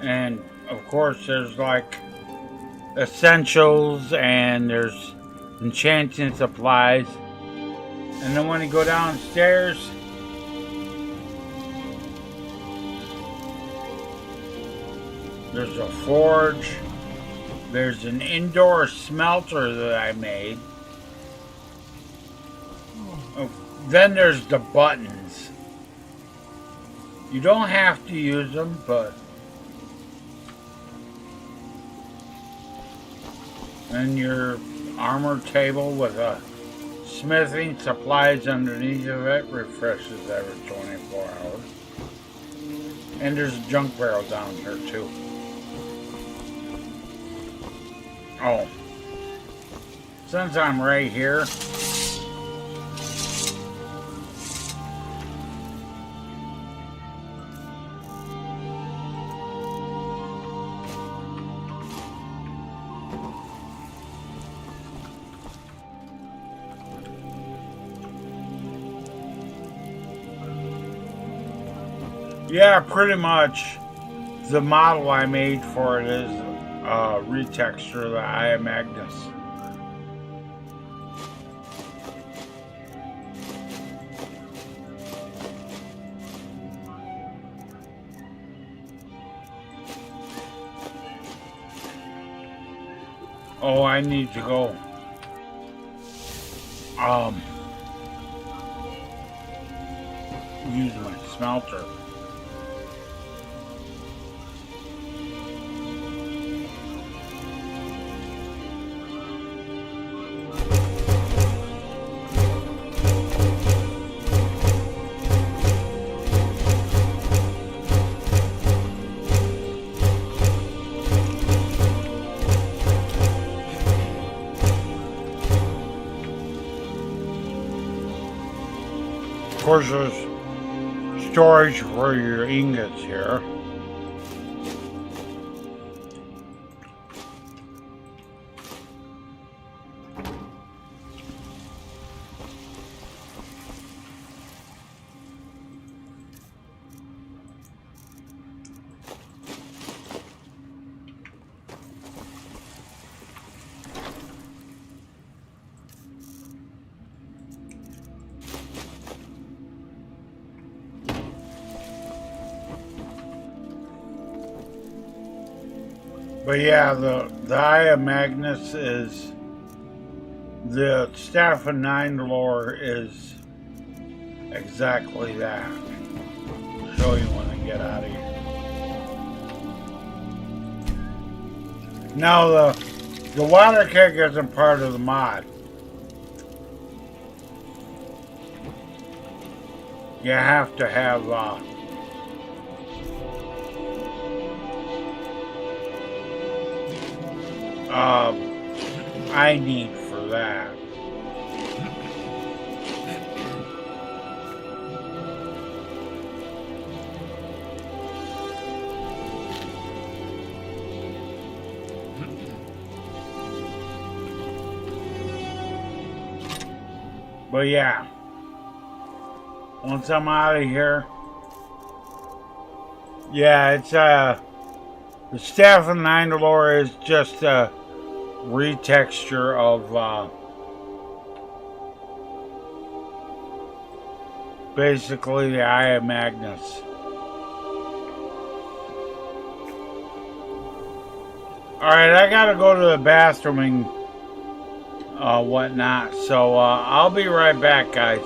And of course there's like essentials and there's enchanting supplies. And then when you go downstairs, there's a forge. There's an indoor smelter that I made. Oh, then there's the buttons. You don't have to use them, but... And your armor table with a smithing supplies underneath of it refreshes every 24 hours. And there's a junk barrel down here too. Oh, since I'm right here, yeah, pretty much the model I made for it is retexture of the Eye of Magnus. Oh, I need to go. Use my smelter. Of course, there's storage for your ingots here. But yeah, the Eye of Magnus is the Staff of Nine lore is exactly that. I'll show you when I get out of here. Now the water keg isn't part of the mod. You have to have I need for that. But yeah, once I'm out of here, yeah, it's the Staff of Nindalore is just a retexture of basically the Eye of Magnus. Alright, I gotta go to the bathroom and whatnot, so I'll be right back, guys.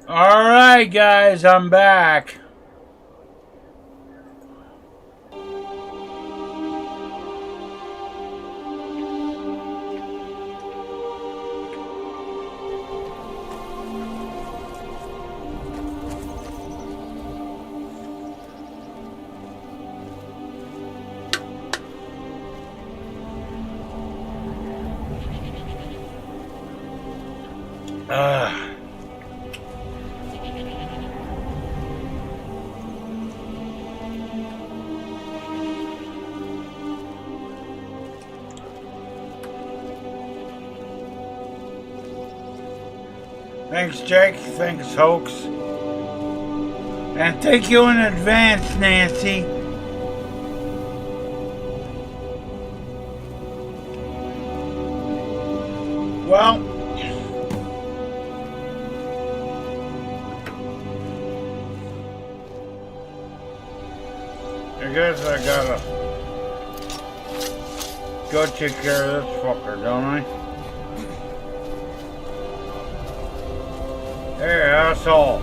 Alright, guys, I'm back. Thanks, Jake. Thanks, Hoax. And thank you in advance, Nancy. Well, I guess I gotta go take care of this fucker, don't I? Hey, asshole.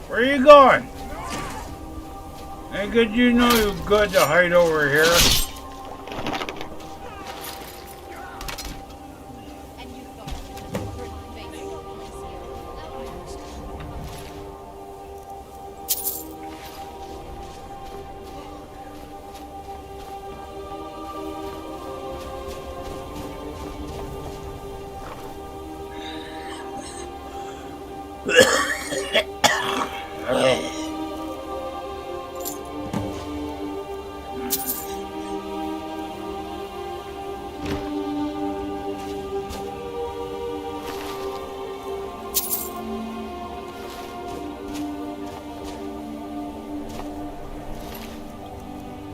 Where are you going? Hey, good, you know you're good to hide over here.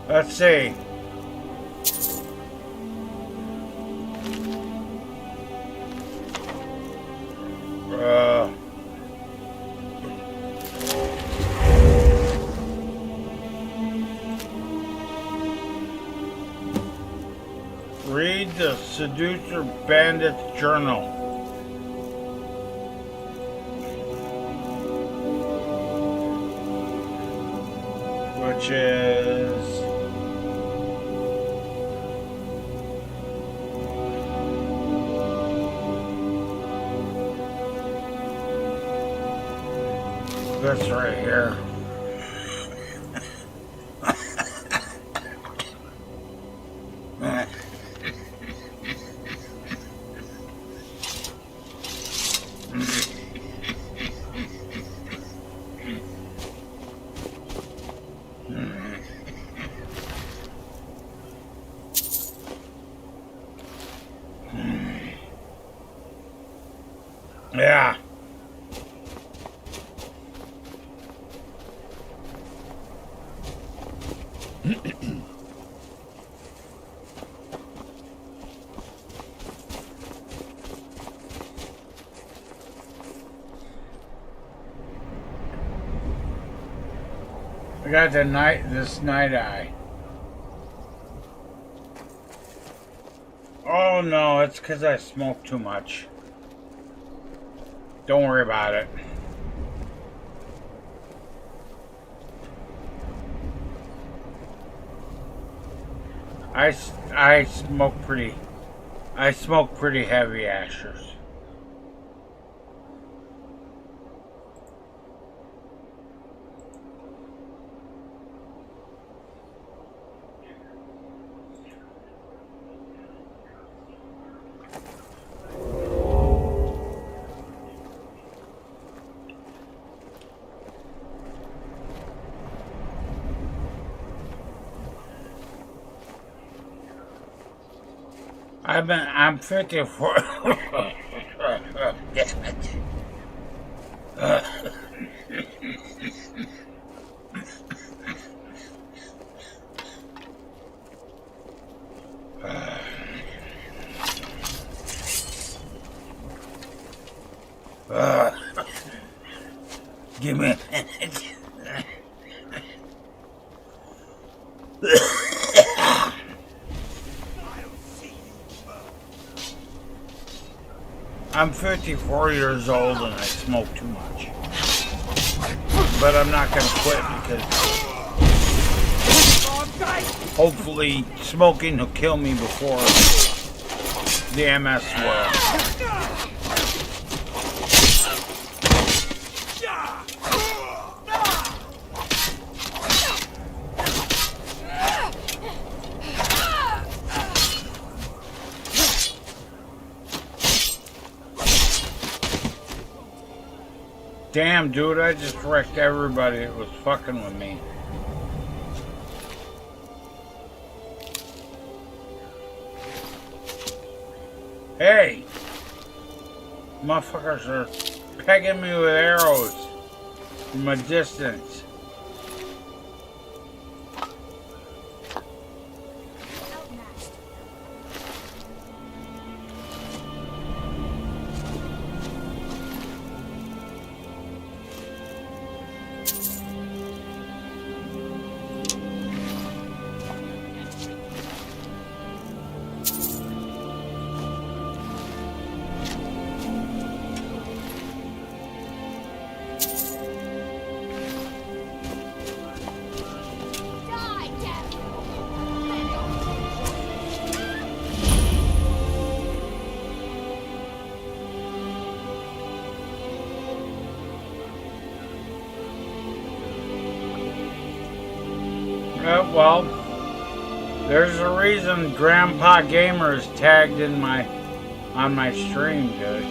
Let's see. Read the Seducer Bandit's journal. Which is... this right here. Yeah. I got this night eye. Oh no, it's because I smoke too much. Don't worry about it. I smoke pretty heavy ashers. I'm 54. Damn it. Give me a minute. I'm 54 years old and I smoke too much. But I'm not gonna quit because hopefully smoking will kill me before the MS will. Damn, dude, I just wrecked everybody that was fucking with me. Hey! Motherfuckers are pegging me with arrows from a distance. Well, there's a reason Grandpa Gamer is tagged in on my stream, dude.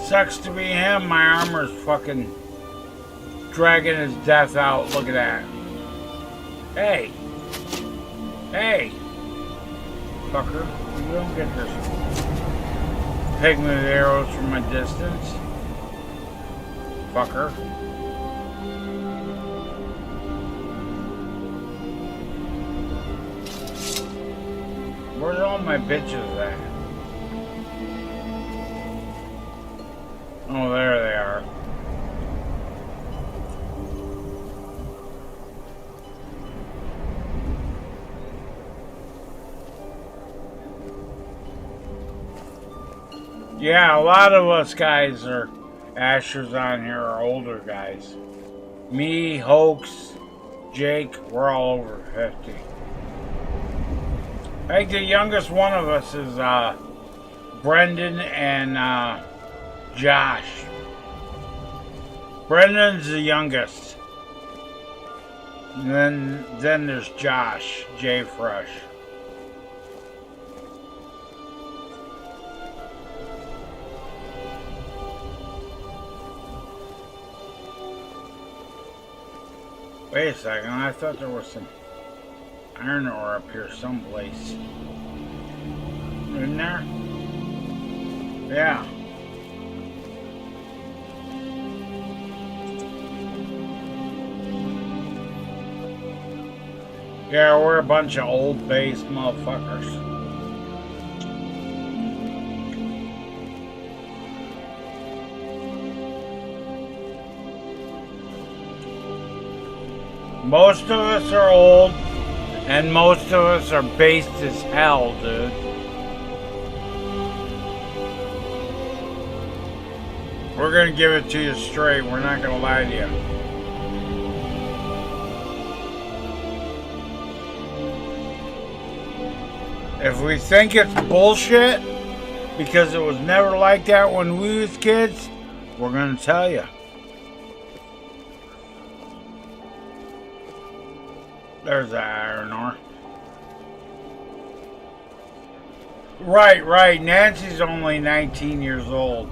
Sucks to be him. My armor's fucking dragging his death out. Look at that. Hey. Hey. Fucker. You don't get this. Peg me with arrows from a distance. Fucker. Where's all my bitches at? Oh, there they are. Yeah, a lot of us guys are Ashers on here are older guys. Me, Hoax, Jake, we're all over 50. I think the youngest one of us is Brendan and Josh. Brendan's the youngest. And then there's Josh, J Fresh. Wait a second, I thought there was some iron ore up here someplace. Isn't there? Yeah. Yeah, we're a bunch of old base motherfuckers. Most of us are old, and most of us are based as hell, dude. We're gonna give it to you straight, we're not gonna lie to you. If we think it's bullshit, because it was never like that when we was kids, we're gonna tell you. There's the iron ore. Right. Nancy's only 19 years old.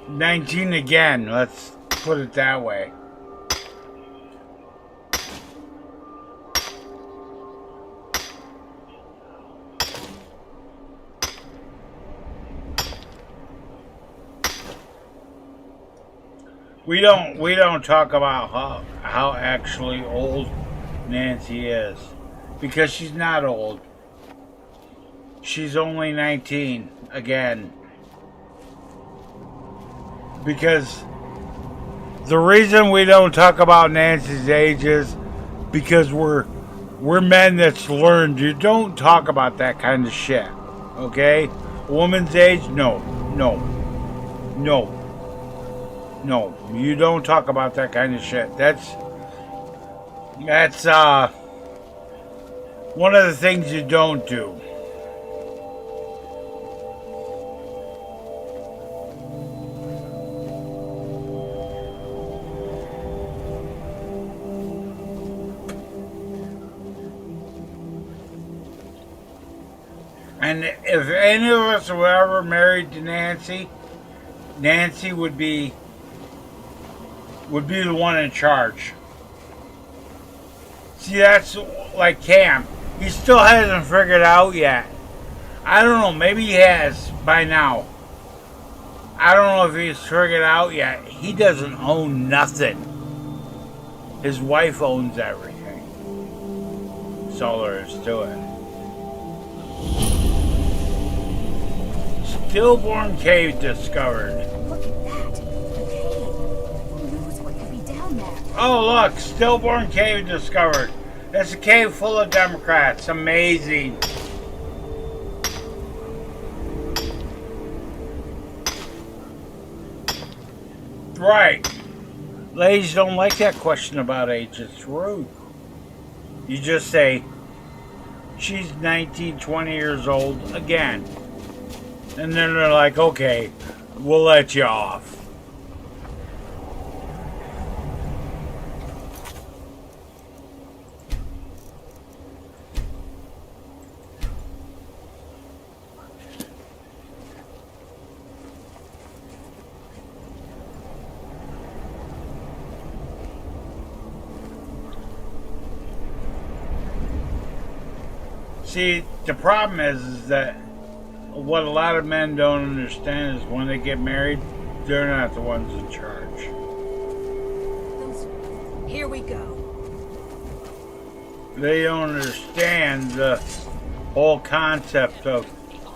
"19 again, let's put it that way. We don't talk about how actually old Nancy is, because she's not old. She's only 19 again. Because the reason we don't talk about Nancy's age is because we're men that's learned you don't talk about that kind of shit. Okay? A woman's age? No. You don't talk about that kind of shit. That's one of the things you don't do. And if any of us were ever married to Nancy, Nancy would be the one in charge. See, that's like Cam. He still hasn't figured out yet. I don't know, maybe he has by now. I don't know if he's figured out yet. He doesn't own nothing. His wife owns everything. That's all there is to it. Stillborn cave discovered. Look at that. A cave. Who knows what could be down there? Oh, look. Stillborn cave discovered. It's a cave full of Democrats. Amazing. Right. Ladies don't like that question about age. It's rude. You just say, she's 19, 20 years old again. And then they're like, okay, we'll let you off. See, the problem is that what a lot of men don't understand is when they get married, they're not the ones in charge. Here we go. They don't understand the whole concept of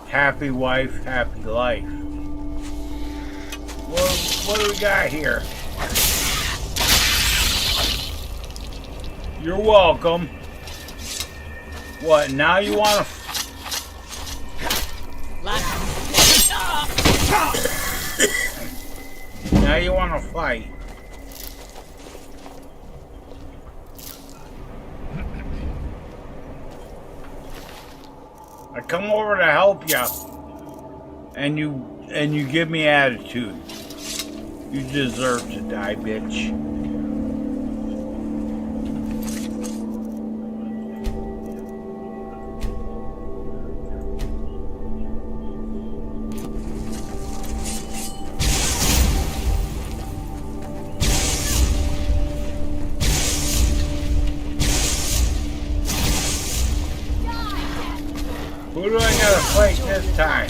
happy wife, happy life. Well, what do we got here? You're welcome. What, now you want to... Now you want to fight. I come over to help you, and you give me attitude. You deserve to die, bitch. Who do I gotta fight this time?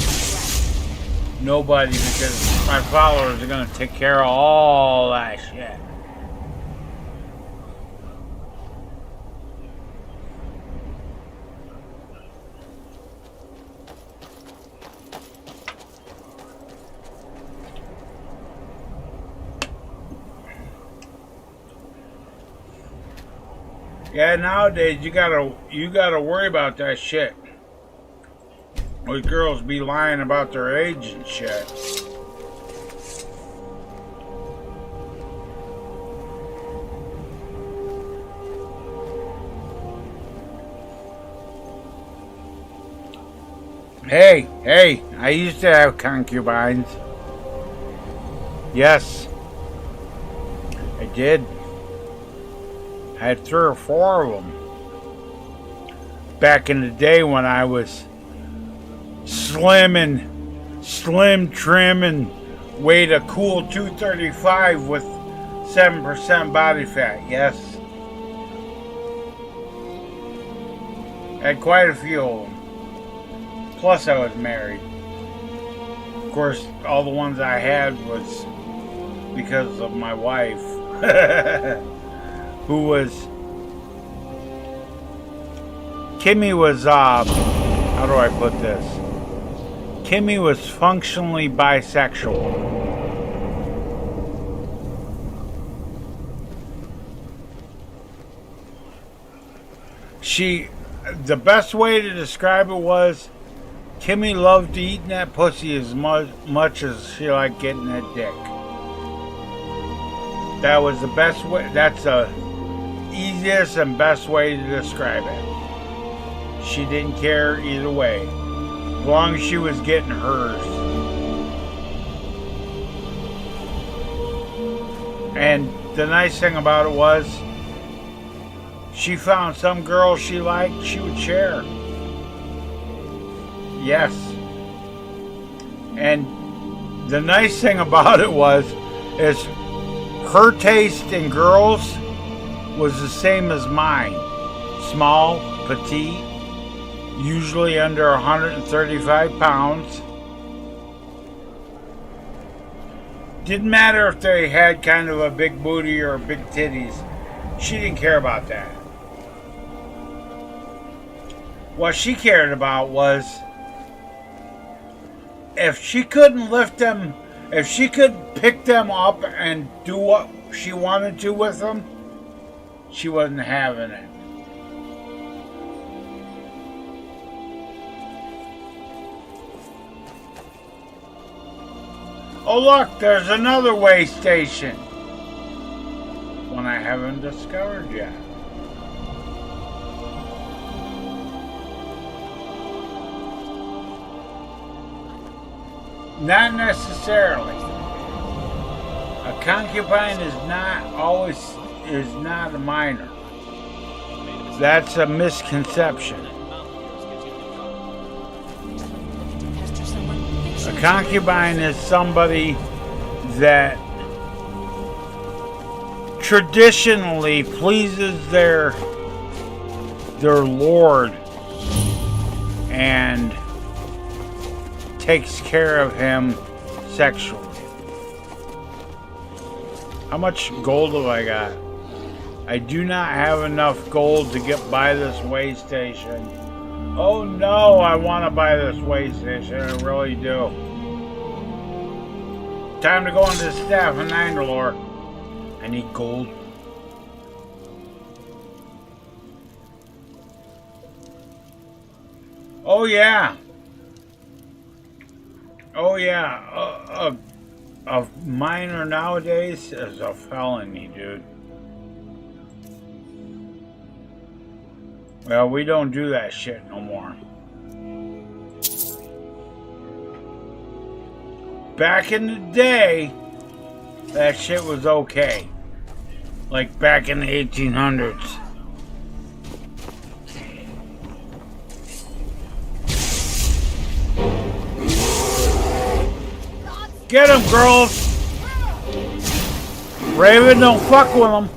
Nobody, because my followers are gonna take care of all that shit. Yeah, nowadays you gotta worry about that shit. Those girls be lying about their age and shit. Hey, I used to have concubines. Yes, I did. I had 3 or 4 of them. Back in the day when I was slim, trim, and weighed a cool 235 with 7% body fat. Yes. Had quite a few of them. Plus I was married. Of course, all the ones I had was because of my wife. Who was... Kimmy was, how do I put this? Kimmy was functionally bisexual. The best way to describe it was, Kimmy loved eating that pussy as much as she liked getting that dick. That was the best way, that's the easiest and best way to describe it. She didn't care either way, as long as she was getting hers. And the nice thing about it was, she found some girl she liked, she would share. Yes. And the nice thing about it is her taste in girls was the same as mine. Small, petite, usually under 135 pounds. Didn't matter if they had kind of a big booty or big titties. She didn't care about that. What she cared about was, if she couldn't lift them, if she could pick them up and do what she wanted to with them, she wasn't having it. Oh look, there's another way station. One I haven't discovered yet. Not necessarily. A concubine is not a minor. That's a misconception. A concubine is somebody that traditionally pleases their lord and takes care of him sexually. How much gold have I got? I do not have enough gold to get by this way station. Oh no, I want to buy this way station. I really do. Time to go into the staff in Mandalore. I need gold. Oh yeah. Oh yeah. A minor nowadays is a felony, dude. Well, we don't do that shit no more. Back in the day, that shit was okay. Like back in the 1800s. Get him, girls! Raven, don't fuck with him.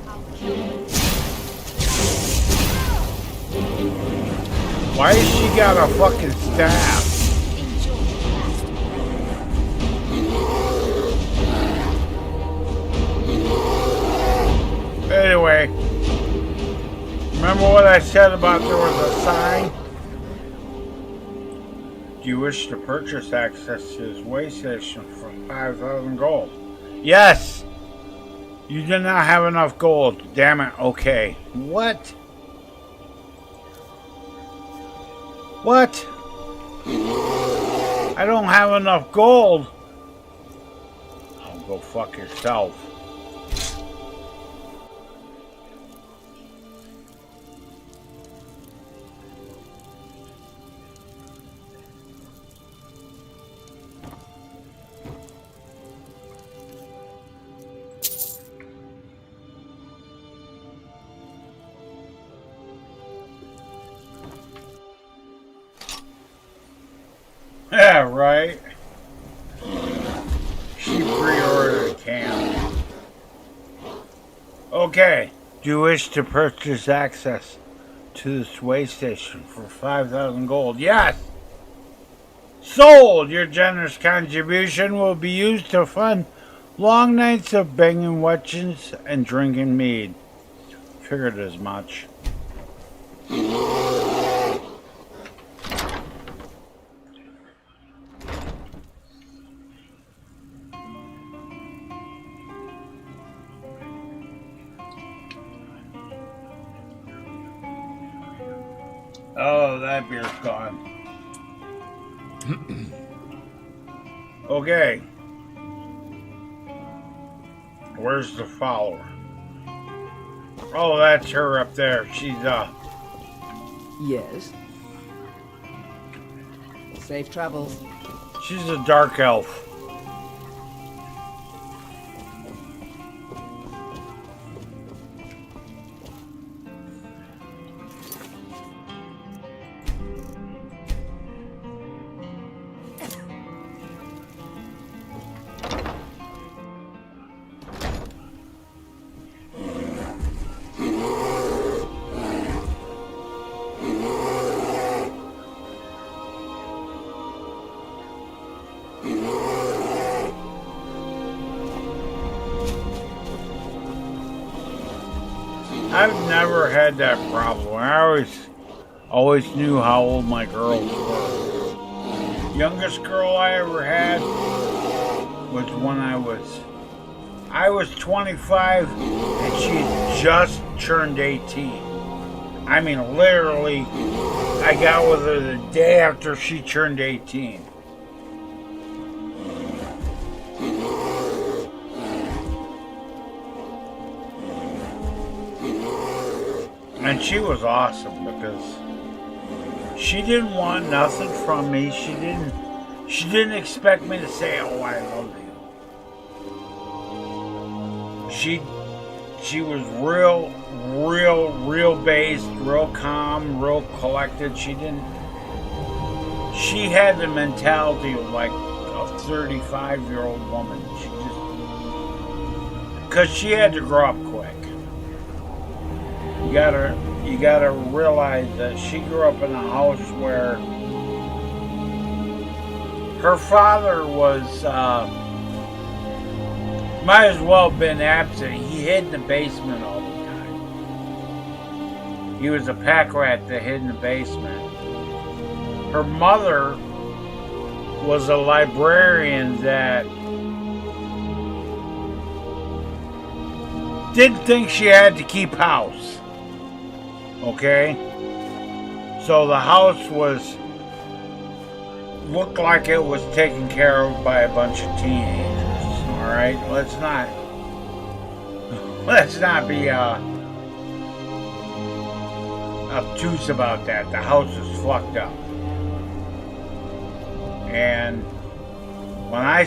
Why has she got a fucking staff? Anyway, remember what I said about there was a sign? Do you wish to purchase access to this way station for 5,000 gold? Yes! You did not have enough gold. Damn it, okay. What? What? I don't have enough gold. Oh, go fuck yourself. Yeah, right. She pre-ordered a cam. Okay. Do you wish to purchase access to this way station for 5,000 gold? Yes! Sold! Your generous contribution will be used to fund long nights of banging wetchins and drinking mead. Figured as much. Oh, that beer's gone. Okay. Where's the follower? Oh, that's her up there. She's, Yes. Safe travels. she's a dark elf. I've never had that problem. I always knew how old my girls were. Youngest girl I ever had was when I was 25 and she had just turned 18. I mean, literally, I got with her the day after she turned 18. And she was awesome because she didn't want nothing from me. She didn't expect me to say, "Oh, I love you." She was real based, real calm, real collected. She had the mentality of like a 35-year-old woman. Because she had to grow up quick. You gotta realize that she grew up in a house where her father was might as well have been absent. He hid in the basement all the time. He was a pack rat that hid in the basement. Her mother was a librarian that didn't think she had to keep house. Okay? So the house looked like it was taken care of by a bunch of teenagers. Alright? Let's not be obtuse about that. The house is fucked up. And when I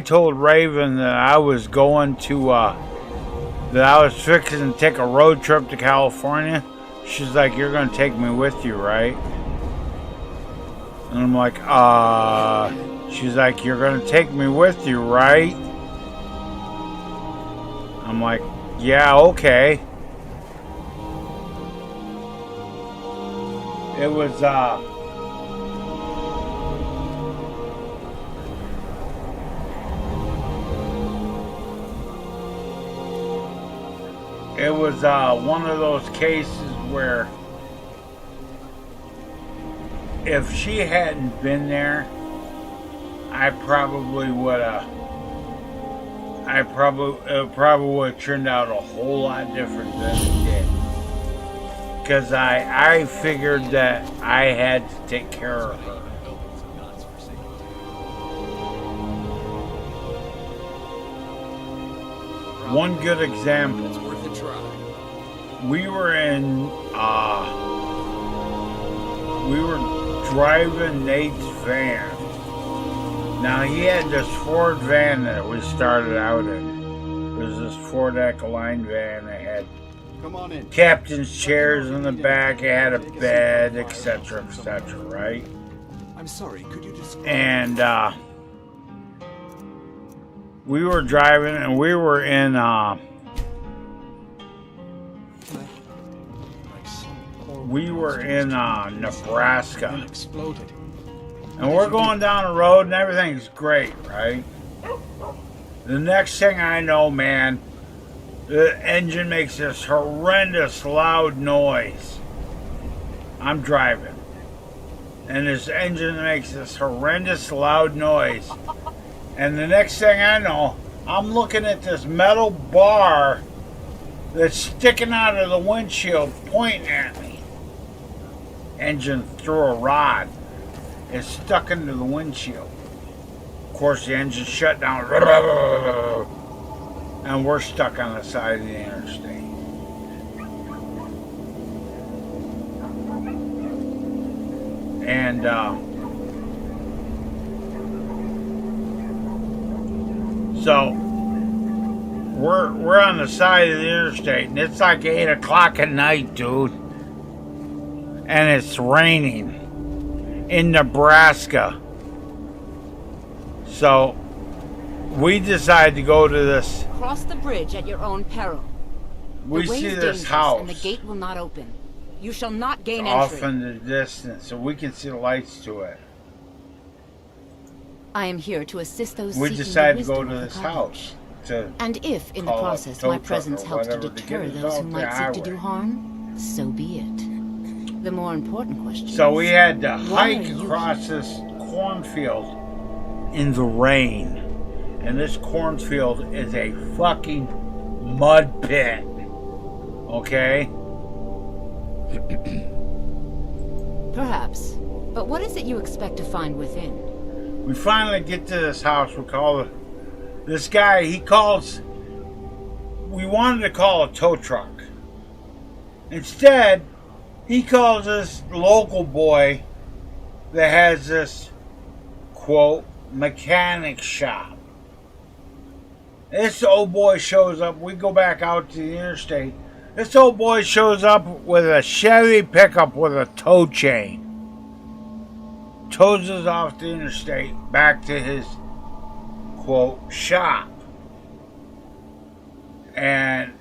told Raven that I was going to that I was fixing to take a road trip to California, she's like, "You're gonna take me with you, right?" And I'm like, she's like, "You're gonna take me with you, right?" I'm like, "Yeah, okay." It was one of those cases where if she hadn't been there, it probably would have turned out a whole lot different than it did. Because I figured that I had to take care of her. One good example. It's worth a try. We were driving Nate's van. Now he had this Ford van that we started out in. It was this Ford Ecoline van that had Come on in. Captain's chairs in the back. It had a bed, etc., etc., right? I'm sorry, could you describe... And we were driving, and we were in Nebraska. Exploded. And we're going down the road, and everything's great, right? The next thing I know, man, the engine makes this horrendous loud noise. I'm driving. And this engine makes this horrendous loud noise. And the next thing I know, I'm looking at this metal bar that's sticking out of the windshield pointing at me. Engine through a rod. It's stuck into the windshield. Of course, the engine shut down. And we're stuck on the side of the interstate. And so we're on the side of the interstate, and it's like 8 o'clock at night, dude. And it's raining in Nebraska. So we decide to go to this. Cross the bridge at your own peril. We The way see is this dangerous, house and the gate will not open. You shall not gain off entry. in the distance, so we can see the lights to it. I am here to assist those We seeking decide the to go wisdom to of the this college. house to And if, in the call a process, tow my truck presence or helps to whatever to deter get us those off who the might seek to do highway. harm, so be it. The more important question So we is, had to why hike are you across here? this cornfield in the rain. And this cornfield is a fucking mud pit. Okay? Perhaps. But what is it you expect to find within? We finally get to this house. We call this guy, he calls, we wanted to call a tow truck. Instead, he calls this local boy that has this, quote, mechanic shop. This old boy shows up. We go back out to the interstate. This old boy shows up with a Chevy pickup with a tow chain. Tows us off the interstate back to his, quote, shop. And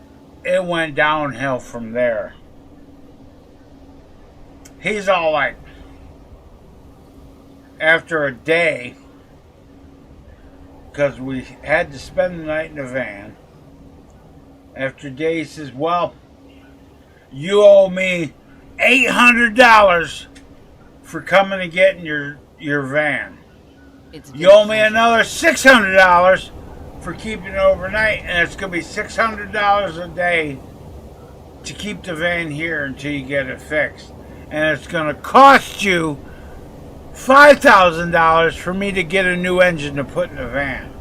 it went downhill from there. He's all like, after a day, because we had to spend the night in the van, after a day he says, well, you owe me $800 for coming and getting your van. You owe me another $600 for keeping it overnight, and it's going to be $600 a day to keep the van here until you get it fixed. And it's going to cost you $5,000 for me to get a new engine to put in the van.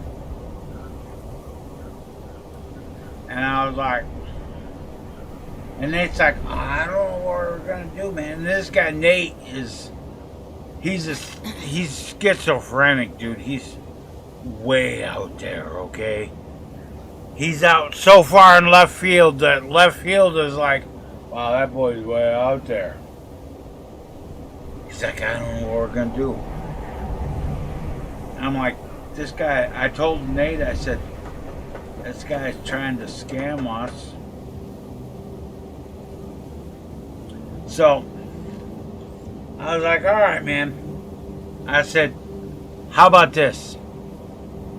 And I was like, and Nate's like, I don't know what we're going to do, man. And this guy, Nate, he's schizophrenic, dude. He's way out there, okay? He's out so far in left field that left field is like, wow, that boy's way out there. He's like, I don't know what we're going to do. I'm like, this guy, I told Nate, I said, this guy's trying to scam us. So, I was like, all right, man. I said, how about this?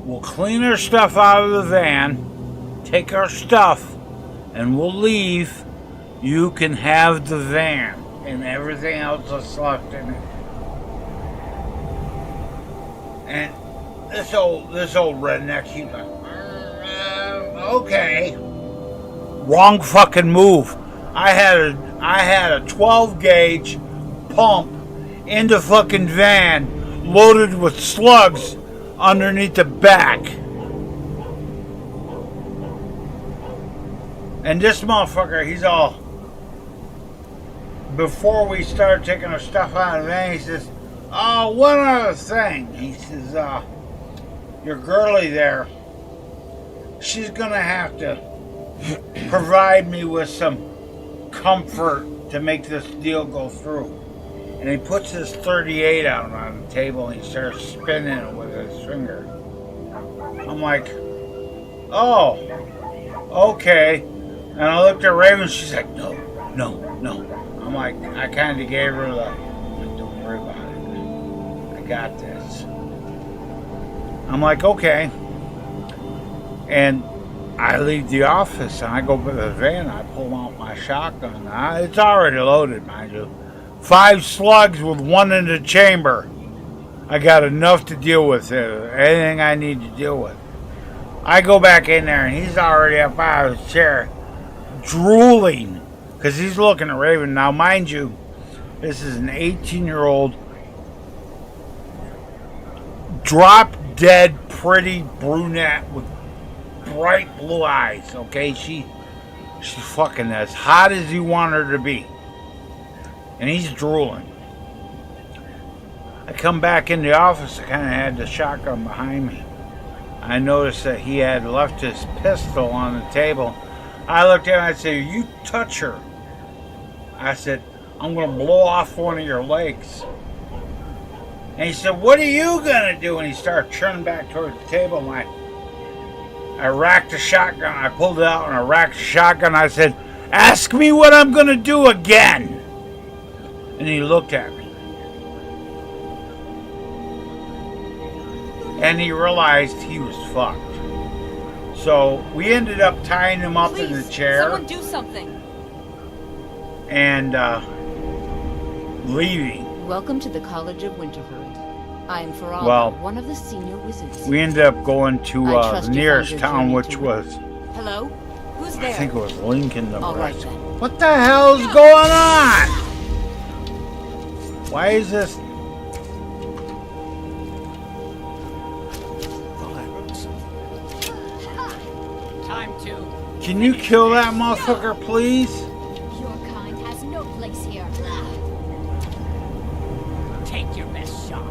We'll clean our stuff out of the van, take our stuff, and we'll leave. You can have the van and everything else that's left in it. And this old redneck, he's like, okay. Wrong fucking move. I had a 12 gauge pump in the fucking van loaded with slugs underneath the back. And this motherfucker, he's all, before we start taking our stuff out of the van, he says, oh, one other thing. He says, your girlie there, she's gonna have to provide me with some comfort to make this deal go through. And he puts his 38 out on the table and he starts spinning it with his finger. I'm like, oh, okay. And I looked at Raven, she's like, no. I'm like, I kind of gave her the, don't worry about it. I got this. I'm like, okay. And I leave the office and I go to the van. I pull out my shotgun. It's already loaded, mind you. 5 slugs with 1 in the chamber. I got enough to deal with anything I need to deal with. I go back in there and he's already up out of his chair, drooling, because he's looking at Raven. Now, mind you, this is an 18-year-old, drop-dead, pretty brunette with bright blue eyes, okay? She's fucking as hot as you want her to be. And he's drooling. I come back in the office, I kind of had the shotgun behind me. I noticed that he had left his pistol on the table. I looked at him and I said, you touch her. I said, I'm going to blow off one of your legs. And he said, what are you going to do? And he started turning back towards the table. And I racked the shotgun. I pulled it out and I racked the shotgun. I said, ask me what I'm going to do again. And he looked at me. And he realized he was fucked. So we ended up tying him up in the chair. Someone do something. And leaving. Welcome to the College of Winterford. I am Farala, one of the senior wizards. We ended up going to the nearest town, which was... Hello? Who's there? I think it was Lincoln, Nebraska. All right, then. What the hell's going on? Why is this... Time to... Can you kill that motherfucker, please? Your kind has no place here. Take your best shot.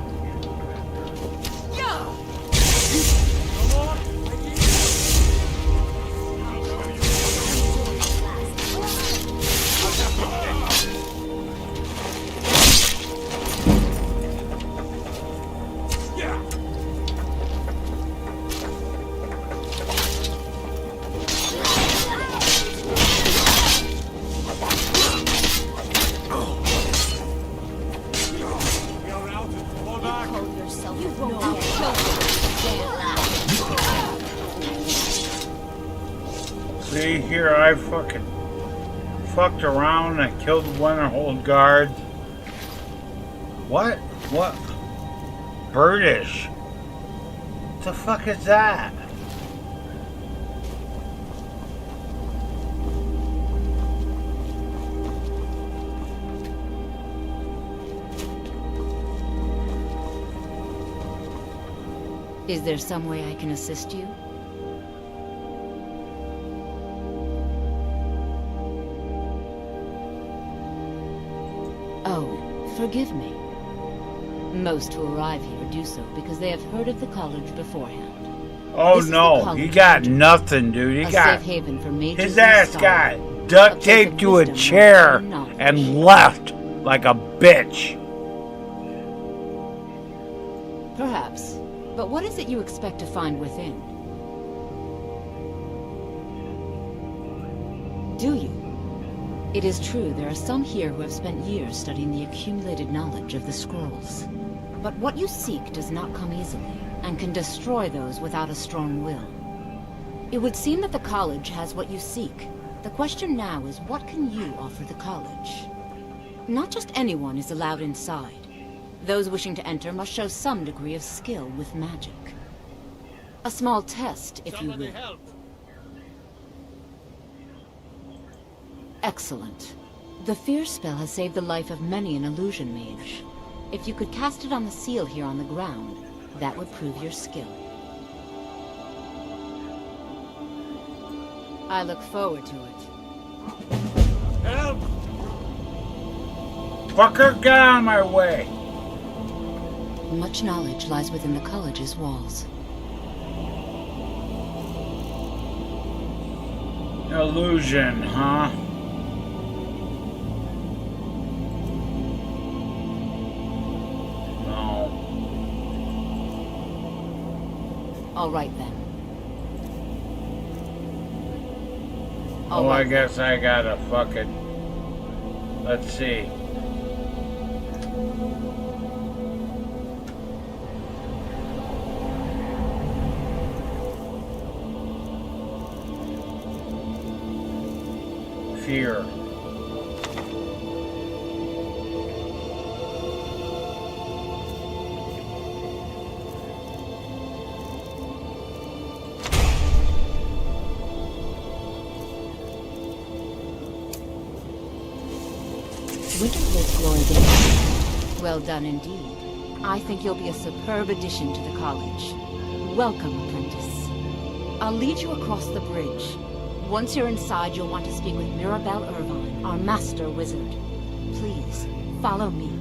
See, here I fucking fucked around and killed the Winterhold guard. What? What? Birdish? What the fuck is that? Is there some way I can assist you? Oh, forgive me. Most who arrive here do so because they have heard of the college beforehand. Oh no, he got nothing, dude. He got safe haven for mages his ass got duct taped to a chair and left like a bitch. Perhaps. But what is it you expect to find within? Do you? It is true there are some here who have spent years studying the accumulated knowledge of the scrolls. But what you seek does not come easily, and can destroy those without a strong will. It would seem that the college has what you seek. The question now is, what can you offer the college? Not just anyone is allowed inside. Those wishing to enter must show some degree of skill with magic. A small test, if you will. Help. Excellent. The fear spell has saved the life of many an illusion mage. If you could cast it on the seal here on the ground, that would prove your skill. I look forward to it. Help! Fucker, get out of my way! Much knowledge lies within the college's walls. Illusion, huh? No. All right then. Oh, I guess I gotta fucking... Let's see. Fear. Winter's glory days. Well done indeed. I think you'll be a superb addition to the college. Welcome, apprentice. I'll lead you across the bridge. Once you're inside, you'll want to speak with Mirabelle Irvine, our master wizard. Please, follow me.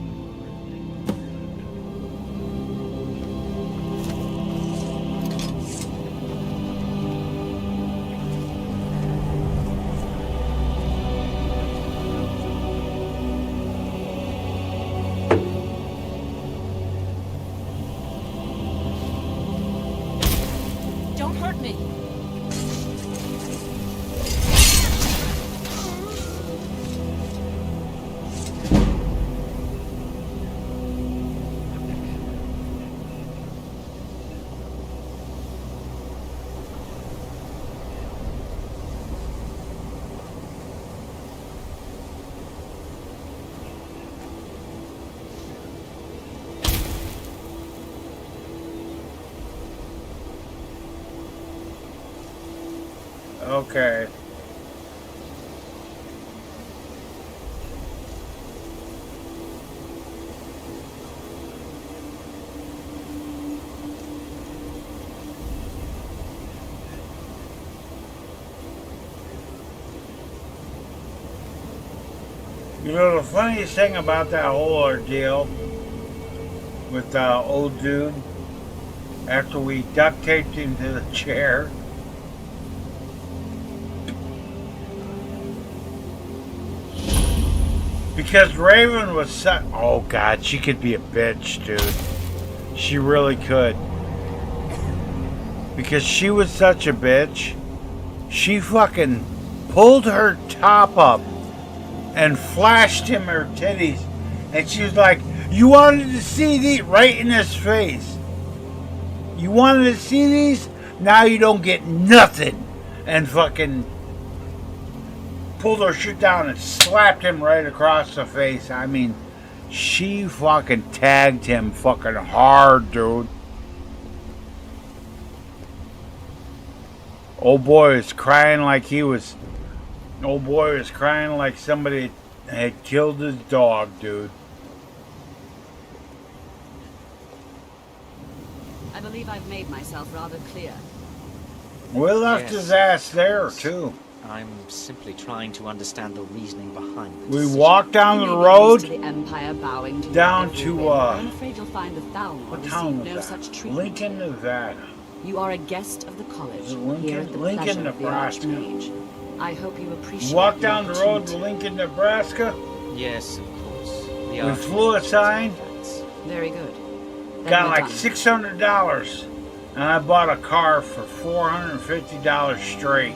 Don't hurt me! Okay. You know, the funniest thing about that whole ordeal with the old dude, after we duct taped him to the chair, because Raven was such... Oh, God, she could be a bitch, dude. She really could. Because she was such a bitch, she fucking pulled her top up and flashed him her titties. And she was like, you wanted to see these? Right in his face. You wanted to see these? Now you don't get nothing. And fucking pulled her shit down and slapped him right across the face. I mean, she fucking tagged him fucking hard, dude. Old boy was crying like he was... Old boy was crying like somebody had killed his dog, dude. I believe I've made myself rather clear. We left his ass there, too. I'm simply trying to understand the reasoning behind this. We walked down the road down to, I'm afraid you'll find the Thalmor what town was no that? such treatment. Lincoln, Nevada. You are a guest of the college, here at the Lincoln, pleasure of the Nebraska. Archmage. I hope you appreciate Walked the down the road to opportunity. Lincoln, Nebraska. Yes, of course. We flew a sign. Very good. Then Got we're like done. $600. And I bought a car for $450 straight.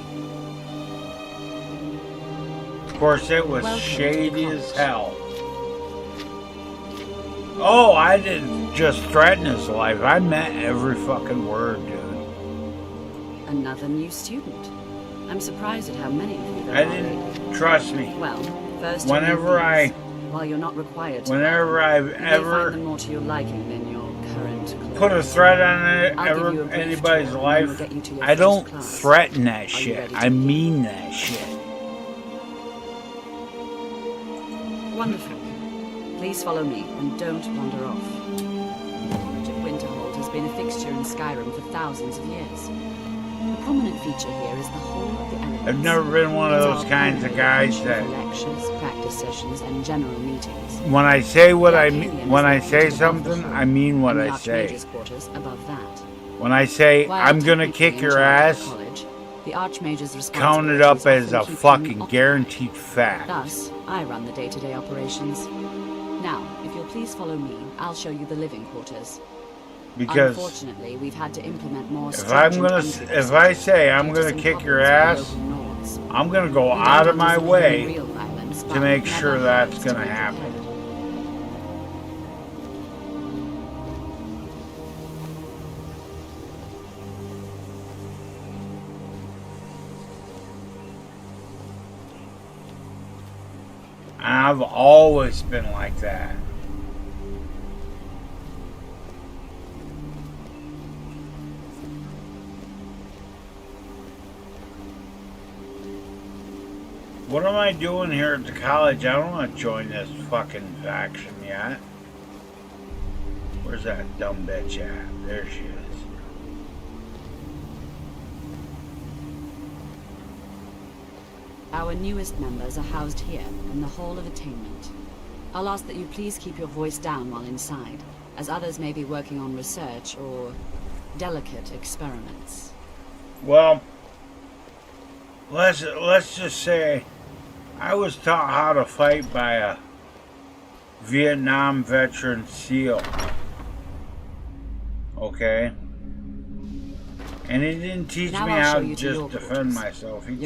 Of course, it was Welcome to shady the as hell. Oh, I didn't just threaten his life. I meant every fucking word, dude. Another new student. I'm surprised at how many of you there I are. didn't, trust me. Well, first Whenever I... while you're not required to, Whenever I've you may ever find them more to your liking than your current put a threat on I'll give you a brief anybody's tour, and then life, we'll get you to your I first don't class. threaten that Are you shit. ready to I mean that shit. Wonderful. Please follow me and don't wander off. The College of Winterhold has been a fixture in Skyrim for thousands of years. The prominent feature here is the Hall of the Elements. I've never been one of It's those our kinds of primary guys location that for lectures, practice sessions, and general meetings. when I say what I mean, Arcadian when is I located say above the something, hall, I mean what and the I say. Archmage's quarters above that. When I say While I'm gonna technically kick in your charge of ass, the college, The Archmage's responsibility counted up is as a often keeping fucking them guaranteed fact. Thus, I run the day-to-day operations. Now, if you'll please follow me, I'll show you the living quarters. Because unfortunately, we've had to implement more if I say I'm gonna kick your ass, I'm gonna go out of my way to make sure that's gonna happen. I've always been like that. What am I doing here at the college? I don't want to join this fucking faction yet. Where's that dumb bitch at? There she is. Our newest members are housed here, in the Hall of Attainment. I'll ask that you please keep your voice down while inside, as others may be working on research or delicate experiments. Well, let's just say I was taught how to fight by a Vietnam veteran SEAL. Okay? And he didn't teach me how to just defend myself. He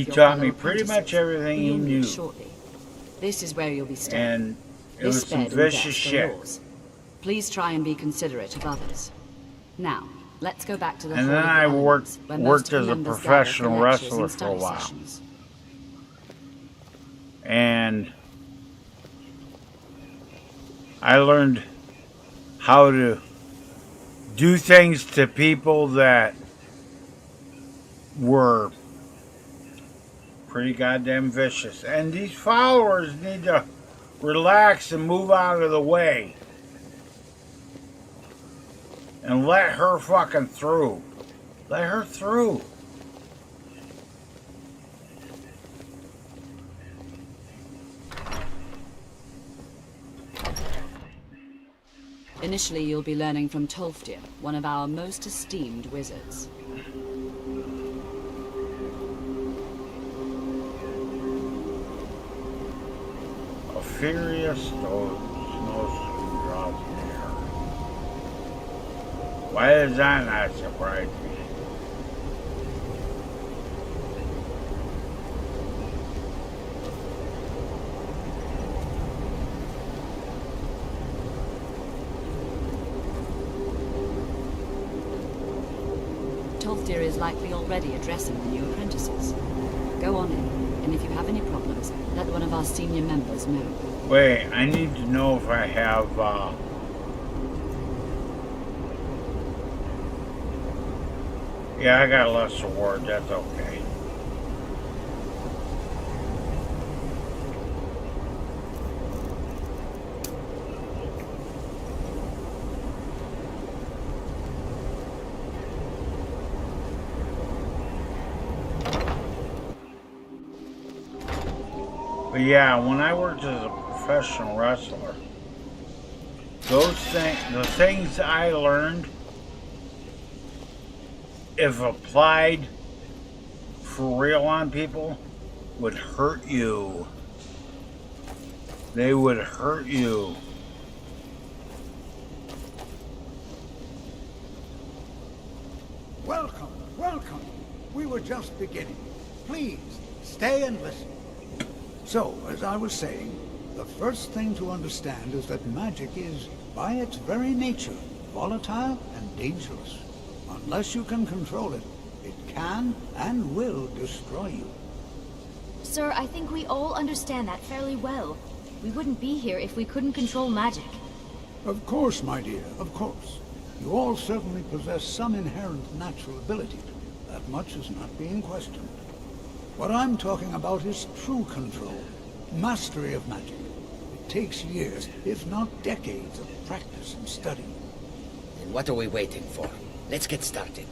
taught me pretty much everything he knew. This is where you'll be staying. And it was some vicious shit. Please try and be considerate of others. Now, let's go back to the And then I worked as a professional wrestler for a while. And I learned how to do things to people that were pretty goddamn vicious. And these followers need to relax and move out of the way. And let her fucking through. Let her through. Initially, you'll be learning from Tolfdir, one of our most esteemed wizards. A furious snowstorm draws near. Why does that not surprise me? Tolfdir is likely already addressing the new apprentices. Go on in, and if you have any problems, let one of our senior members know. Wait, I need to know if I have, yeah, I got less reward, that's okay. But yeah, when I worked as a professional wrestler, the things I learned, if applied for real on people, would hurt you. They would hurt you. Welcome, welcome. We were just beginning. Please, stay and listen. So, as I was saying, the first thing to understand is that magic is, by its very nature, volatile and dangerous. Unless you can control it, it can and will destroy you. Sir, I think we all understand that fairly well. We wouldn't be here if we couldn't control magic. Of course, my dear, of course. You all certainly possess some inherent natural ability. That much is not being questioned. What I'm talking about is true control, mastery of magic. It takes years, if not decades, of practice and study. Then what are we waiting for? Let's get started.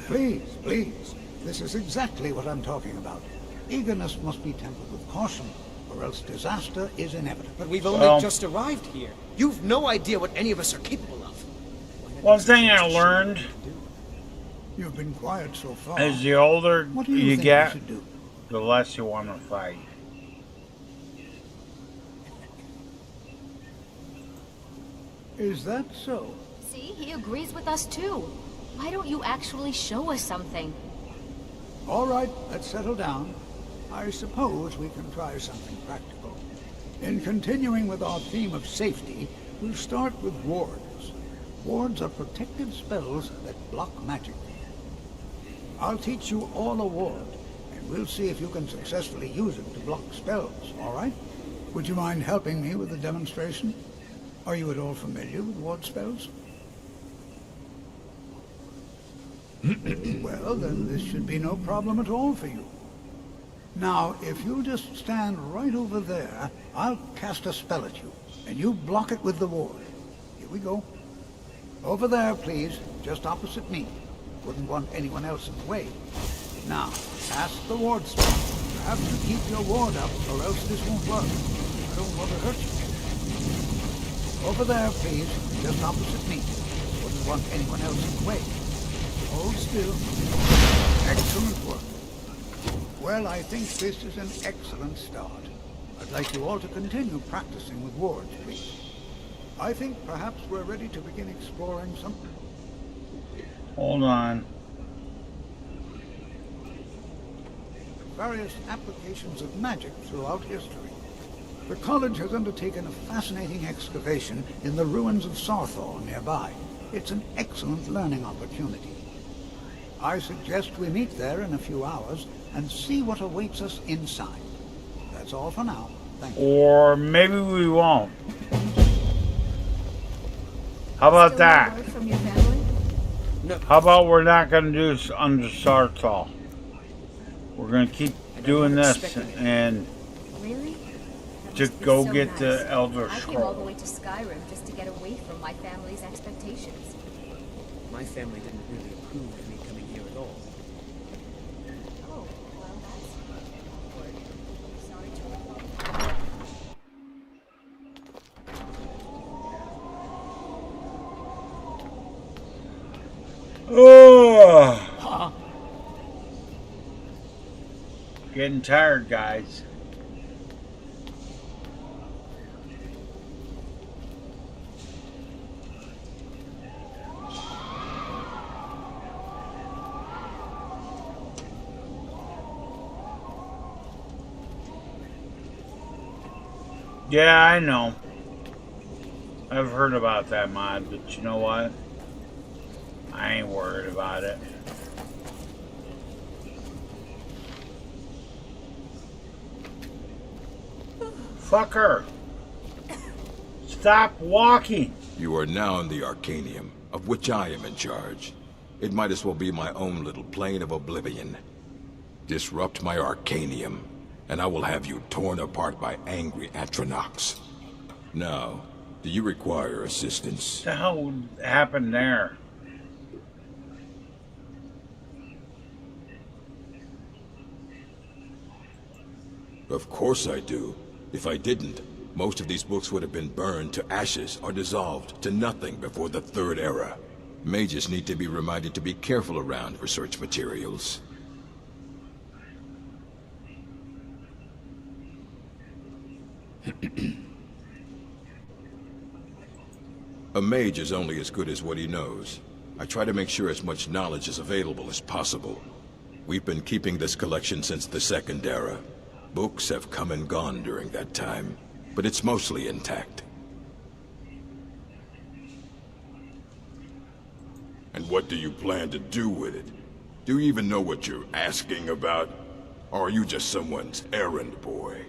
Please, please. This is exactly what I'm talking about. Eagerness must be tempered with caution, or else disaster is inevitable. But we've only just arrived here. You've no idea what any of us are capable of. One thing I learned You've been quiet so far. As the older What do you you think get, we should do? the less you want to fight. Is that so? See, he agrees with us too. Why don't you actually show us something? All right, let's settle down. I suppose we can try something practical. In continuing with our theme of safety, we'll start with wards. Wards are protective spells that block magic. I'll teach you all a ward, and we'll see if you can successfully use it to block spells, all right? Would you mind helping me with the demonstration? Are you at all familiar with ward spells? Well, then this should be no problem at all for you. Now, if you just stand right over there, I'll cast a spell at you, and you block it with the ward. Here we go. Over there, please, just opposite me. Wouldn't want anyone else in the way. Now, cast the ward spell. You have to keep your ward up, or else this won't work. I don't want to hurt you. Over there, please, just opposite me. Wouldn't want anyone else in the way. Hold still. Excellent work. Well, I think this is an excellent start. I'd like you all to continue practicing with wards, please. I think perhaps we're ready to begin exploring some... Hold on. Various applications of magic throughout history. The college has undertaken a fascinating excavation in the ruins of Sarthor nearby. It's an excellent learning opportunity. I suggest we meet there in a few hours and see what awaits us inside. That's all for now. Thank you. Or maybe we won't. How about Still that? no word from your family? No. How about we're not going to do this under Sarthor? We're going to keep doing this and Really? just go get the Elder I came all the Scroll. way to Skyrim just to get away from my family's expectations. My family didn't really approve of me coming here at all. Oh, well, that's awkward. Sorry to Oh, getting tired, guys. Yeah, I know. I've heard about that mod, but you know what? I ain't worried about it. Fucker! Stop walking! You are now in the Arcanium, of which I am in charge. It might as well be my own little plane of oblivion. Disrupt my Arcanium, and I will have you torn apart by angry Atronachs. Now, do you require assistance? What the hell happened there? Of course I do. If I didn't, most of these books would have been burned to ashes or dissolved to nothing before the Third Era. Mages need to be reminded to be careful around research materials. A mage is only as good as what he knows. I try to make sure as much knowledge is available as possible. We've been keeping this collection since the Second Era. Books have come and gone during that time, but it's mostly intact. And what do you plan to do with it? Do you even know what you're asking about? Or are you just someone's errand boy?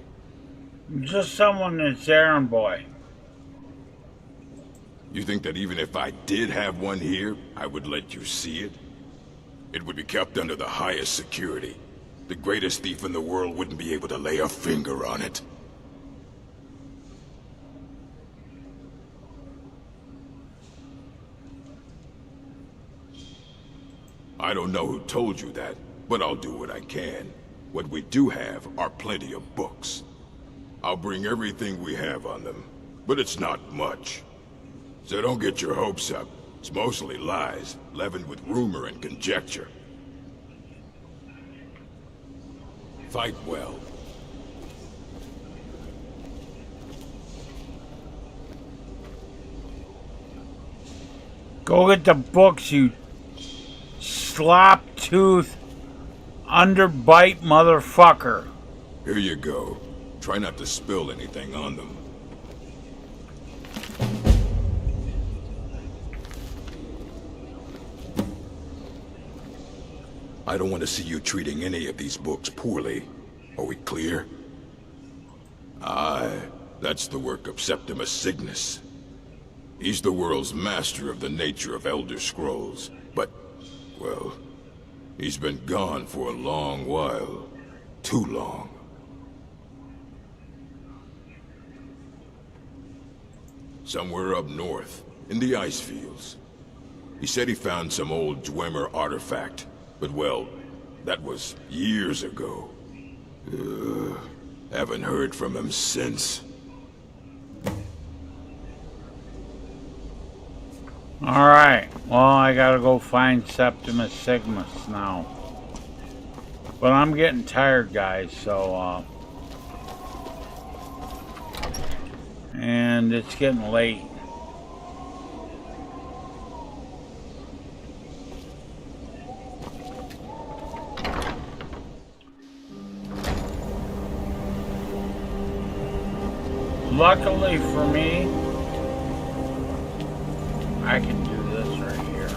Just someone that's errand boy. You think that even if I did have one here, I would let you see it? It would be kept under the highest security. The greatest thief in the world wouldn't be able to lay a finger on it. I don't know who told you that, but I'll do what I can. What we do have are plenty of books. I'll bring everything we have on them, but it's not much. So don't get your hopes up. It's mostly lies, leavened with rumor and conjecture. Fight well. Go get the books, you slop-tooth, underbite motherfucker. Here you go. Try not to spill anything on them. I don't want to see you treating any of these books poorly. Are we clear? Aye, that's the work of Septimus Cygnus. He's the world's master of the nature of Elder Scrolls, but, well, he's been gone for a long while. Too long. Somewhere up north, in the ice fields. He said he found some old Dwemer artifact, but well, that was years ago. Haven't heard from him since. Alright, well, I gotta go find Septimus Cygnus now. But I'm getting tired, guys, so, and it's getting late. Luckily for me, I can do this right here.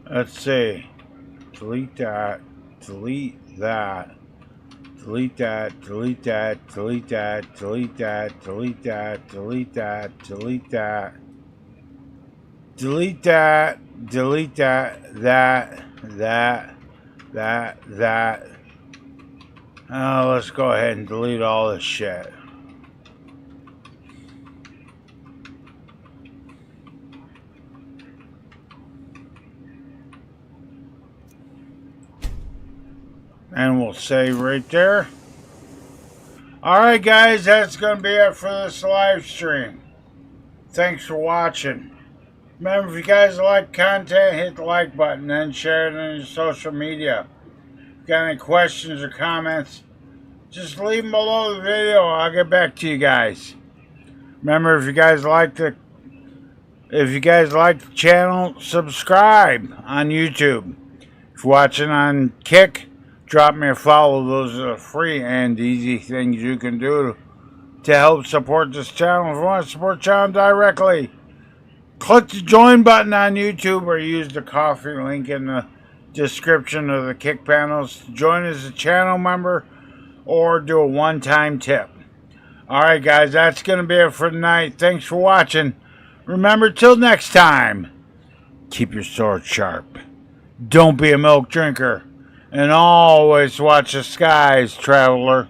Let's see. Delete that. Delete that. Delete that. Delete that. Delete that. Delete that. Delete that. Delete that. Delete that. Delete that. Delete that. That. Let's go ahead and delete all this shit. And we'll save right there. Alright guys, that's going to be it for this live stream. Thanks for watching. Remember, if you guys like content, hit the like button and share it on your social media. If you got any questions or comments, just leave them below the video. I'll get back to you guys. Remember, if you guys like the channel, subscribe on YouTube. If you're watching on Kick, drop me a follow. Those are the free and easy things you can do to help support this channel. If you want to support the channel directly, click the join button on YouTube or use the coffee link in the description of the Kick panels to join as a channel member or do a one-time tip. Alright guys, that's going to be it for tonight. Thanks for watching. Remember, till next time, keep your sword sharp. Don't be a milk drinker. And always watch the skies, traveler.